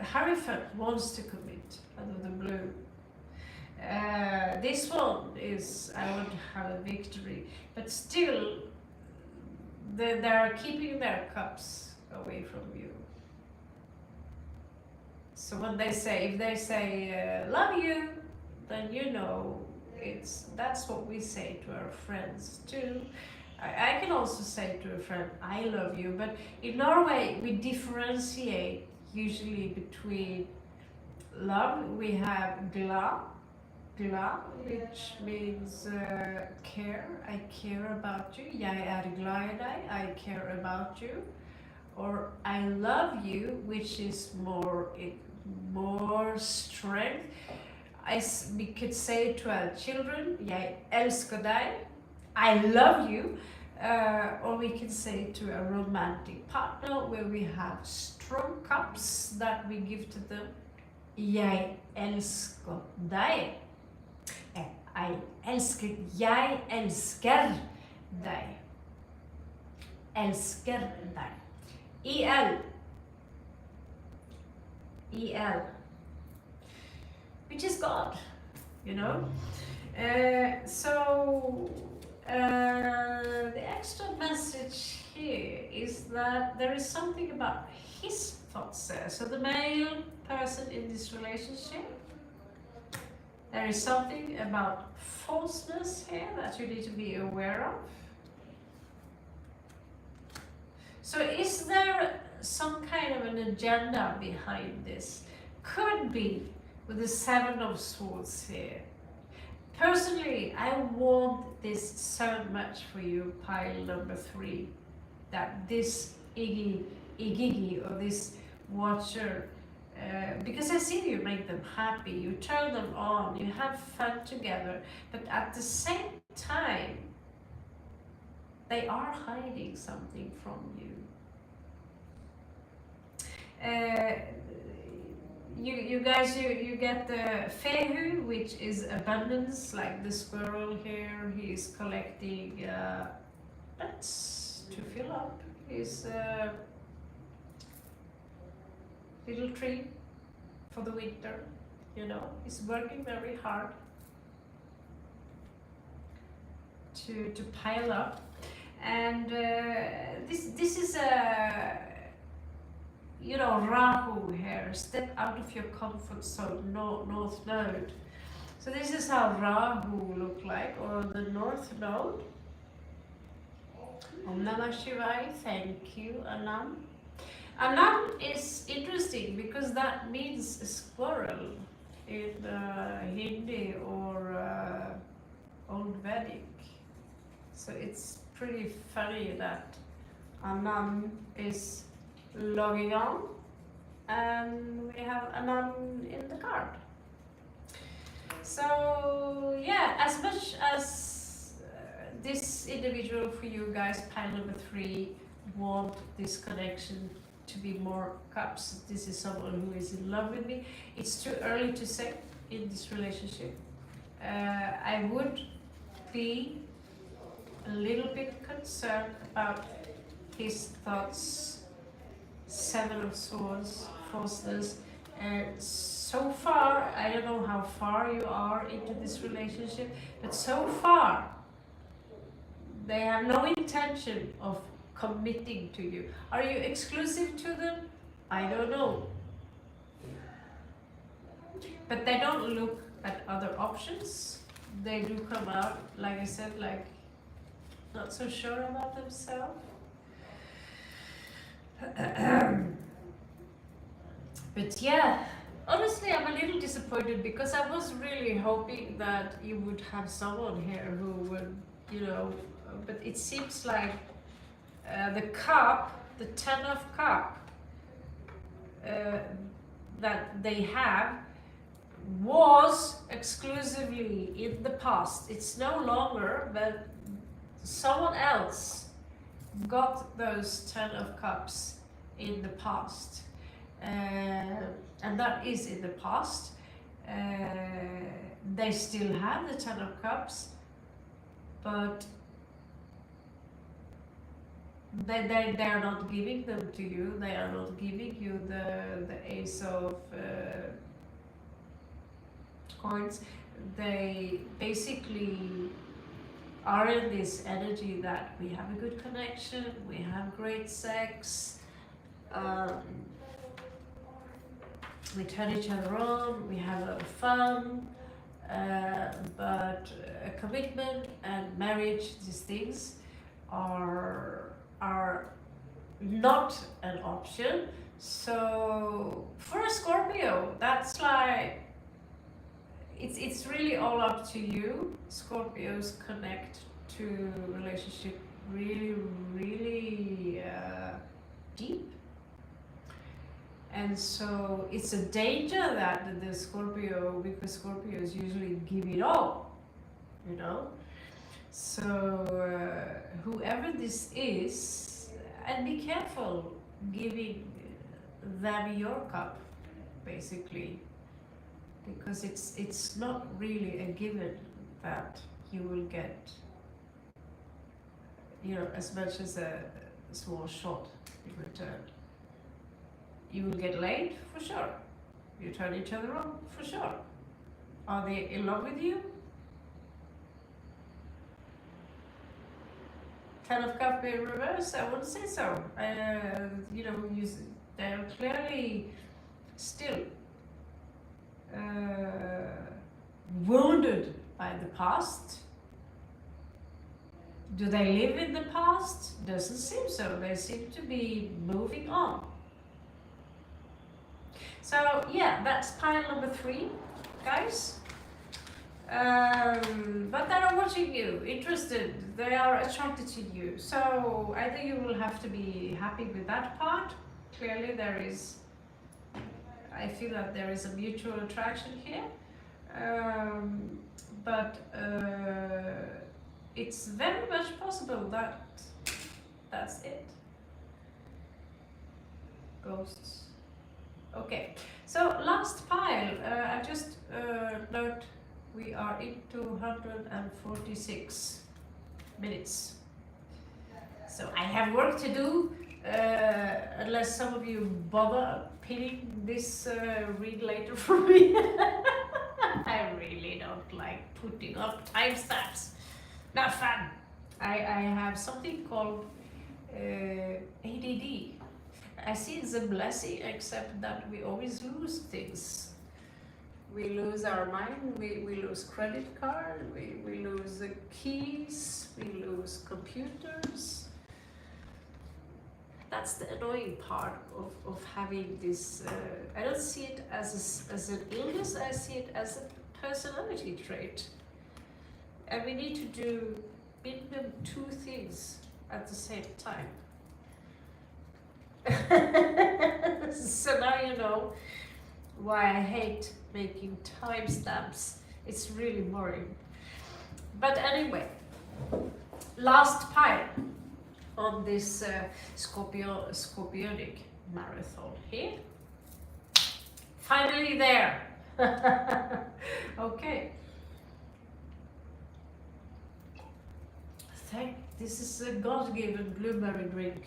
Hierophant wants to commit out of the blue. This one is, I want to have a victory, but still, they're keeping their cups away from you. So when if they say love you, then that's what we say to our friends too. I can also say to a friend, I love you, but in Norway we differentiate usually between love. We have glad, which means care. I care about you. Jeg glad i deg. I care about you. Or I love you, which is more strength. We could say to our children, jeg elsker deg, I love you. Or we can say to a romantic partner where we have strong cups that we give to them, jeg elsker deg. Jeg elsker deg. Elsker deg. IL. IL. Which is God, you know. The extra message here is that there is something about his thoughts there. So the male person in this relationship, there is something about falseness here that you need to be aware of. So is there some kind of an agenda behind this? Could be with the Seven of Swords here. Personally, I want this so much for you, pile number 3, that this Igigi or this watcher, because I see you make them happy, you turn them on, you have fun together, but at the same time, they are hiding something from you. You guys, you get the Fehu, which is abundance, like the squirrel here. He's collecting nuts to fill up his little tree for the winter. You know, he's working very hard to pile up, and this is a, you know, Rahu here, step out of your comfort zone, north node. So this is how Rahu look like, or the north node. Om Namah Shivaya, thank you, Anam. Anam is interesting because that means a squirrel in Hindi or Old Vedic. So it's pretty funny that Anam is logging on, and we have Anam in the card. So yeah, as much as this individual for you guys, pile number 3, want this connection to be more cups, this is someone who is in love with me, it's too early to say in this relationship. I would be a little bit concerned about his thoughts. 7 of Swords, falseness. So far, I don't know how far you are into this relationship, but so far, they have no intention of committing to you. Are you exclusive to them? I don't know. But they don't look at other options. They do come out, like I said, like not so sure about themselves. But yeah, honestly, I'm a little disappointed because I was really hoping that you would have someone here who would, you know, but it seems like the cup, the 10 of cup that they have was exclusively in the past. It's no longer, but someone else got those 10 of cups in the past, and that is in the past. They still have the 10 of cups, but they are not giving them to you. They are not giving you the ace of coins. They basically are in this energy that we have a good connection, we have great sex, we turn each other on, we have a lot of fun, but a commitment and marriage, these things are not an option. So for a Scorpio, that's like, it's really all up to you. Scorpios connect to relationship really deep, and so it's a danger that the Scorpio, because Scorpios usually give it all, you know. So whoever this is, and be careful giving them your cup, basically, because it's not really a given. that you will get, you know, as much as a small shot in return. You will get laid, for sure. You turn each other on, for sure. Are they in love with you? Ten of Cups in reverse, I wouldn't say so. You know, they're clearly still wounded by the past. Do they live in the past? Doesn't seem so. They seem to be moving on. So yeah, that's pile number 3, guys. But they are watching you, interested, they are attracted to you. So either you will have to be happy with that part. Clearly there is, I feel that there is a mutual attraction here. But it's very much possible that that's it. Ghosts. Okay, so last pile, I just note we are into 146 minutes. So I have work to do, unless some of you bother pinning this read later for me. I really don't like putting up timestamps. Not fun. I have something called ADD. I see it's a blessing, except that we always lose things. We lose our mind, we lose credit card, we lose the keys, we lose computers. That's the annoying part of having this. I don't see it as an illness, I see it as a personality trait. And we need to do minimum 2 things at the same time. So now you know why I hate making timestamps. It's really boring. But anyway, last pile on this Scorpionic marathon here. Finally there. Okay. This is a God-given blueberry drink.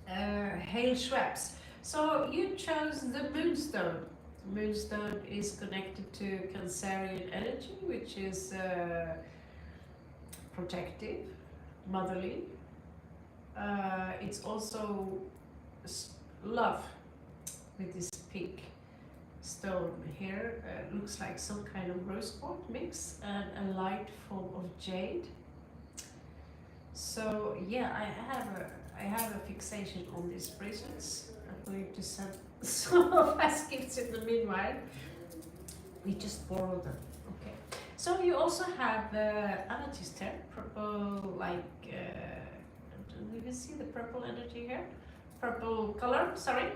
Hail Schweppes. So you chose the Moonstone. Moonstone is connected to Cancerian energy, which is protective, motherly. It's also love with this pink stone here. Looks like some kind of rose quartz mix and a light form of jade. So yeah, I have a fixation on these bracelets. I'm going to send some of us gifts in the meanwhile. We just borrow them. Okay. So you also have amethyst here, purple, like don't even see the purple energy here, purple color. Sorry.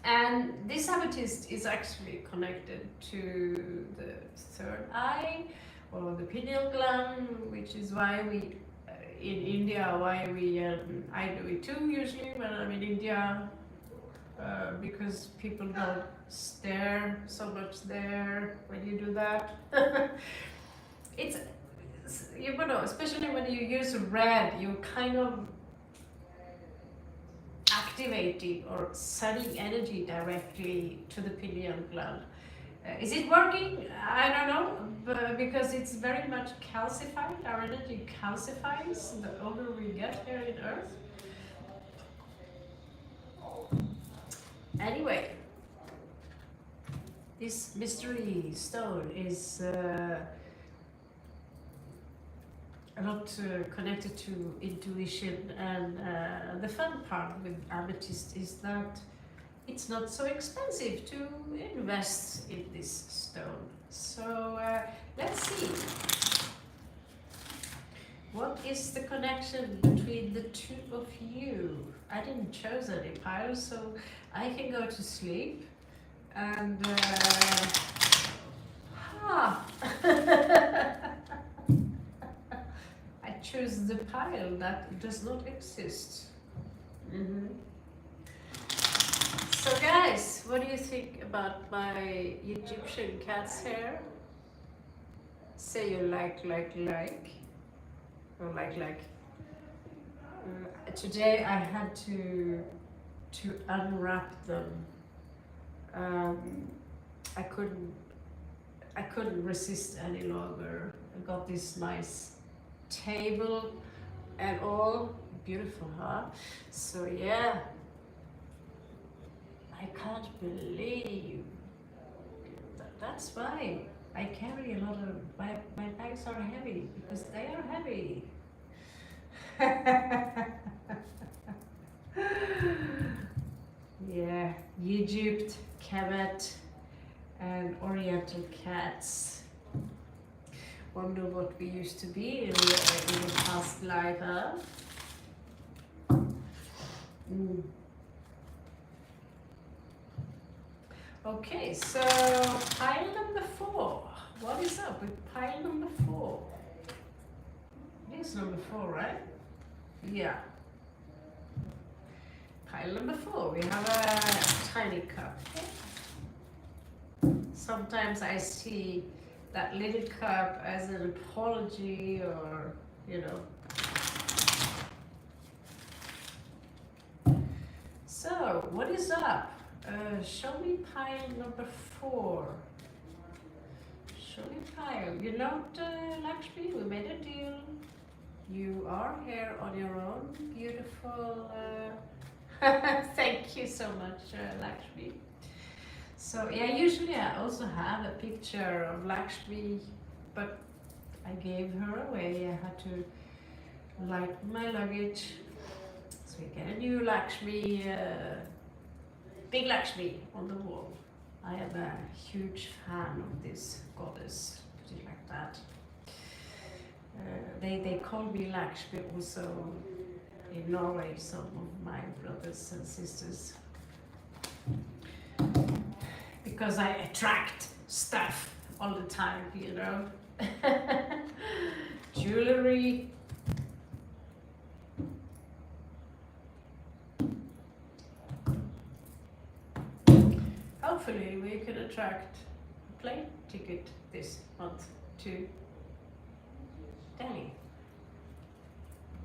And this amethyst is actually connected to the third eye or the pineal gland, which is why we. In India, I do it too usually when I'm in India, because people don't stare so much there when you do that. it's you know, especially when you use red, you're kind of activating or sending energy directly to the pineal gland. Is it working? I don't know, but because it's very much calcified. Our energy calcifies the older we get here in Earth. Anyway, this mystery stone is a lot connected to intuition, and the fun part with amethyst is that it's not so expensive to invest in this stone. So let's see. What is the connection between the two of you? I didn't choose any piles, so I can go to sleep. And I choose the pile that does not exist. So guys, what do you think about my Egyptian cat's hair? say you like, or like. Today I had to unwrap them. I couldn't resist any longer. I got this nice table and all, beautiful, huh? So yeah, I can't believe that's why I carry a lot of my bags are heavy, because they are heavy. Yeah, Egypt, Kemet, and Oriental cats. Wonder what we used to be in the past life, huh? Okay, so pile number 4. What is up with pile number 4? This is number 4, right? Yeah. Pile number 4, we have a tiny cup. Sometimes I see that little cup as an apology, or, you know. So, what is up? Show me pile number 4. Show me pile. You know, Lakshmi, we made a deal. You are here on your own, beautiful. Thank you so much, Lakshmi. So yeah, usually I also have a picture of Lakshmi, but I gave her away. I had to lighten my luggage. So we get a new Lakshmi, big Lakshmi on the wall. I am a huge fan of this goddess, put it like that. They call me Lakshmi also in Norway, some of my brothers and sisters, because I attract stuff all the time, you know. Jewelry. Hopefully we can attract a plane ticket this month to Delhi.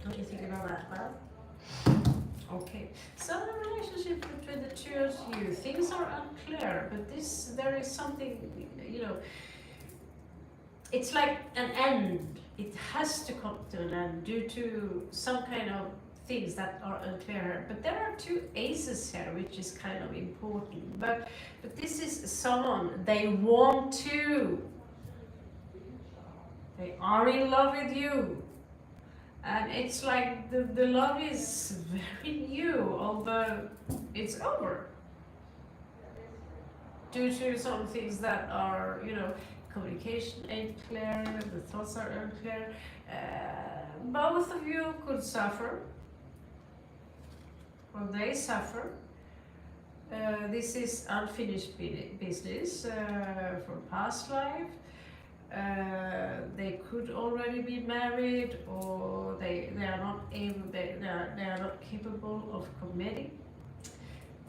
Don't you think about that, well? Okay, so the relationship between the two of you, things are unclear, but there is something, you know, it's like an end. It has to come to an end due to some kind of things that are unclear. But there are 2 aces here, which is kind of important. But this is someone they want to. They are in love with you. And it's like the love is very new, although it's over. Due to some things that are, you know, communication ain't clear, the thoughts are unclear. Both of you could suffer, or they suffer. This is unfinished business from past life. They could already be married, or they are not able. They are not capable of committing.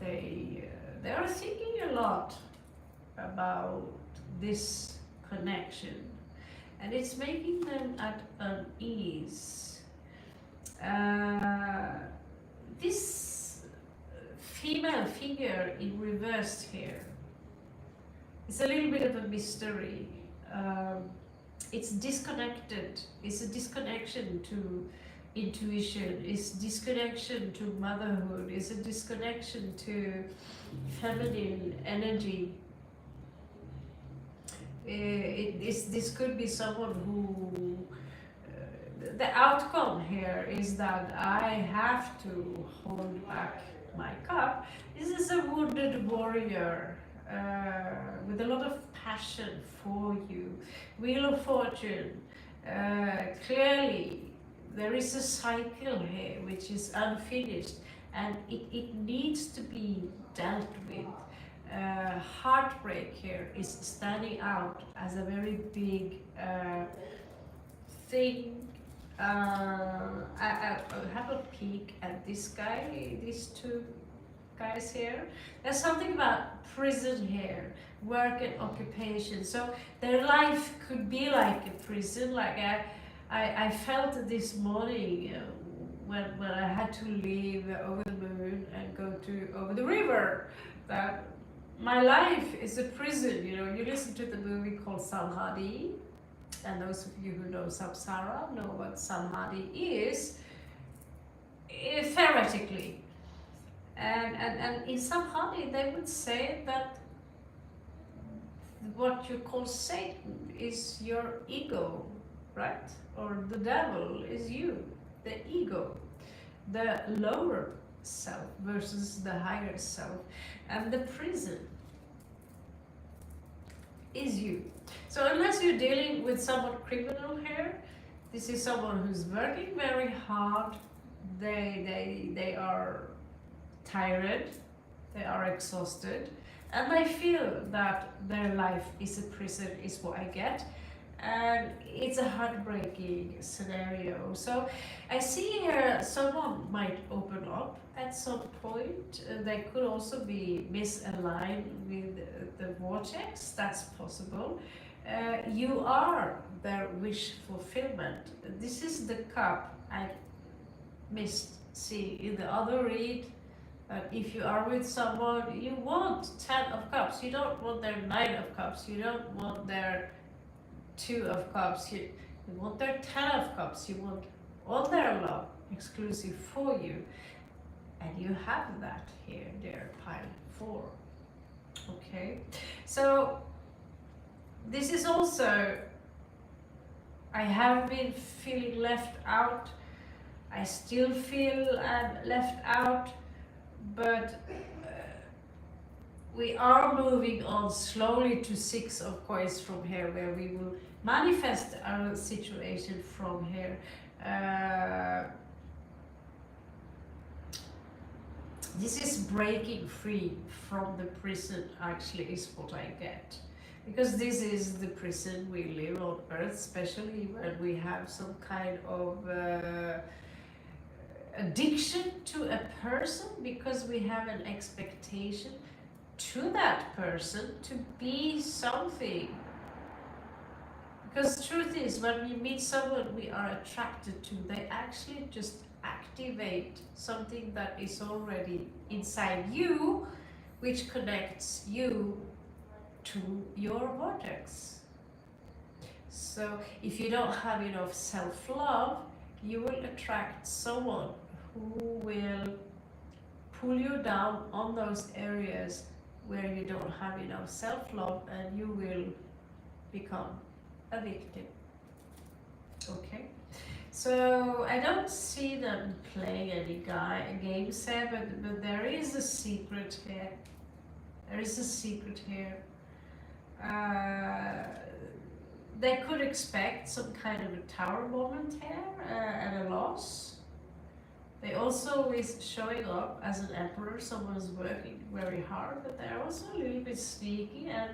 They are thinking a lot about this connection, and it's making them at unease. This female figure in reverse here is a little bit of a mystery. It's disconnected. It's a disconnection to intuition. It's disconnection to motherhood. It's a disconnection to feminine energy. This could be someone who the outcome here is that I have to hold back my cup. This is a wounded warrior with a lot of passion for you. Wheel of Fortune. Clearly, there is a cycle here which is unfinished, and it needs to be dealt with. Heartbreak here is standing out as a very big thing. I have a peek at this guy, these 2 guys here. There's something about prison here. work and occupation. So their life could be like a prison. Like I felt this morning when I had to leave over the moon and go to over the river, that my life is a prison. You know, you listen to the movie called Samhadi, and those of you who know Samsara know what Samhadi is, theoretically. And in Samhadi they would say that what you call Satan is your ego, right? Or the devil is you, the ego, the lower self versus the higher self, and the prison is you. So unless you're dealing with someone criminal here, this is someone who's working very hard. They are tired, they are exhausted, and they feel that their life is a prison, is what I get. And it's a heartbreaking scenario. So I see here someone might open up at some point. They could also be misaligned with the vortex, that's possible. You are their wish fulfillment. This is the cup I missed see in the other read. If you are with someone, you want 10 of cups. You don't want their 9 of cups. You don't want their 2 of cups. You want their 10 of cups. You want all their love exclusive for you. And you have that here, there, pile 4. Okay. So this is also, I have been feeling left out. I still feel I'm left out, but we are moving on slowly to 6 of coins from here, where we will manifest our situation from here. This is breaking free from the prison, actually, is what I get. Because this is the prison we live on Earth, especially when we have some kind of addiction to a person, because we have an expectation to that person to be something. Because truth is, when we meet someone we are attracted to, they actually just activate something that is already inside you, which connects you to your vortex. So if you don't have enough self-love, you will attract someone who will pull you down on those areas where you don't have enough self-love, and you will become a victim. Okay, so I don't see them playing any games here, but there is a secret here. There is a secret here. They could expect some kind of a tower moment here and a loss. They also is showing up as an emperor, someone who's working very hard, but they're also a little bit sneaky, and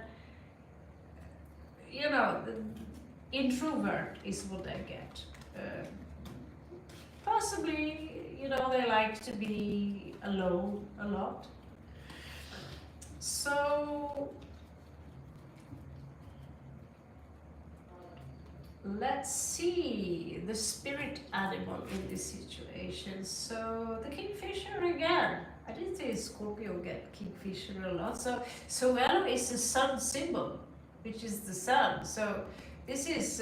you know, the introvert is what I get. Possibly, you know, they like to be alone a lot. So let's see the spirit animal in this situation. So the kingfisher again. I didn't say Scorpio get kingfisher a lot. So yellow is the sun symbol, which is the sun. So this is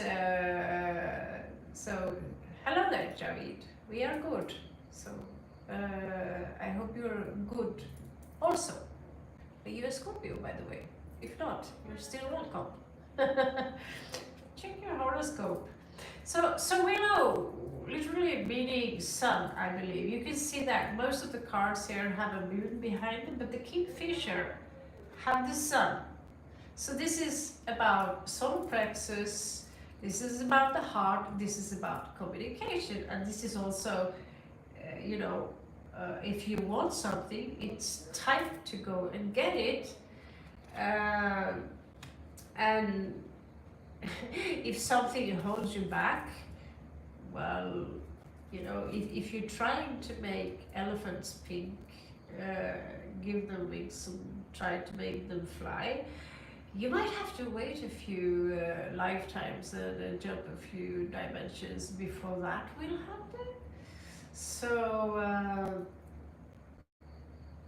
so hello there, Javid. We are good. So I hope you're good also. Are you a Scorpio, by the way? If not, you're still welcome. Check your horoscope. So we know, literally meaning sun, I believe. You can see that most of the cards here have a moon behind them, but the kingfisher have the sun. So this is about solar plexus, this is about the heart, this is about communication, and this is also, you know, if you want something, it's time to go and get it. And if something holds you back, well, you know, if you're trying to make elephants pink, give them wings and try to make them fly, You might have to wait a few lifetimes and jump a few dimensions before that will happen. So,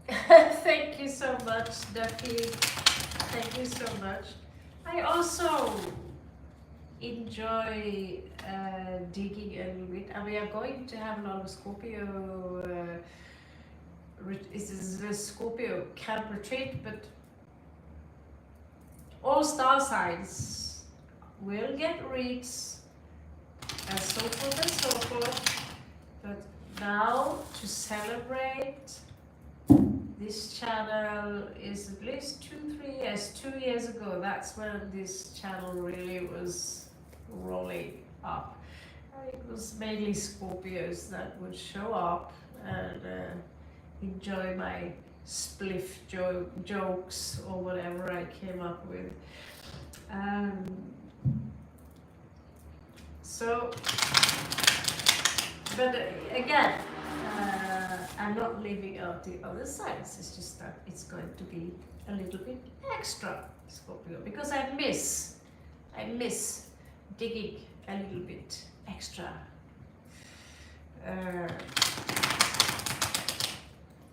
thank you so much, Duffy. Thank you so much. I also enjoy digging a little bit. And we are going to have a lot of Scorpio. This is the Scorpio camp retreat, but all star signs will get reads and so forth and so forth. But now to celebrate, this channel is at least 2-3 years. 2 years ago, that's when this channel really was rolling up. It was mainly Scorpios that would show up and enjoy my spliff jokes or whatever I came up with. So, but again, I'm not leaving out the other sides. It's just that it's going to be a little bit extra Scorpio because I miss digging a little bit extra.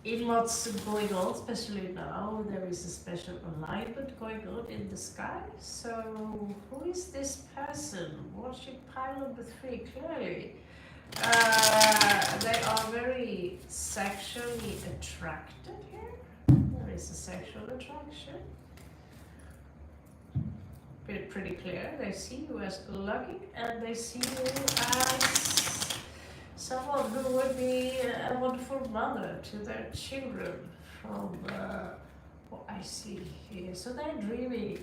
In what's going on, especially now, there is a special alignment going on in the sky. So, who is this person watching pile number 3 clearly? They are very sexually attracted here. There is a sexual attraction. Pretty clear. They see you as lucky and they see you as someone who would be a wonderful mother to their children from what I see here. So they're dreaming.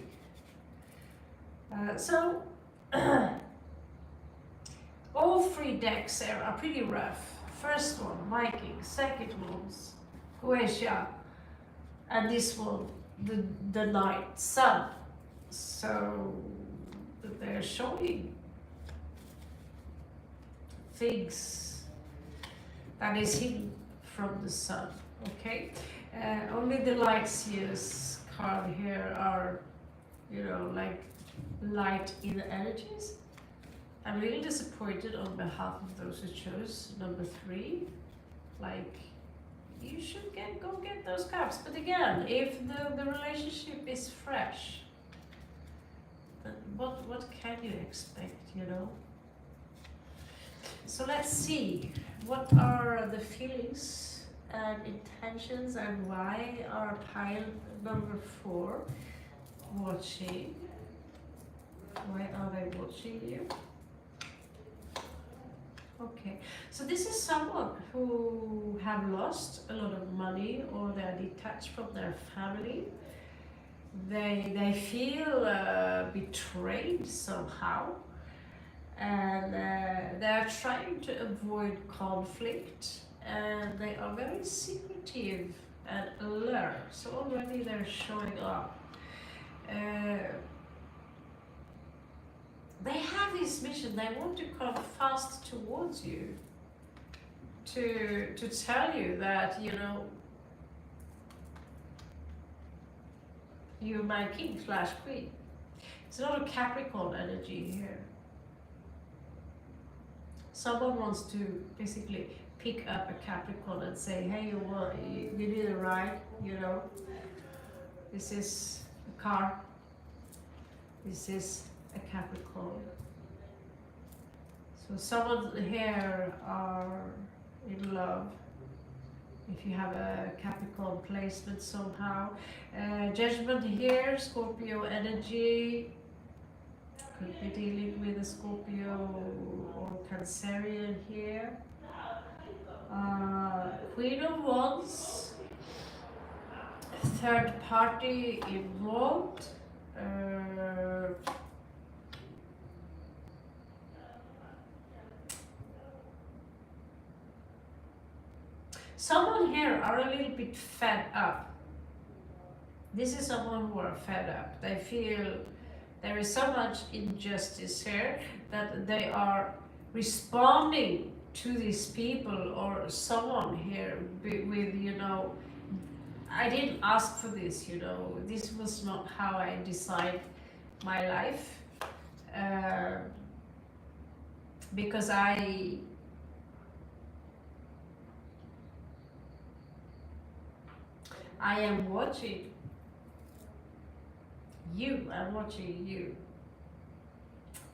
All 3 decks there are pretty rough. First one, Viking. Second one's Goetia. And this one, the Night Sun. So they're showing things that is hidden from the sun. Okay, only the light seers card here are, like light inner energies. I'm really disappointed on behalf of those who chose number 3. Like, you should go get those cards. But again, if the relationship is fresh, then what can you expect, So let's see, what are the feelings and intentions and why are pile number 4 watching? Why are they watching you? Okay, so this is someone who have lost a lot of money or they are detached from their family. They feel betrayed somehow, and they are trying to avoid conflict, and they are very secretive and alert. So already they're showing up. They have this mission. They want to come fast towards you to tell you that, you're my king/queen. It's a lot of Capricorn energy here. Someone wants to basically pick up a Capricorn and say, hey, you did it right, This is a car. This is a Capricorn. So someone here are in love. If you have a Capricorn placement somehow. Judgment here, Scorpio energy. Could be dealing with a Scorpio or Cancerian here. Queen of Wands. Third party involved. Someone here are a little bit fed up. This is someone who are fed up. They feel there is so much injustice here that they are responding to these people or someone here with, I didn't ask for this, you know. This was not how I decide my life. Uh, because I am watching you. I'm watching you.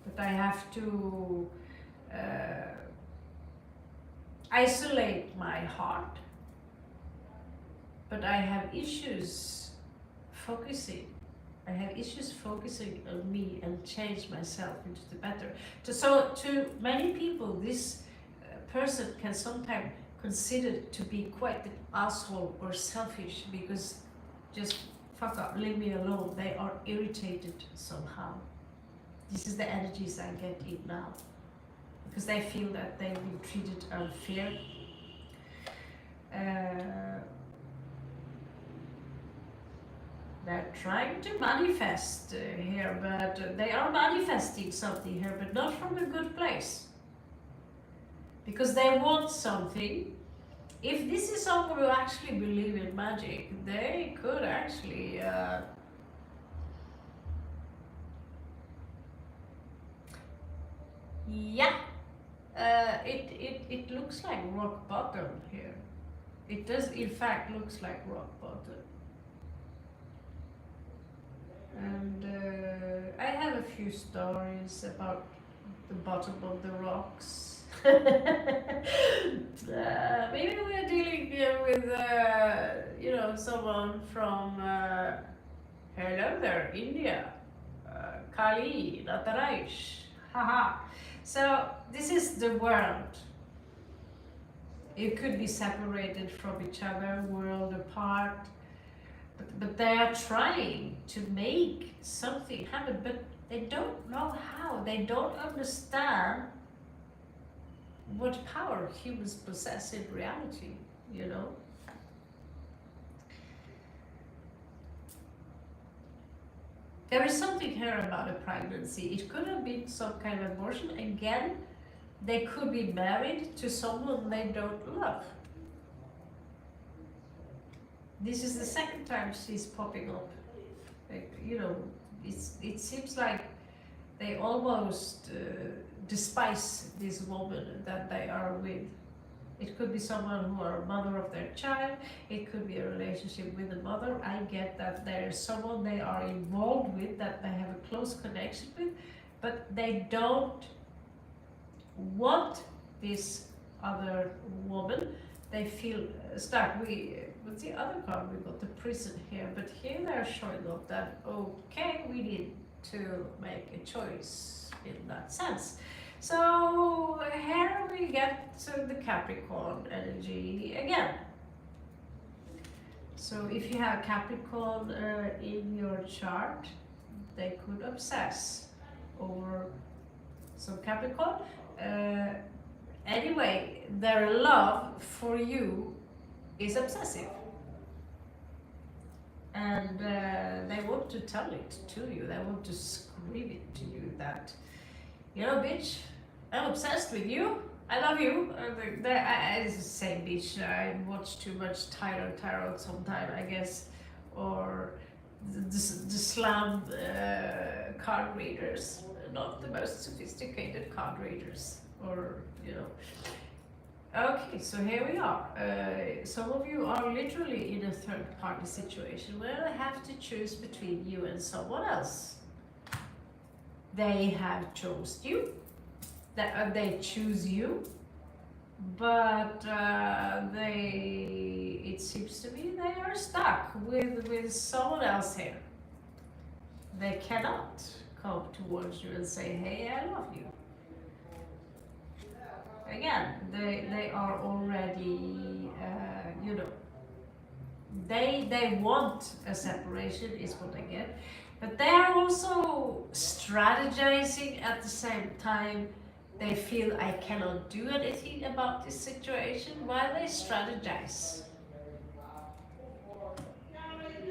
But I have to isolate my heart. But I have issues focusing. I have issues focusing on me and change myself into the better. To many people, this person can sometimes consider to be quite an asshole or selfish because just fuck up, leave me alone. They are irritated somehow. This is the energies I get in now because they feel that they've been treated unfair. They're trying to manifest here, but they are manifesting something here, but not from a good place. Because they want something. If this is someone who actually believe in magic, they could actually it looks like rock bottom here. It does in fact looks like rock bottom. And I have a few stories about the bottom of the rocks. Maybe we're dealing here with, someone from, hello there, India, Kali, Nataraish, haha. So this is the world. It could be separated from each other, world apart. But they are trying to make something happen, but they don't know how. They don't understand what power humans possess in reality, you know. There is something here about a pregnancy. It could have been some kind of abortion. Again, they could be married to someone they don't love. This is the second time she's popping up. Like, you know, it seems like they almost despise this woman that they are with. It could be someone who are mother of their child. It could be a relationship with the mother. I get that there is someone they are involved with, that they have a close connection with, but they don't want this other woman. They feel stuck. With the other card, we got the prison here, but here they're showing up that, okay, we need to make a choice in that sense. So here we get to the Capricorn energy again. So if you have Capricorn in your chart, they could obsess over some Capricorn. Anyway, their love for you is obsessive. And they want to tell it to you. They want to scream it to you that, you know, bitch, I'm obsessed with you. I love you. I say bitch. I watch too much tarot sometime, I guess, or the slam card readers, not the most sophisticated card readers, or you know. Okay, so here we are. Some of you are literally in a third-party situation where they have to choose between you and someone else. They have chosen you. They choose you, but it seems to me they are stuck with someone else here. They cannot come towards you and say, hey, I love you. Again, they are already, they want a separation is what I get, but they are also strategizing at the same time. They feel I cannot do anything about this situation while they strategize.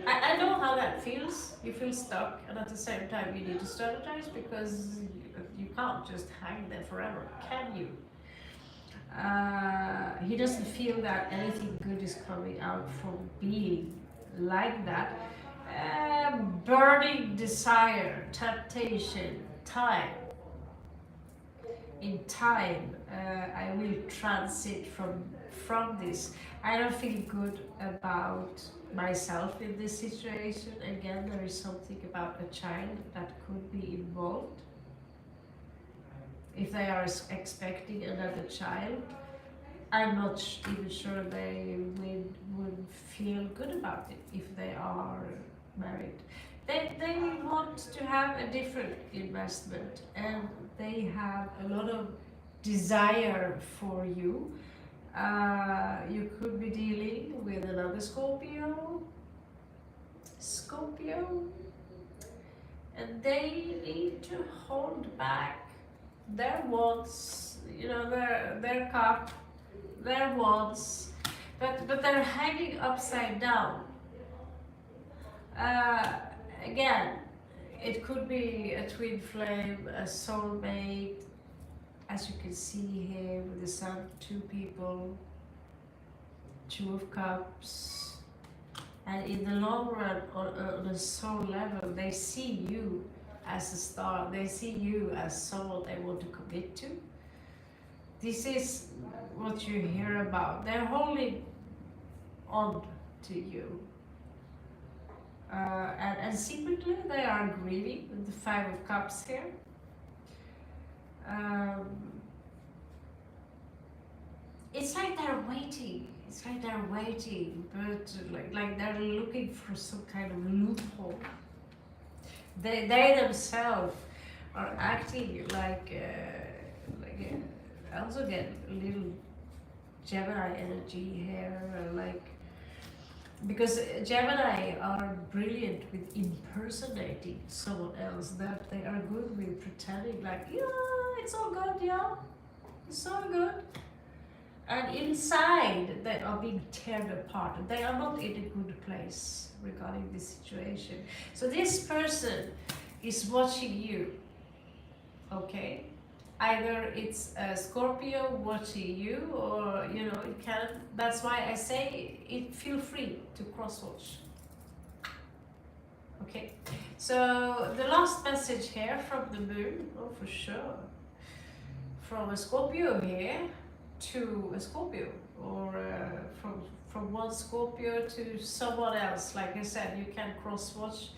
I know how that feels. You feel stuck, and at the same time you need to strategize because you can't just hang there forever, can you? He doesn't feel that anything good is coming out from being like that. Burning desire, temptation, time. In time, I will transit from this. I don't feel good about myself in this situation. Again, there is something about a child that could be involved. If they are expecting another child, I'm not even sure they would feel good about it if they are married. They want to have a different investment, and they have a lot of desire for you. You could be dealing with another Scorpio, and they need to hold back their wants, their cup, their wants, but they're hanging upside down. Uh, Again, it could be a twin flame, a soulmate, as you can see here with the sun, two people, two of cups, and in the long run, on a soul level, they see you as a star, they see you as someone they want to commit to. This is what you hear about. They're holding on to you. And secretly they are grieving with the Five of Cups here. It's like they're waiting. It's like they're waiting, but like they're looking for some kind of loophole. They themselves are acting like I also get a little Gemini energy here, because Gemini are brilliant with impersonating someone else, that they are good with pretending like, yeah, it's all good, yeah, it's all good. And inside, they are being torn apart. They are not in a good place regarding this situation. So this person is watching you, okay? Either it's a Scorpio watching you, or it can. That's why I say feel free to cross-watch. Okay, so the last message here from the moon, oh for sure, from a Scorpio here to a Scorpio, or from one Scorpio to someone else. Like I said, you can cross-watch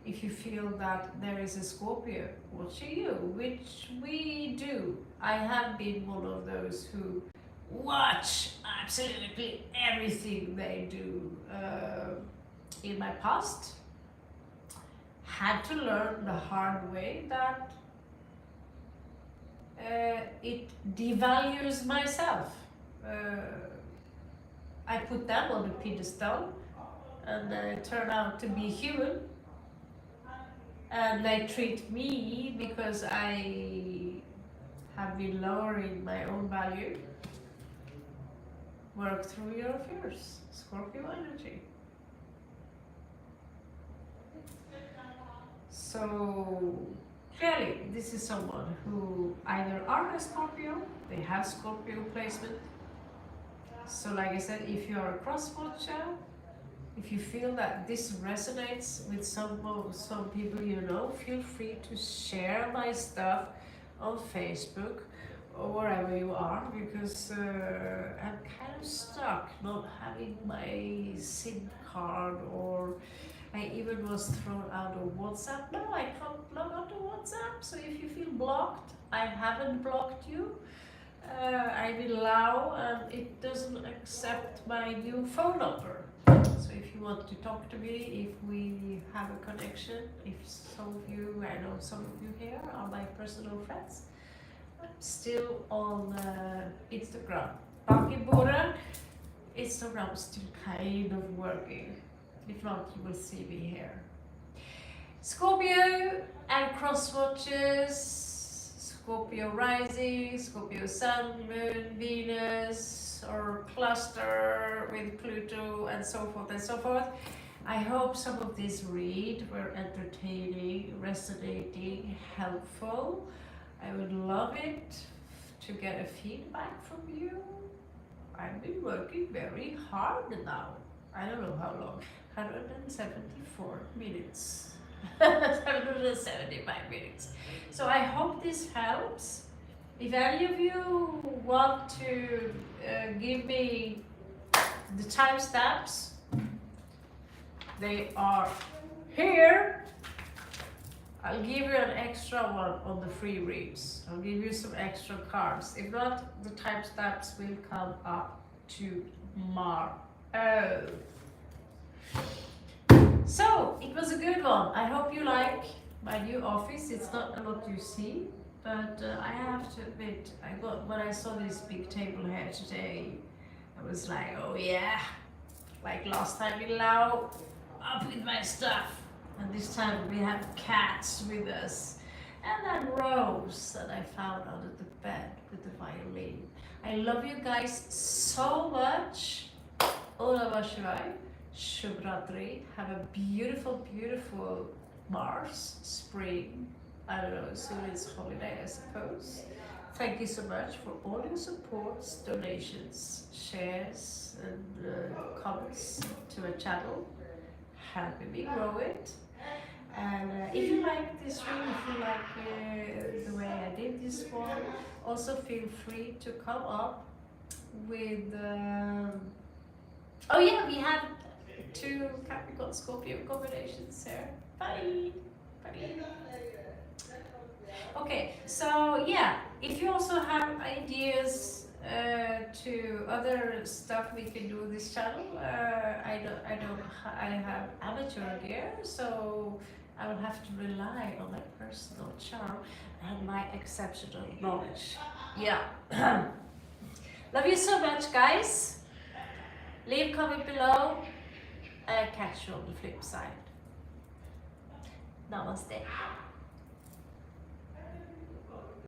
if you feel that there is a Scorpio watching you, which we do. I have been one of those who watch absolutely everything they do in my past. Had to learn the hard way that it devalues myself. I put them on a pedestal, and they turn out to be human. And they treat me because I have been lowering my own value. Work through your fears, Scorpio energy. So clearly, this is someone who either are a Scorpio, they have Scorpio placement. So like I said, if you are a cross-watcher, if you feel that this resonates with some people feel free to share my stuff on Facebook or wherever you are, because I'm kind of stuck not having my SIM card, or I even was thrown out of WhatsApp. No, I can't log on to WhatsApp, so if you feel blocked, I haven't blocked you. I will allow, and it doesn't accept my new phone number. So if you want to talk to me, if we have a connection, if some of you, I know some of you here are my personal friends, I'm still on Instagram. Instagram is still kind of working. If not, you will see me here. Scorpio and cross-watchers, Scorpio rising, Scorpio sun, moon, Venus, or cluster with Pluto, and so forth and so forth. I hope some of these read were entertaining, resonating, helpful. I would love it to get a feedback from you. I've been working very hard now I don't know how long, 174 minutes, 175 minutes. So I hope this helps. If any of you want to give me the timestamps, they are here. I'll give you an extra one on the free reads. I'll give you some extra cards. If not, the timestamps will come up tomorrow. So it was a good one. I hope you like my new office. It's not a lot you see, but I have to admit, when I saw this big table here today, I was like, oh yeah, like last time in Lao, up with my stuff. And this time we have cats with us. And then Rose that I found under the bed with the violin. I love you guys so much. Ola Vashivai, Shubhratri. Have a beautiful, beautiful Mars, spring. I don't know, soon it's holiday, I suppose. Thank you so much for all your supports, donations, shares, and comments to a channel. Helping me grow it. And if you like this room, if you like the way I did this one, also feel free to come up with. Oh yeah, we have 2 Capricorn Scorpio combinations here. Bye. Bye. Okay, so yeah, if you also have ideas to other stuff we can do this channel, I have amateur gear, so I will have to rely on my personal charm and my exceptional knowledge. Yeah. Love you so much, guys. Leave comment below. Catch you on the flip side. Namaste.